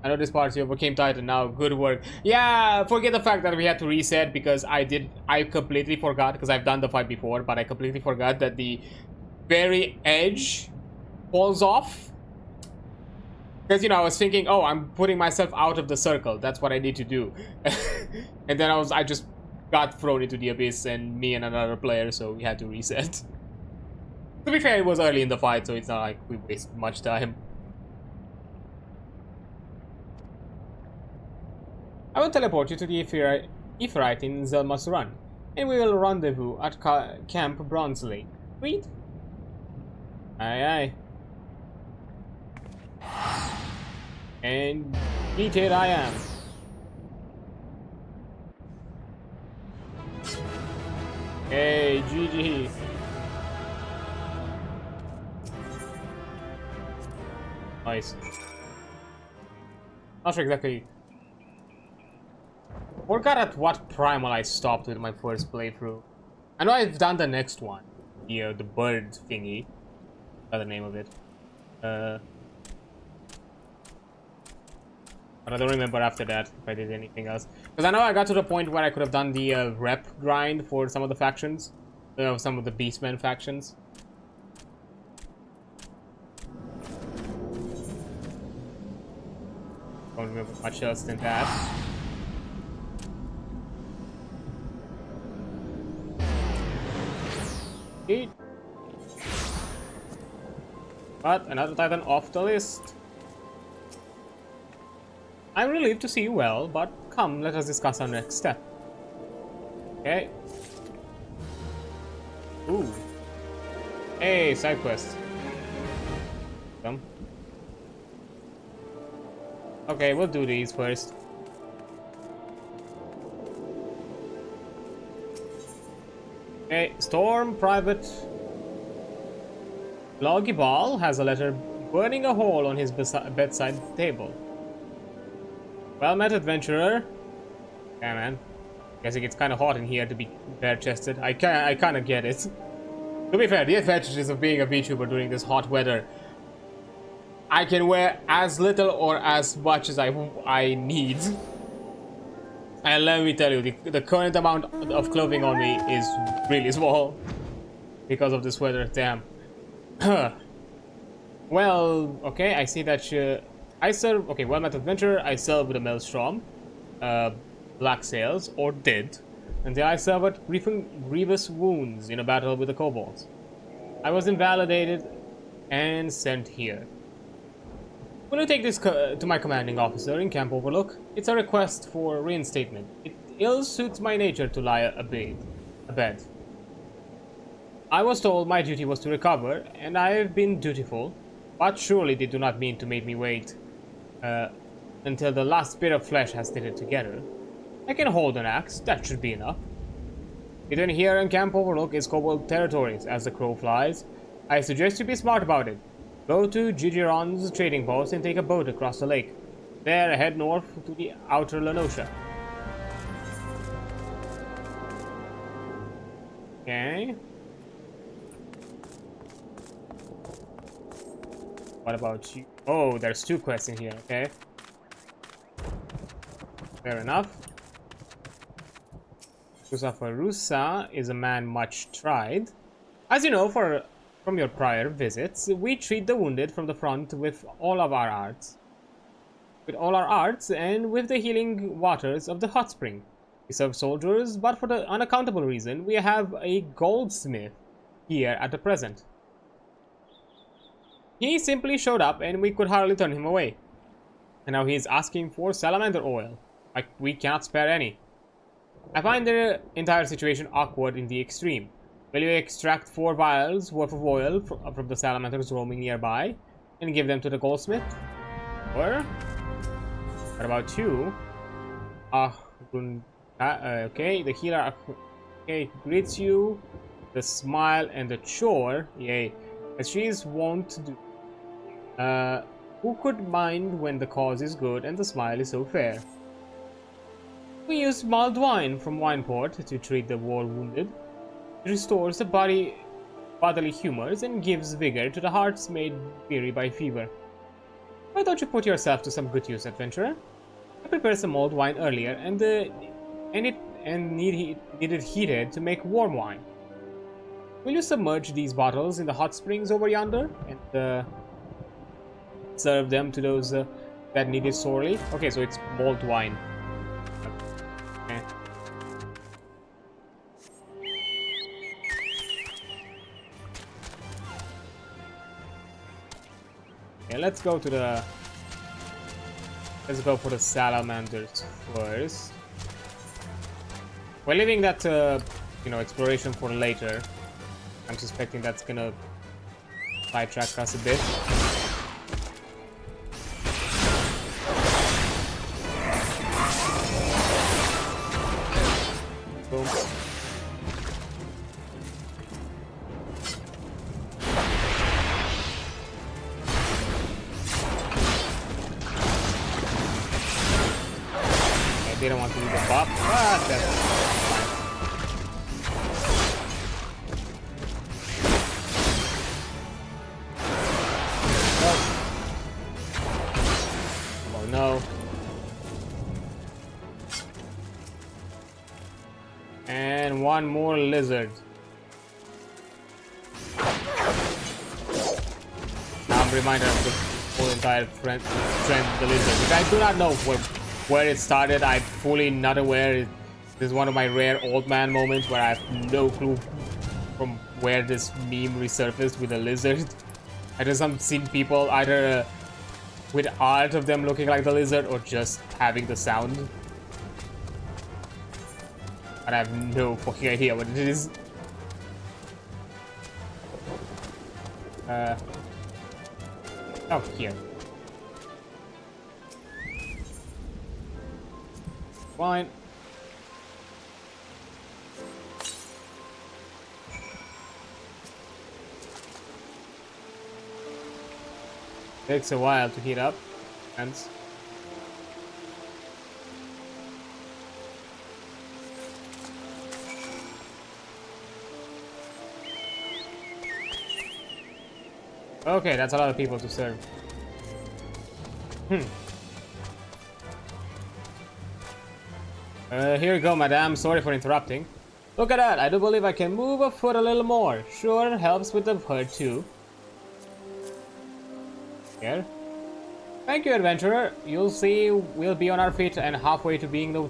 Speaker 1: I know this part you overcame Titan now. Good work. Yeah, forget the fact that we had to reset because I completely forgot, because I've done the fight before, but I completely forgot that the very edge falls off. Because, you know, I was thinking, oh, I'm putting myself out of the circle. That's what I need to do. And then I just got thrown into the abyss, and me and another player, so we had to reset. To be fair, it was early in the fight, so it's not like we wasted much time. I will teleport you to the Epherite in Zelma's Run, and we will rendezvous at Camp Bronzeley. Sweet? Aye aye. And defeated I am. Hey, GG. Nice. Not sure exactly. Forgot at what primal I stopped with my first playthrough. I know I've done the next one. The bird thingy. That's the name of it. But I don't remember after that if I did anything else. Because I know I got to the point where I could have done the rep grind for some of the factions. Some of the Beastmen factions. Don't remember much else than that. Okay. But another Titan off the list. I'm relieved to see you well, but come, let us discuss our next step. Okay. Ooh. Hey, side quest. Come. Okay, we'll do these first. Okay, Storm Private Loggy Ball has a letter burning a hole on his bedside table. Well met, adventurer. Yeah, man. Guessing it's kind of hot in here to be bare-chested. I kind of get it. To be fair, the advantages of being a VTuber during this hot weather. I can wear as little or as much as I need. And let me tell you, the current amount of clothing on me is really small. Because of this weather, damn. Well, okay, I see that I serve... Okay, well-met adventurer, I serve with a Maelstrom. Black Sails, or did. Until I suffered grievous wounds in a battle with the kobolds. I was invalidated and sent here. Will you take this to my commanding officer in Camp Overlook? It's a request for reinstatement. It ill suits my nature to lie abed. I was told my duty was to recover, and I have been dutiful, but surely they do not mean to make me wait until the last bit of flesh has knitted together. I can hold an axe, that should be enough. Between here and Camp Overlook is kobold territories, as the crow flies. I suggest you be smart about it. Go to Gigiron's trading post and take a boat across the lake. There, head north to the outer Lenosha. Okay. What about you? Oh, there's 2 quests in here, okay. Fair enough. Rusa is a man much tried. As you know from your prior visits, we treat the wounded from the front with all our arts and with the healing waters of the hot spring. We serve soldiers, but for the unaccountable reason, we have a goldsmith here at the present. He simply showed up and we could hardly turn him away. And now he is asking for salamander oil. Like, we cannot spare any. I find the entire situation awkward in the extreme. Will you extract 4 vials worth of oil from the salamanders roaming nearby and give them to the goldsmith? Or what about you? Okay, the healer greets you, the smile and the chore, yay, as she is wont to do. Who could mind when the cause is good and the smile is so fair? We use mulled wine from Wineport to treat the war wounded. It restores the bodily humors and gives vigor to the hearts made weary by fever. Why don't you put yourself to some good use, adventurer? I prepared some mulled wine earlier and needed heated to make warm wine. Will you submerge these bottles in the hot springs over yonder and serve them to those that need it sorely? Okay, so it's mulled wine. Okay. Okay, let's go for the salamanders first. We're leaving that exploration for later. I'm suspecting that's gonna sidetrack us a bit. Boom. I didn't want to do the pop. Ah, that's fine. Oh no. And one more lizard. Now I'm reminded of the whole entire strength of the lizard, which I do not know where it started. I'm fully not aware. This is one of my rare old man moments where I have no clue from where this meme resurfaced with a lizard. I just have seen people either with art of them looking like the lizard or just having the sound. But I have no fucking idea what it is. Oh, here. Fine. Takes a while to heat up. Hence. Okay, that's a lot of people to serve. Here you go, madame. Sorry for interrupting. Look at that. I do believe I can move a foot a little more. Sure, helps with the hurt too. Here. Thank you, adventurer. You'll see we'll be on our feet and halfway to being the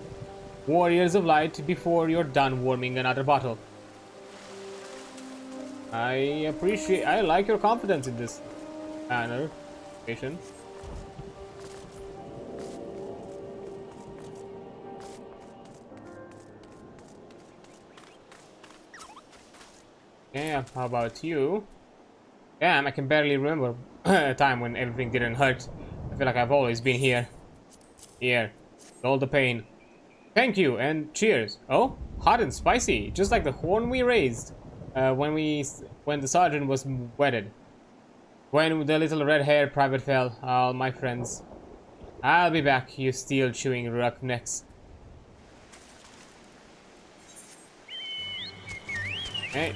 Speaker 1: warriors of light before you're done warming another bottle. I like your confidence in this manner, patient. Yeah, how about you? Damn, I can barely remember a time when everything didn't hurt. I feel like I've always been here. Here, all the pain. Thank you, and cheers. Oh, hot and spicy, just like the horn we raised. When the sergeant was wedded. When the little red-haired private fell, all my friends. I'll be back, you steel-chewing roughnecks. Hey.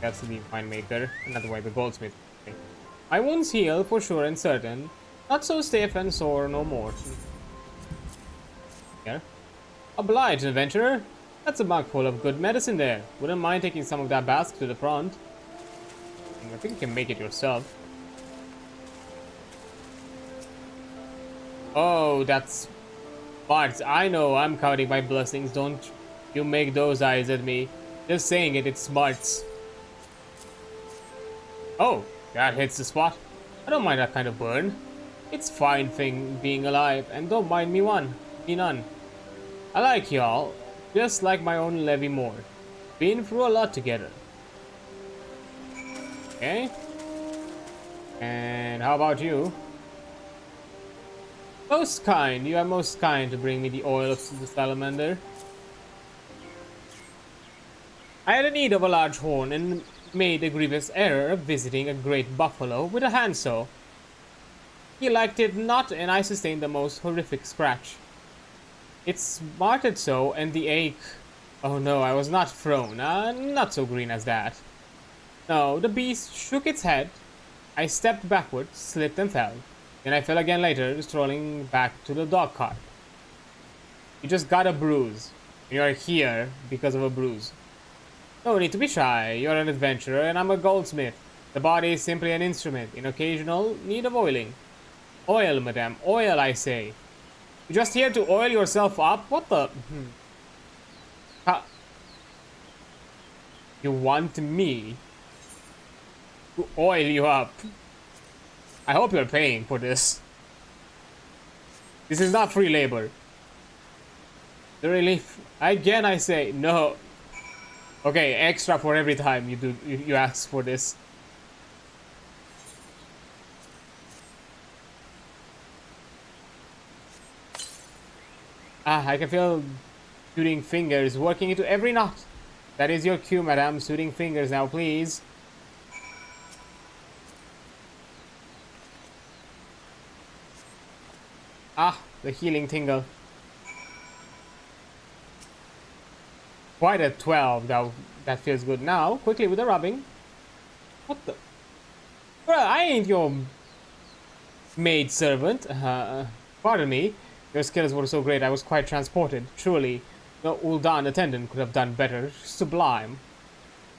Speaker 1: That's the winemaker, another way the goldsmith. Okay. My wounds heal for sure and certain. Not so stiff and sore no more. Here. Obliged, adventurer. That's a mug full of good medicine there. Wouldn't mind taking some of that bask to the front. I think you can make it yourself. Oh, that's smart. I know I'm counting my blessings. Don't you make those eyes at me. Just saying it, it's smarts. Oh, that hits the spot. I don't mind that kind of burn. It's fine thing being alive, and don't mind me none. I like y'all, just like my own Levy Moore. Been through a lot together. Okay. And how about you? Most kind, you are most kind to bring me the oil of the salamander. I had a need of a large horn and made a grievous error of visiting a great buffalo with a handsaw. He liked it not, and I sustained the most horrific scratch. It smarted so, and the ache... Oh no, I was not thrown. Not so green as that. No, the beast shook its head. I stepped backward, slipped and fell. Then I fell again later, strolling back to the dog cart. You just got a bruise. You're here because of a bruise. No need to be shy. You're an adventurer, and I'm a goldsmith. The body is simply an instrument, in occasional need of oiling. Oil, madame. Oil, I say. You're just here to oil yourself up? What the... You want me to oil you up? I hope you're paying for this. This is not free labor. The relief. Again, I say no. Okay, extra for every time you ask for this. Ah, I can feel shooting fingers working into every knot. That is your cue, madam. Shooting fingers now, please. Ah, the healing tingle. Quite a 12, now that feels good. Now, quickly with the rubbing. What the? Well, I ain't your maid servant. Pardon me. Your skills were so great, I was quite transported. Truly, the Ul'dan attendant could have done better. Sublime.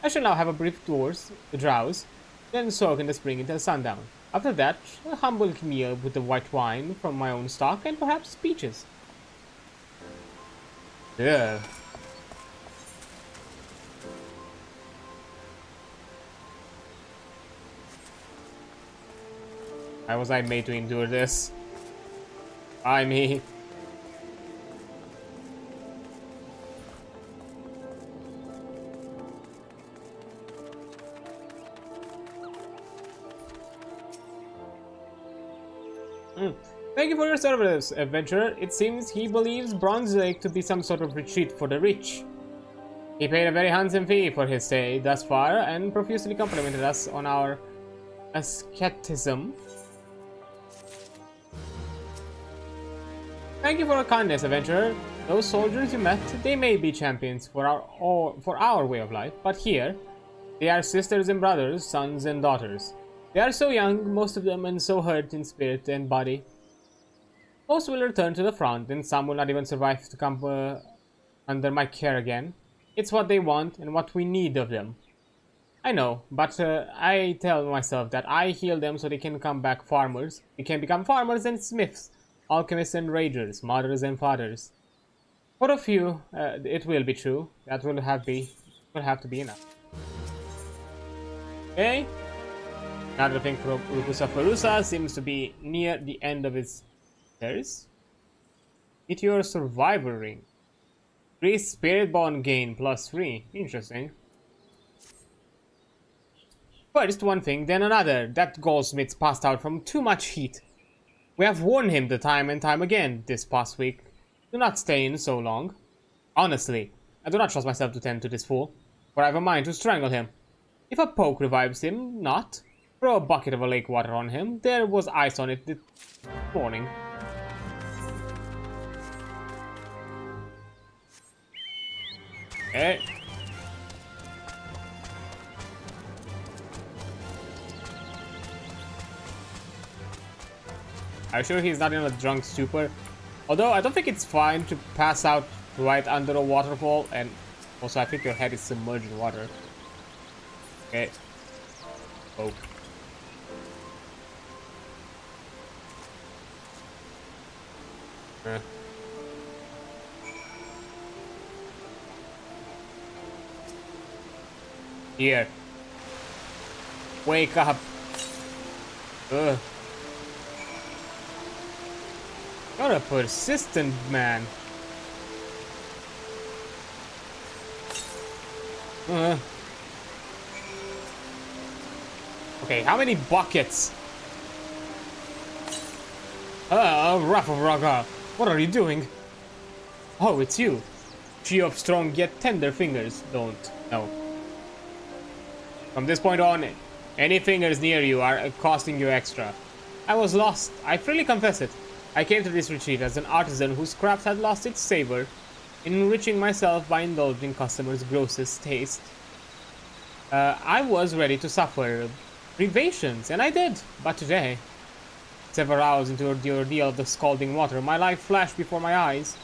Speaker 1: I shall now have a brief drowse, then soak in the spring until sundown. After that, a humble meal with the white wine from my own stock and perhaps peaches. Yeah. Why was I made to endure this? Why me? Thank you for your service, adventurer. It seems he believes Bronze Lake to be some sort of retreat for the rich. He paid a very handsome fee for his stay thus far and profusely complimented us on our asceticism. Thank you for your kindness, adventurer. Those soldiers you met, they may be champions for our way of life, but here, they are sisters and brothers, sons and daughters. They are so young, most of them, and so hurt in spirit and body. Most will return to the front, and some will not even survive to come under my care again. It's what they want and what we need of them. I know, but I tell myself that I heal them so they can come back farmers. They can become farmers and smiths, alchemists and ragers, mothers and fathers. For a few, it will be true. That will have to be enough. Okay. Another thing for Rupusa seems to be near the end of its terrace. Get your survivor ring. 3 spirit bond gain plus 3. Interesting. First one thing, then another. That goldsmith's passed out from too much heat. We have warned him the time and time again this past week. Do not stay in so long. Honestly, I do not trust myself to tend to this fool, for I have a mind to strangle him. If a poke revives him, not. Throw a bucket of lake water on him. There was ice on it this morning. Okay. Are you sure he's not in a drunk stupor? Although I don't think it's fine to pass out right under a waterfall, and also I think your head is submerged in water. Okay. Oh. Here. Wake up. Ugh. You're a persistent man. Okay, how many buckets? Rafa, what are you doing? Oh, it's you. She of strong yet tender fingers. Don't. No. From this point on, any fingers near you are costing you extra. I was lost. I freely confess it. I came to this retreat as an artisan whose craft had lost its savor, enriching myself by indulging customers' grossest taste. I was ready to suffer privations, and I did. But today, several hours into the ordeal of the scalding water, my life flashed before my eyes.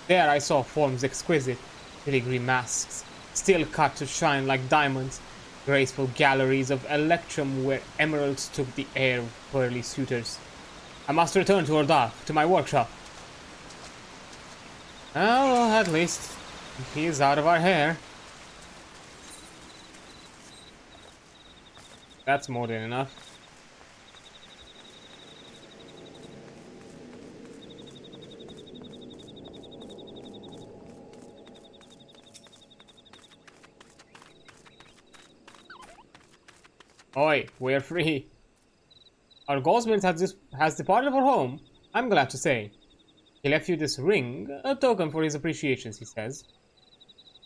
Speaker 1: There I saw forms exquisite, filigree masks, steel cut to shine like diamonds, graceful galleries of electrum where emeralds took the air of pearly suitors. I must return to Ordaf, to my workshop. Well, at least he's out of our hair. That's more than enough. Oi, we're free. Our goldsmith has departed for home, I'm glad to say. He left you this ring, a token for his appreciations, he says.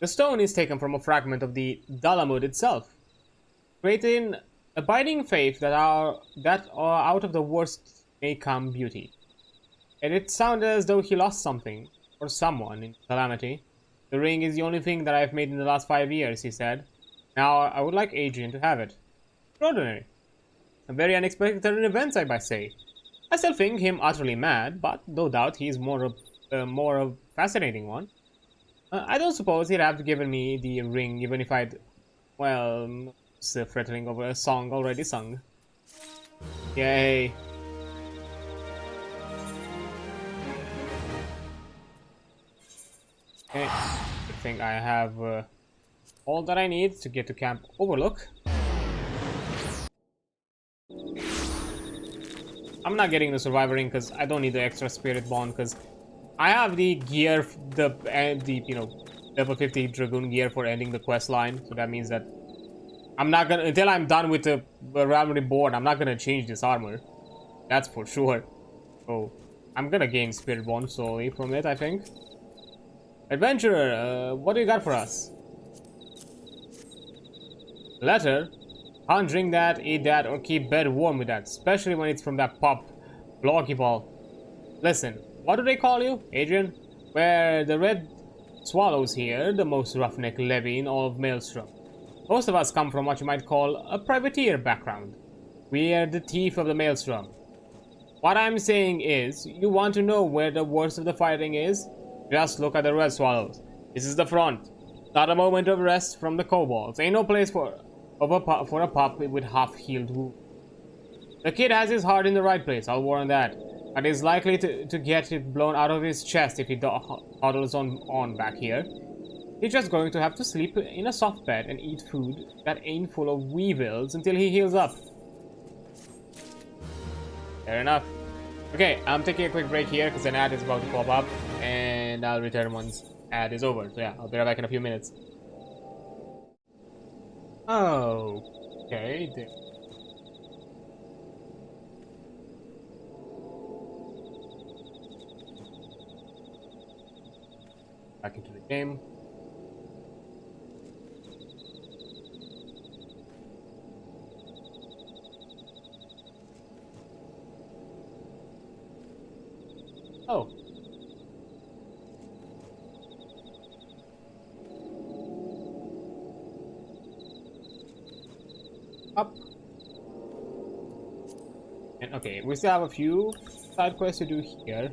Speaker 1: The stone is taken from a fragment of the Dalamud itself, creating abiding faith that out of the worst may come beauty. And it sounded as though he lost something, or someone, in calamity. The ring is the only thing that I've made in the last 5 years, he said. Now I would like Adrian to have it. Extraordinary. A very unexpected turn in events, I might say. I still think him utterly mad, but no doubt he's more a fascinating one. I don't suppose he'd have given me the ring even if I'd, well, threatening over a song already sung. Yay. Okay, I think I have all that I need to get to Camp Overlook. I'm not getting the Survivor ring because I don't need the extra Spirit Bond because I have the gear, the level 50 Dragoon gear for ending the quest line. So that means that I'm not gonna, until I'm done with the Realm Reborn, I'm not gonna change this armor. That's for sure. So I'm gonna gain Spirit Bond slowly from it, I think. Adventurer, what do you got for us? Letter? Can't drink that, eat that, or keep bed warm with that, especially when it's from that pup, Blocky Ball. Listen, what do they call you, Adrian? We're the Red Swallows here, the most roughneck levy in all of Maelstrom. Most of us come from what you might call a privateer background. We're the thief of the Maelstrom. What I'm saying is, you want to know where the worst of the fighting is? Just look at the Red Swallows. This is the front. Not a moment of rest from the kobolds. Ain't no place for a pup with half-healed wound. The kid has his heart in the right place, I'll warn that. But is likely to get it blown out of his chest if he huddles on back here. He's just going to have to sleep in a soft bed and eat food that ain't full of weevils until he heals up. Fair enough. Okay, I'm taking a quick break here because an ad is about to pop up, and I'll return once ad is over. So yeah, I'll be right back in a few minutes. Okay. Back into the game. Oh. Up. And okay, we still have a few side quests to do here.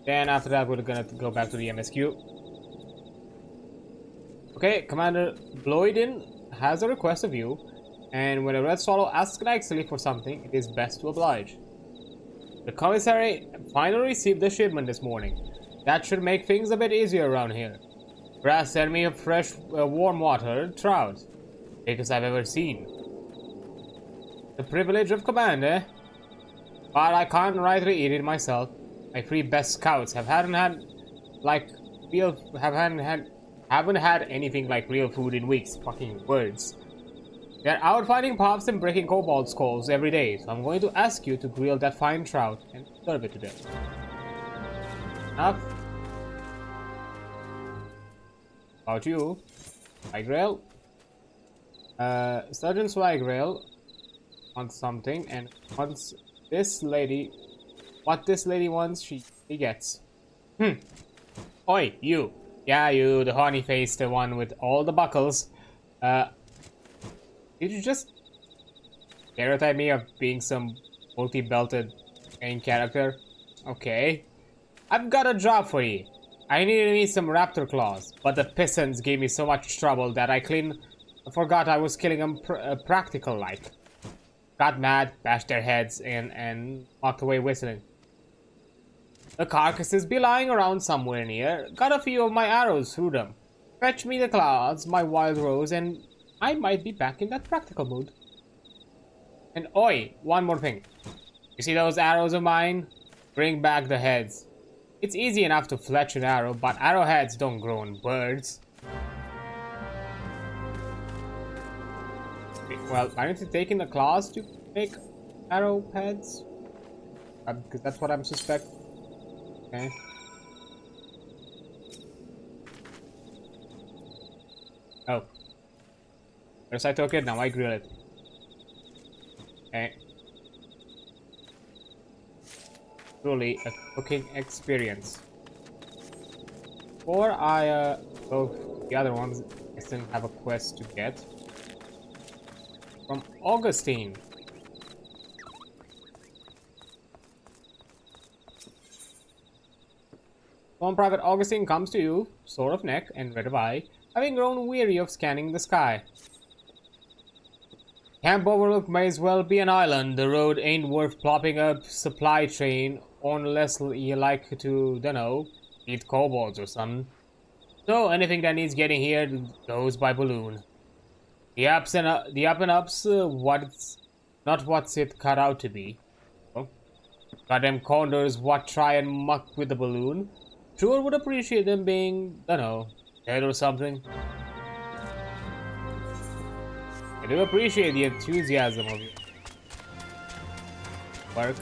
Speaker 1: Then after that, we're gonna go back to the MSQ. Okay, Commander Bloyden has a request of you, and when a Red Swallow asks nicely for something, it is best to oblige. The commissary finally received the shipment this morning. That should make things a bit easier around here. Brass sent me a fresh, warm water trout, biggest I've ever seen. The privilege of command, eh? But I can't rightly eat it myself. My 3 best scouts haven't had anything like real food in weeks. Fucking words. They're out finding pups and breaking kobold skulls every day, so I'm going to ask you to grill that fine trout and serve it to them. Enough. About you, Swagrail. Sergeant Swagrail wants something, and wants this lady. What this lady wants, she gets. Oi, you. Yeah, you, the horny-faced one with all the buckles. Did you just stereotype me of being some multi-belted main character? Okay. I've got a job for you. I needed me some raptor claws, but the pissons gave me so much trouble that I forgot I was killing them practical-like. Got mad, bashed their heads in, and walked away whistling. The carcasses be lying around somewhere near. Got a few of my arrows through them. Fetch me the claws, my wild rose, and I might be back in that practical mood. And oi, one more thing. You see those arrows of mine? Bring back the heads. It's easy enough to fletch an arrow, but arrowheads don't grow on birds. Well, I need to take in the class to make arrowheads. Because that's what I'm suspecting. Okay. Oh. First I took it, now I grill it. Okay. Truly a cooking experience. Before I go the other ones, I still have a quest to get. From Augustine. From Private Augustine comes to you, sore of neck and red of eye, having grown weary of scanning the sky. Camp Overlook may as well be an island. The road ain't worth plopping a supply train on unless you like to, dunno, eat kobolds or something. So anything that needs getting here goes by balloon. The up and ups, not what's it cut out to be. Oh. Goddamn condors what try and muck with the balloon. Sure would appreciate them being, dunno, dead or something. I do appreciate the enthusiasm of your work.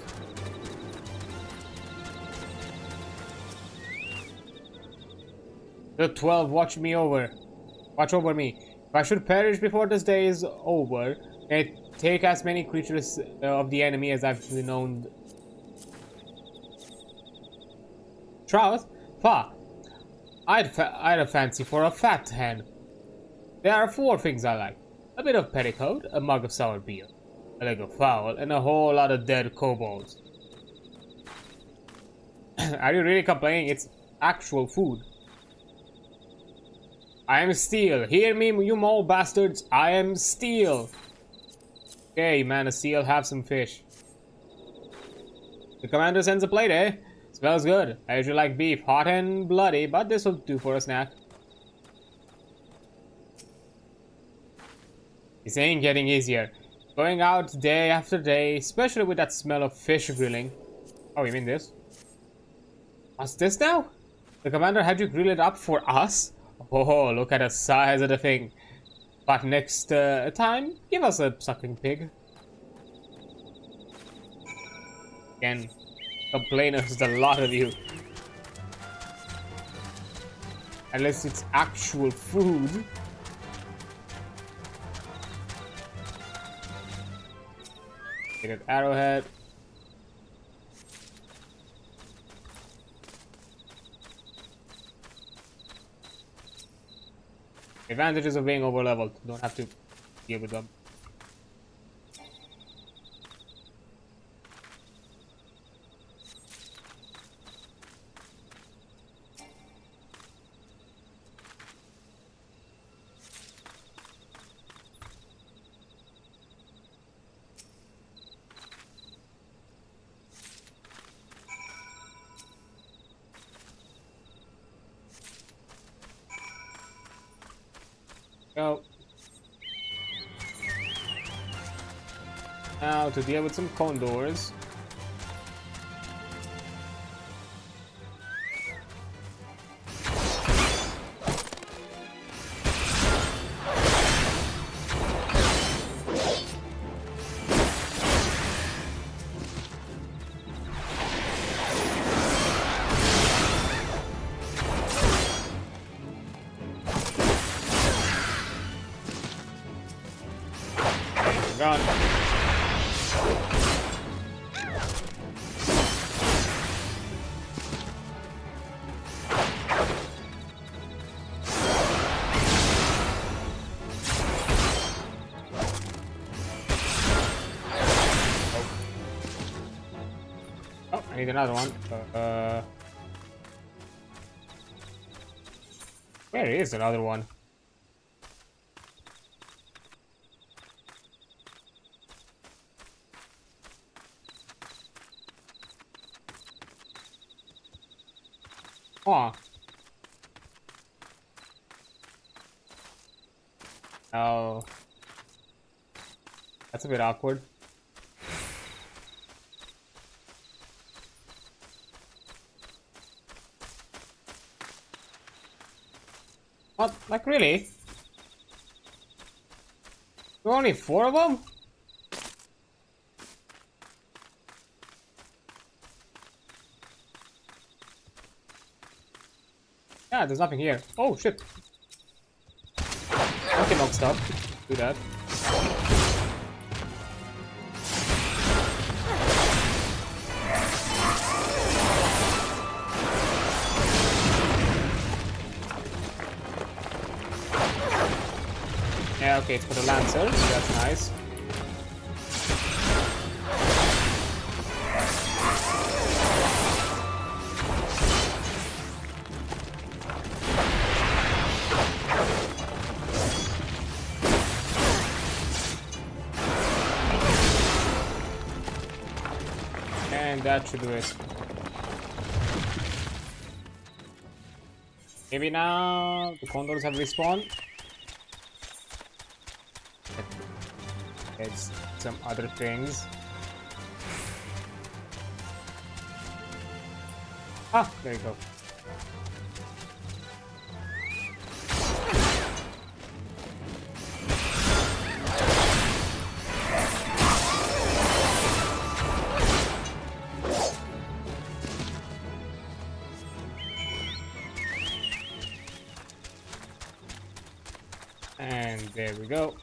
Speaker 1: The 12 watch over me. If I should perish before this day is over, I take as many creatures of the enemy as I've known. Trout? Fa. I'd a fancy for a fat hen. There are 4 things I like. A bit of petticoat, a mug of sour beer, a leg of fowl, and a whole lot of dead kobolds. Are you really complaining? It's actual food. I am steel. Hear me, you mole bastards. I am steel. Okay, man, a seal, have some fish. The commander sends a plate, eh? Smells good. I usually like beef, hot and bloody, but this will do for a snack. This ain't getting easier. Going out day after day, especially with that smell of fish grilling. Oh, you mean this? What's this now? The commander had you grill it up for us? Oh, look at the size of the thing. But next time, give us a sucking pig. Again, complainers, a lot of you. Unless it's actual food. Get an arrowhead. Advantages of being overleveled. Don't have to deal with them. Go. Now to deal with some condors. Gone. Oh, I need another one. Where is another one? Aw. Oh. That's a bit awkward. What? Like, really? There are only 4 of them? Yeah, there's nothing here. Oh shit. Okay, knock stuff. Do that. Yeah, okay, it's for the Lancer, so that's nice. And that should do it. Maybe now the condors have respawned. It's some other things. Ah, there you go. And there we go.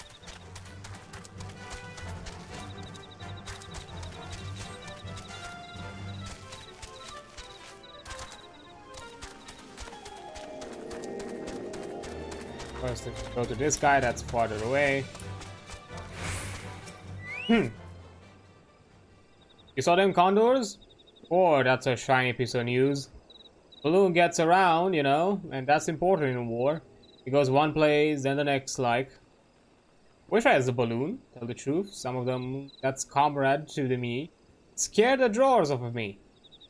Speaker 1: First, let's go to this guy that's farther away. You saw them condors? Oh, that's a shiny piece of news. Balloon gets around, you know, and that's important in war. It goes one place, then the next, like. Wish I had a balloon, tell the truth. Some of them, that's comrade to the me. Scare the drawers off of me.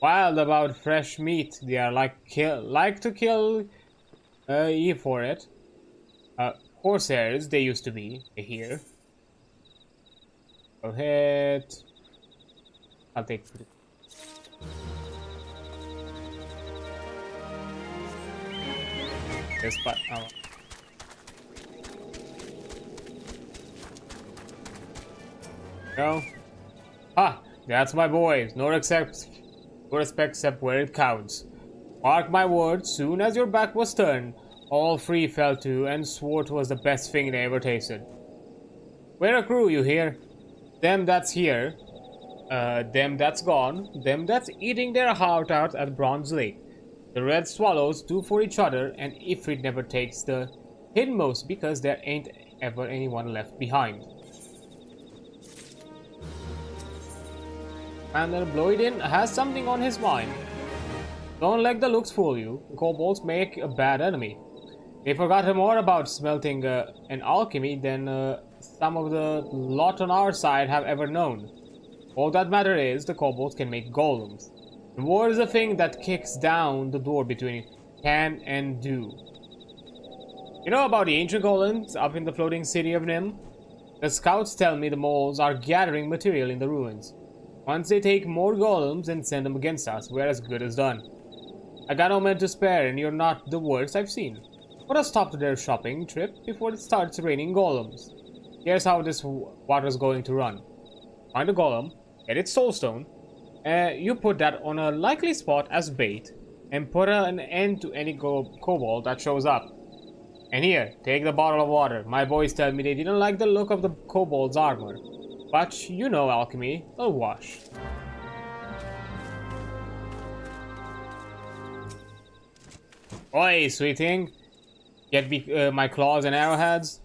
Speaker 1: Wild about fresh meat, they are like to kill you for it. Corsairs, they used to be here. Go ahead. I'll take this, but oh. No. Ah, that's my boys. No respect except where it counts. Mark my words, soon as your back was turned, all 3 fell to and swore 'twas the best thing they ever tasted. We're a crew, you hear? Them that's here, them that's gone, them that's eating their heart out at Bronze Lake. The Red Swallows do for each other, and Ifrit never takes the hindmost because there ain't ever anyone left behind. Commander Bloidin has something on his mind. Don't let the looks fool you. The kobolds make a bad enemy. They forgot more about smelting and alchemy than some of the lot on our side have ever known. All that matter is the kobolds can make golems. And war is a thing that kicks down the door between can and do. You know about the ancient golems up in the floating city of Nim? The scouts tell me the moles are gathering material in the ruins. Once they take more golems and send them against us, we're as good as done. I got no men to spare, and you're not the worst I've seen. Put a stop to their shopping trip before it starts raining golems. Here's how this water's going to run. Find a golem, get its soulstone, you put that on a likely spot as bait, and put an end to any kobold that shows up. And here, take the bottle of water. My boys tell me they didn't like the look of the kobold's armor. But you know alchemy, a wash. Oi, sweet thing. Get my claws and arrowheads?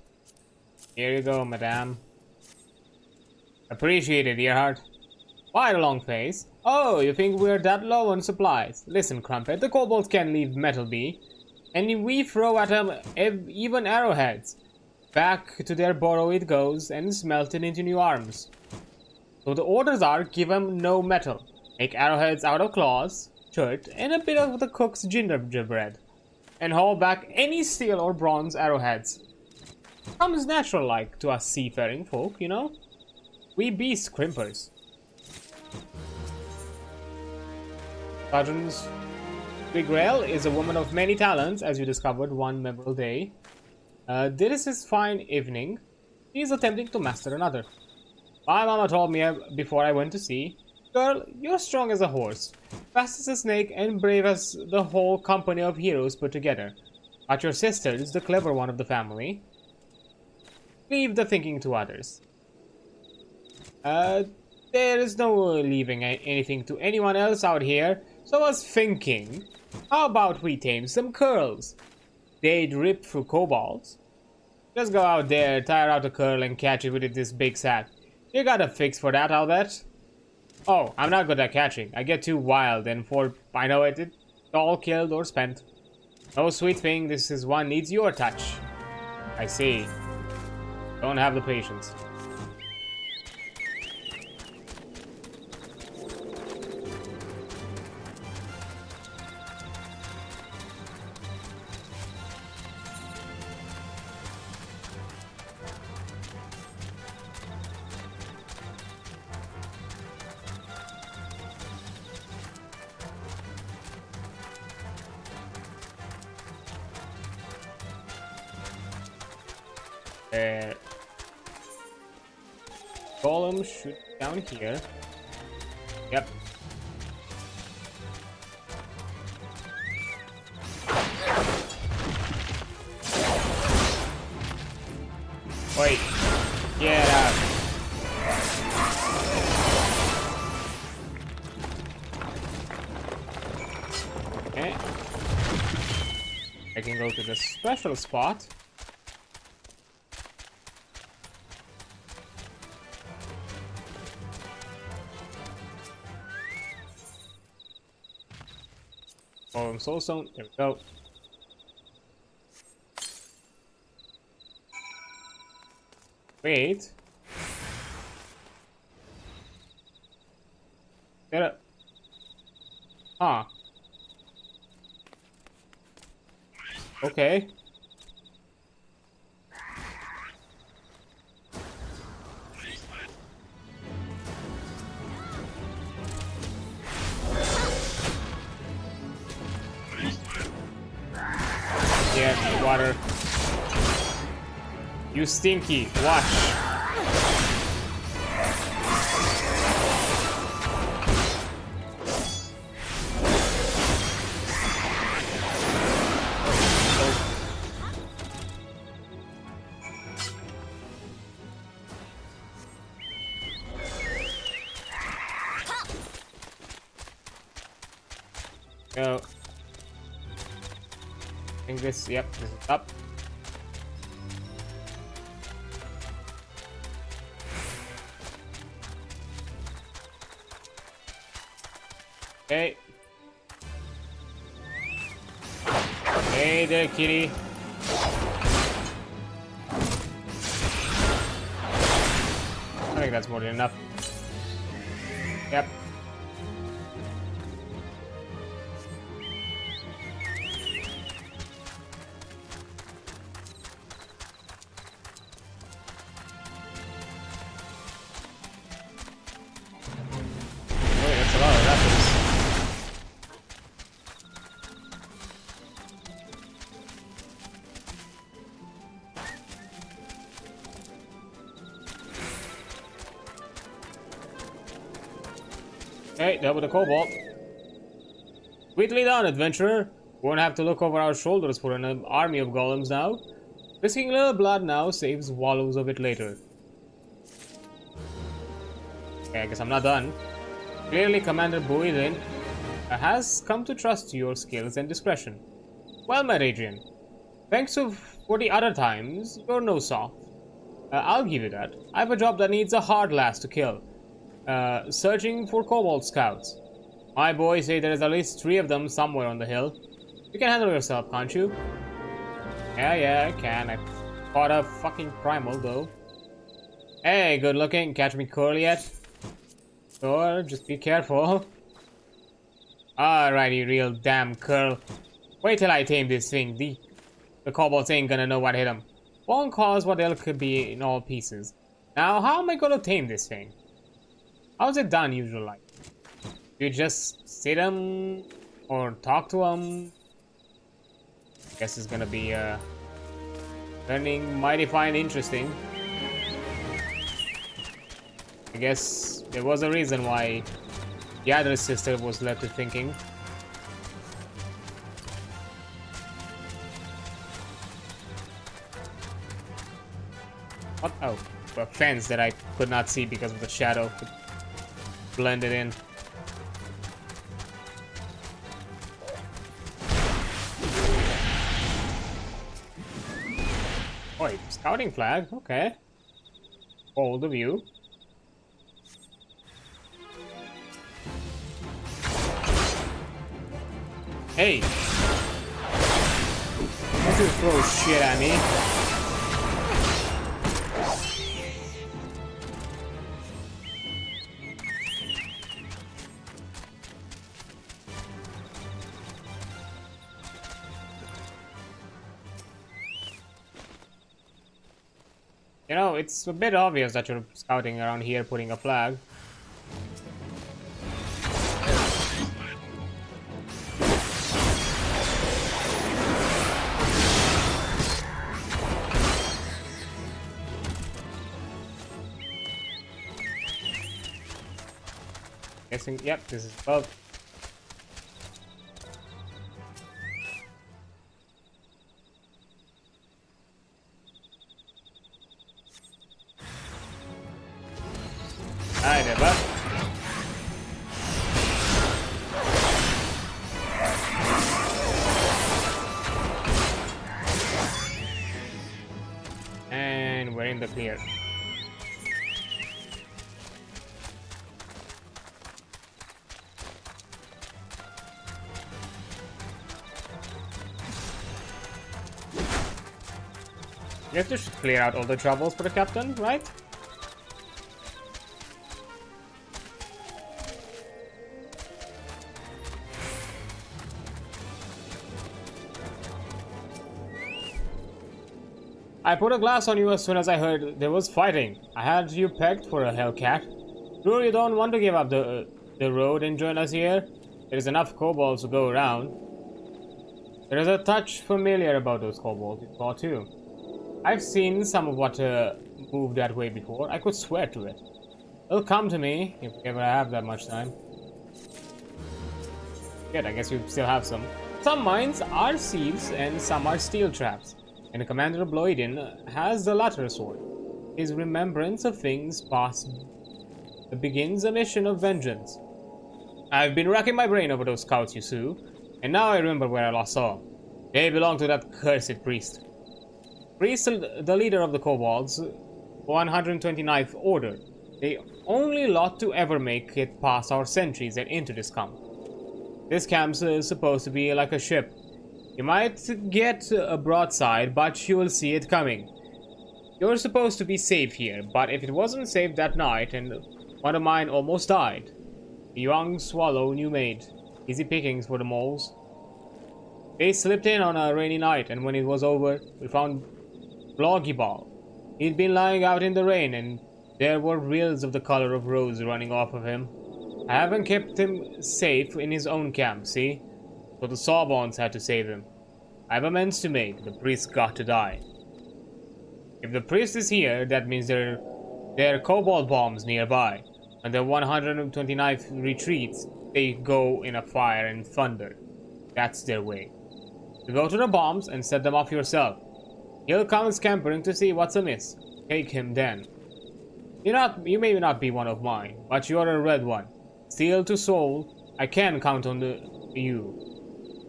Speaker 1: Here you go, madame. Appreciate it, dearheart. Why the long face? Oh, you think we're that low on supplies? Listen, Crumpet, the kobolds can leave metal be, and we throw at them even arrowheads. Back to their burrow it goes, and smelt it into new arms. So the orders are, give them no metal. Make arrowheads out of claws, shirt, and a bit of the cook's gingerbread. And haul back any steel or bronze arrowheads. Comes natural-like to us seafaring folk, you know? We be scrimpers. Sergeant's Big Rail is a woman of many talents, as you discovered one memorable day. This is fine evening. he's attempting to master another. My mama told me before I went to sea, girl, you're strong as a horse, fast as a snake, and brave as the whole company of heroes put together. But your sister is the clever one of the family. Leave the thinking to others. There is no leaving anything to anyone else out here, so I was thinking, how about we tame some curls? They'd rip through kobolds. Just go out there, tire out a curl, and catch it with this big sack. You got a fix for that, Albert? Oh, I'm not good at catching. I get too wild, and before I know it, it's all killed or spent. No, sweet thing, this is one needs your touch. I see. Don't have the patience. Golem should be down here. Yep. Wait. Get out. Okay. I can go to the special spot. Soulstone, there we go. Wait. Get up. Huh. Okay. Yeah, water. You stinky. Watch. Go. I think this, yep, this is up. Okay. Hey there, kitty. I think that's more than enough. Yep. Hey, dealt with a cobalt. Sweetly done, adventurer. Won't have to look over our shoulders for an army of golems now. Risking a little blood now saves wallows of it later. Okay, I guess I'm not done. Clearly, Commander Buidin has come to trust your skills and discretion. Well met, Adrian. Thanks for the other times, you're no soft. I'll give you that. I have a job that needs a hard lass to kill. Searching for kobold scouts. My boys say there's at least 3 of them somewhere on the hill. You can handle yourself, can't you? Yeah, I can. I caught a fucking primal, though. Hey, good looking. Catch me curl yet? Sure, just be careful. Alrighty, real damn curl. Wait till I tame this thing. The kobolds ain't gonna know what hit them. Won't cause what else could be in all pieces. Now, how am I gonna tame this thing? How's it done usually? You just sit them or talk to them? Guess it's gonna be turning mighty fine interesting. I guess there was a reason why the other sister was left to thinking. What? Oh, a fence that I could not see because of the shadow. Blended in. Oh, scouting flag. Okay. Hold the view. Hey! Don't you throw shit at me. You know, it's a bit obvious that you're scouting around here putting a flag. Guessing, yep, this is above. Alright, above. And we're in the clear. We have to clear out all the troubles for the captain, right? I put a glass on you as soon as I heard there was fighting. I had you pegged for a Hellcat. Sure you don't want to give up the road and join us here? There's enough kobolds to go around. There is a touch familiar about those kobolds you saw too. I've seen some of what moved that way before. I could swear to it. It'll come to me if we ever have that much time. Good, I guess you still have some. Some mines are sieves and some are steel traps. And Commander Bloiden has the latter sword. His remembrance of things past begins a mission of vengeance. I've been racking my brain over those scouts you slew, and now I remember where I last saw them. They belong to that cursed priest. Priest, the leader of the kobolds, 129th Order. The only lot to ever make it past our sentries and into this camp. This camp's supposed to be like a ship. You might get a broadside, but you will see it coming. You're supposed to be safe here, but if it wasn't safe that night and one of mine almost died. A young swallow new made. Easy pickings for the moles. They slipped in on a rainy night, and when it was over, we found Bloggyball. He'd been lying out in the rain, and there were rills of the color of rose running off of him. I haven't kept him safe in his own camp, see? So the Sawbones had to save him. I have amends to make. The priest got to die. If the priest is here, that means there are kobold bombs nearby. And the 129th retreats, they go in a fire and thunder. That's their way. You go to the bombs and set them off yourself. He'll come scampering to see what's amiss. Take him then. You may not be one of mine, but you're a red one. Steel to soul, I can count on you.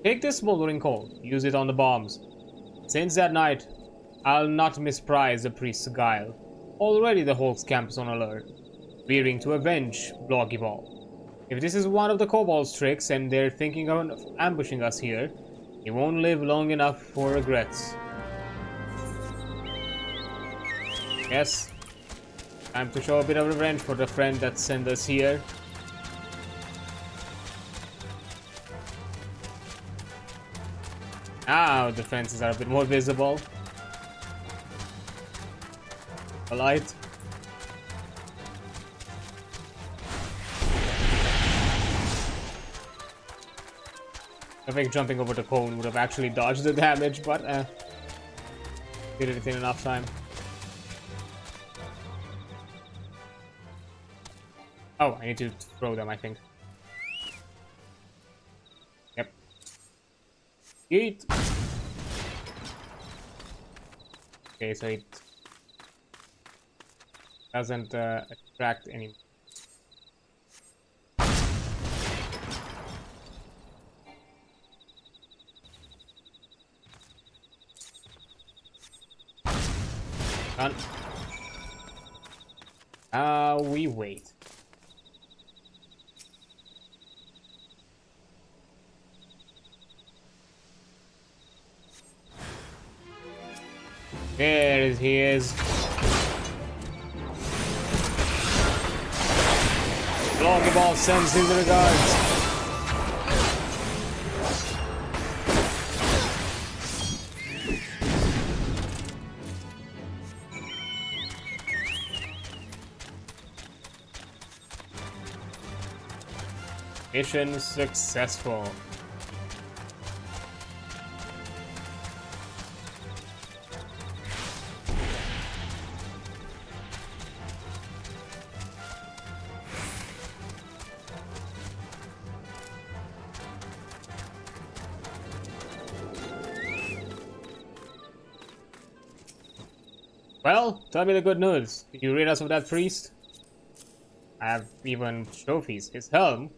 Speaker 1: Take this smoldering coal, use it on the bombs. Since that night, I'll not misprize the priest's guile. Already the whole camp is on alert, fearing to avenge Bloggyball. If this is one of the kobold's tricks and they're thinking of ambushing us here, he won't live long enough for regrets. Yes, time to show a bit of revenge for the friend that sent us here. Now the fences are a bit more visible. A light. I think jumping over the cone would have actually dodged the damage, but did it in enough time. Oh, I need to throw them, I think. Yep. Eat. Okay, so it doesn't attract any. Done. We wait. There he is. Vloggeball sends his regards. Mission successful. Well, tell me the good news. Did you rid us of that priest? I have even trophies. His helm,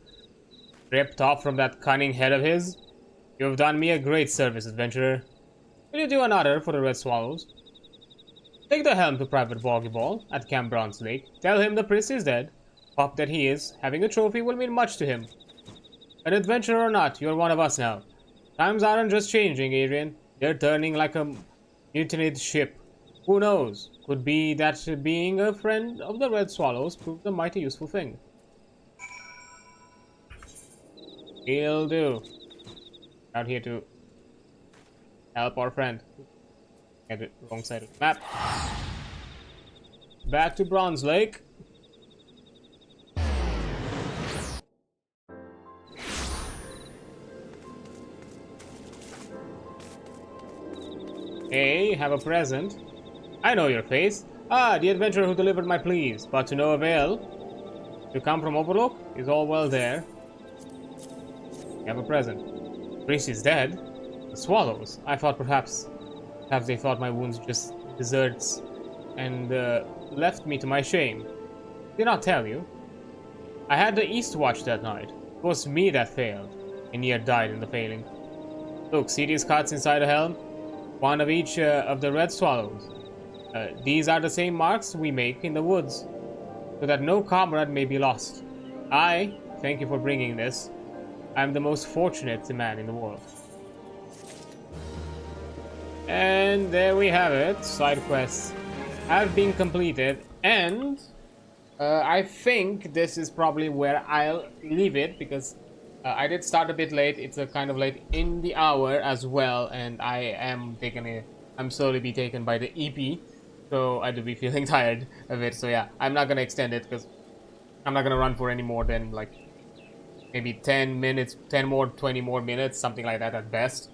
Speaker 1: ripped off from that cunning head of his. You have done me a great service, adventurer. Will you do another for the Red Swallows? Take the helm to Private Vloggeball at Camp Bronze Lake. Tell him the priest is dead. Pop that he is. Having a trophy will mean much to him. An adventurer or not, you're one of us now. Times aren't just changing, Adrian. They're turning like a mutinied ship. Who knows? Could be that being a friend of the Red Swallows proved a mighty useful thing. He'll do. Out here to help our friend. Get it wrong side of the map. Back to Bronze Lake. Hey, have a present. I know your face. Ah, the adventurer who delivered my pleas, but to no avail. You come from Overlook? Is all well there? You have a present. Priest is dead. The swallows. I thought perhaps they thought my wounds just deserts and left me to my shame. Did not tell you. I had the East Watch that night. It was me that failed, and yet died in the failing. Look, see these cuts inside the helm? One of each of the red swallows. These are the same marks we make in the woods, so that no comrade may be lost. I thank you for bringing this. I am the most fortunate man in the world. And there we have it. Side quests have been completed, and I think this is probably where I'll leave it, because I did start a bit late. It's a kind of late in the hour as well, and I'm slowly be taken by the EP, so I do be feeling tired of it. So yeah, I'm not gonna extend it because I'm not gonna run for any more than like maybe 10 minutes, 10 more, 20 more minutes, something like that at best.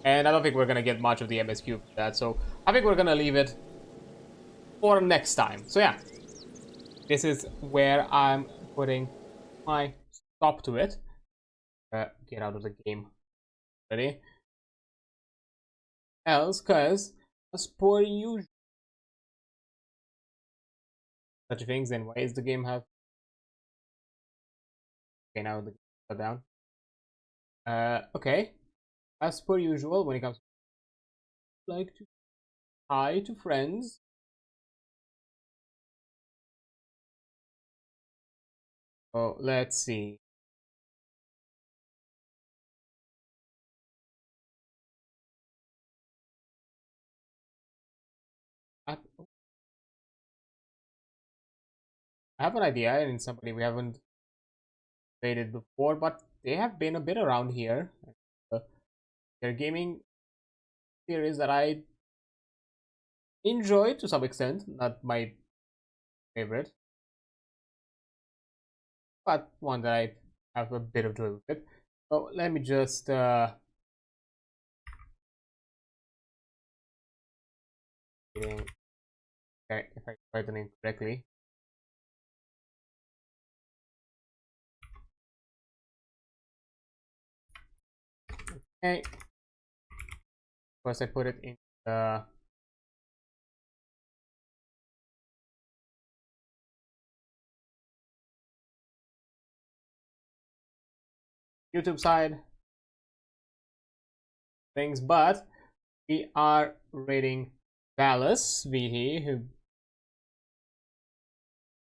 Speaker 1: And I don't think we're gonna get much of the MSQ for that, so I think we're gonna leave it for next time. So yeah, this is where I'm putting my stop to it. Get out of the game. Ready? Else, cause as per usual, such things. Then why is the game have? Okay, now the game is down. Okay. As per usual, when it comes, like to hi to friends. Oh, let's see. I have an idea, and somebody we haven't played it before, but they have been a bit around here. Their gaming series that I enjoy to some extent, not my favorite, but one that I have a bit of joy with it. So let me just okay, if I write the name correctly. Okay. First, I put it in the YouTube side things, but we are rating Dallas VT, who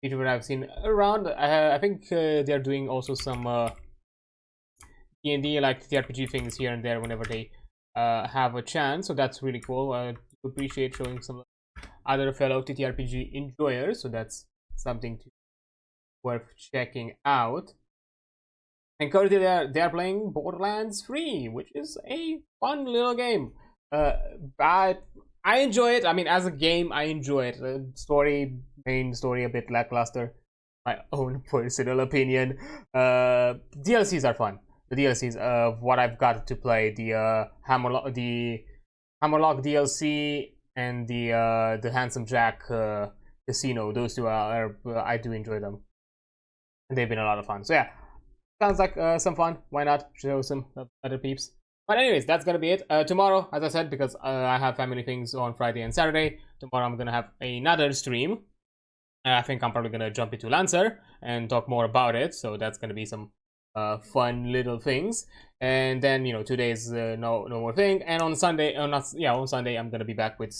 Speaker 1: YouTuber I've seen around. I think they're doing also some D&D like TRPG things here and there whenever they have a chance, so that's really cool. I appreciate showing some other fellow TTRPG enjoyers, so that's something worth checking out. And currently they are playing Borderlands 3, which is a fun little game. But I enjoy it. I mean, as a game, I enjoy it. Main story a bit lackluster. My own personal opinion. DLCs are fun. The DLCs of what I've got to play, the Hammerlock DLC and the Handsome Jack Casino. Those two are I do enjoy them, and they've been a lot of fun. So yeah, sounds like some fun. Why not show some other peeps? But anyways, that's gonna be it. Tomorrow, as I said, because I have family things on Friday and Saturday. Tomorrow I'm gonna have another stream. I think I'm probably gonna jump into Lancer and talk more about it. So that's gonna be some fun little things. And then 2 days no more thing. And on Sunday, on Sunday I'm gonna be back with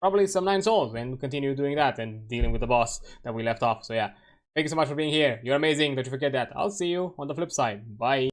Speaker 1: probably some 9 souls and continue doing that and dealing with the boss that we left off. So yeah, thank you so much for being here. You're amazing. Don't you forget that. I'll see you on the flip side. Bye.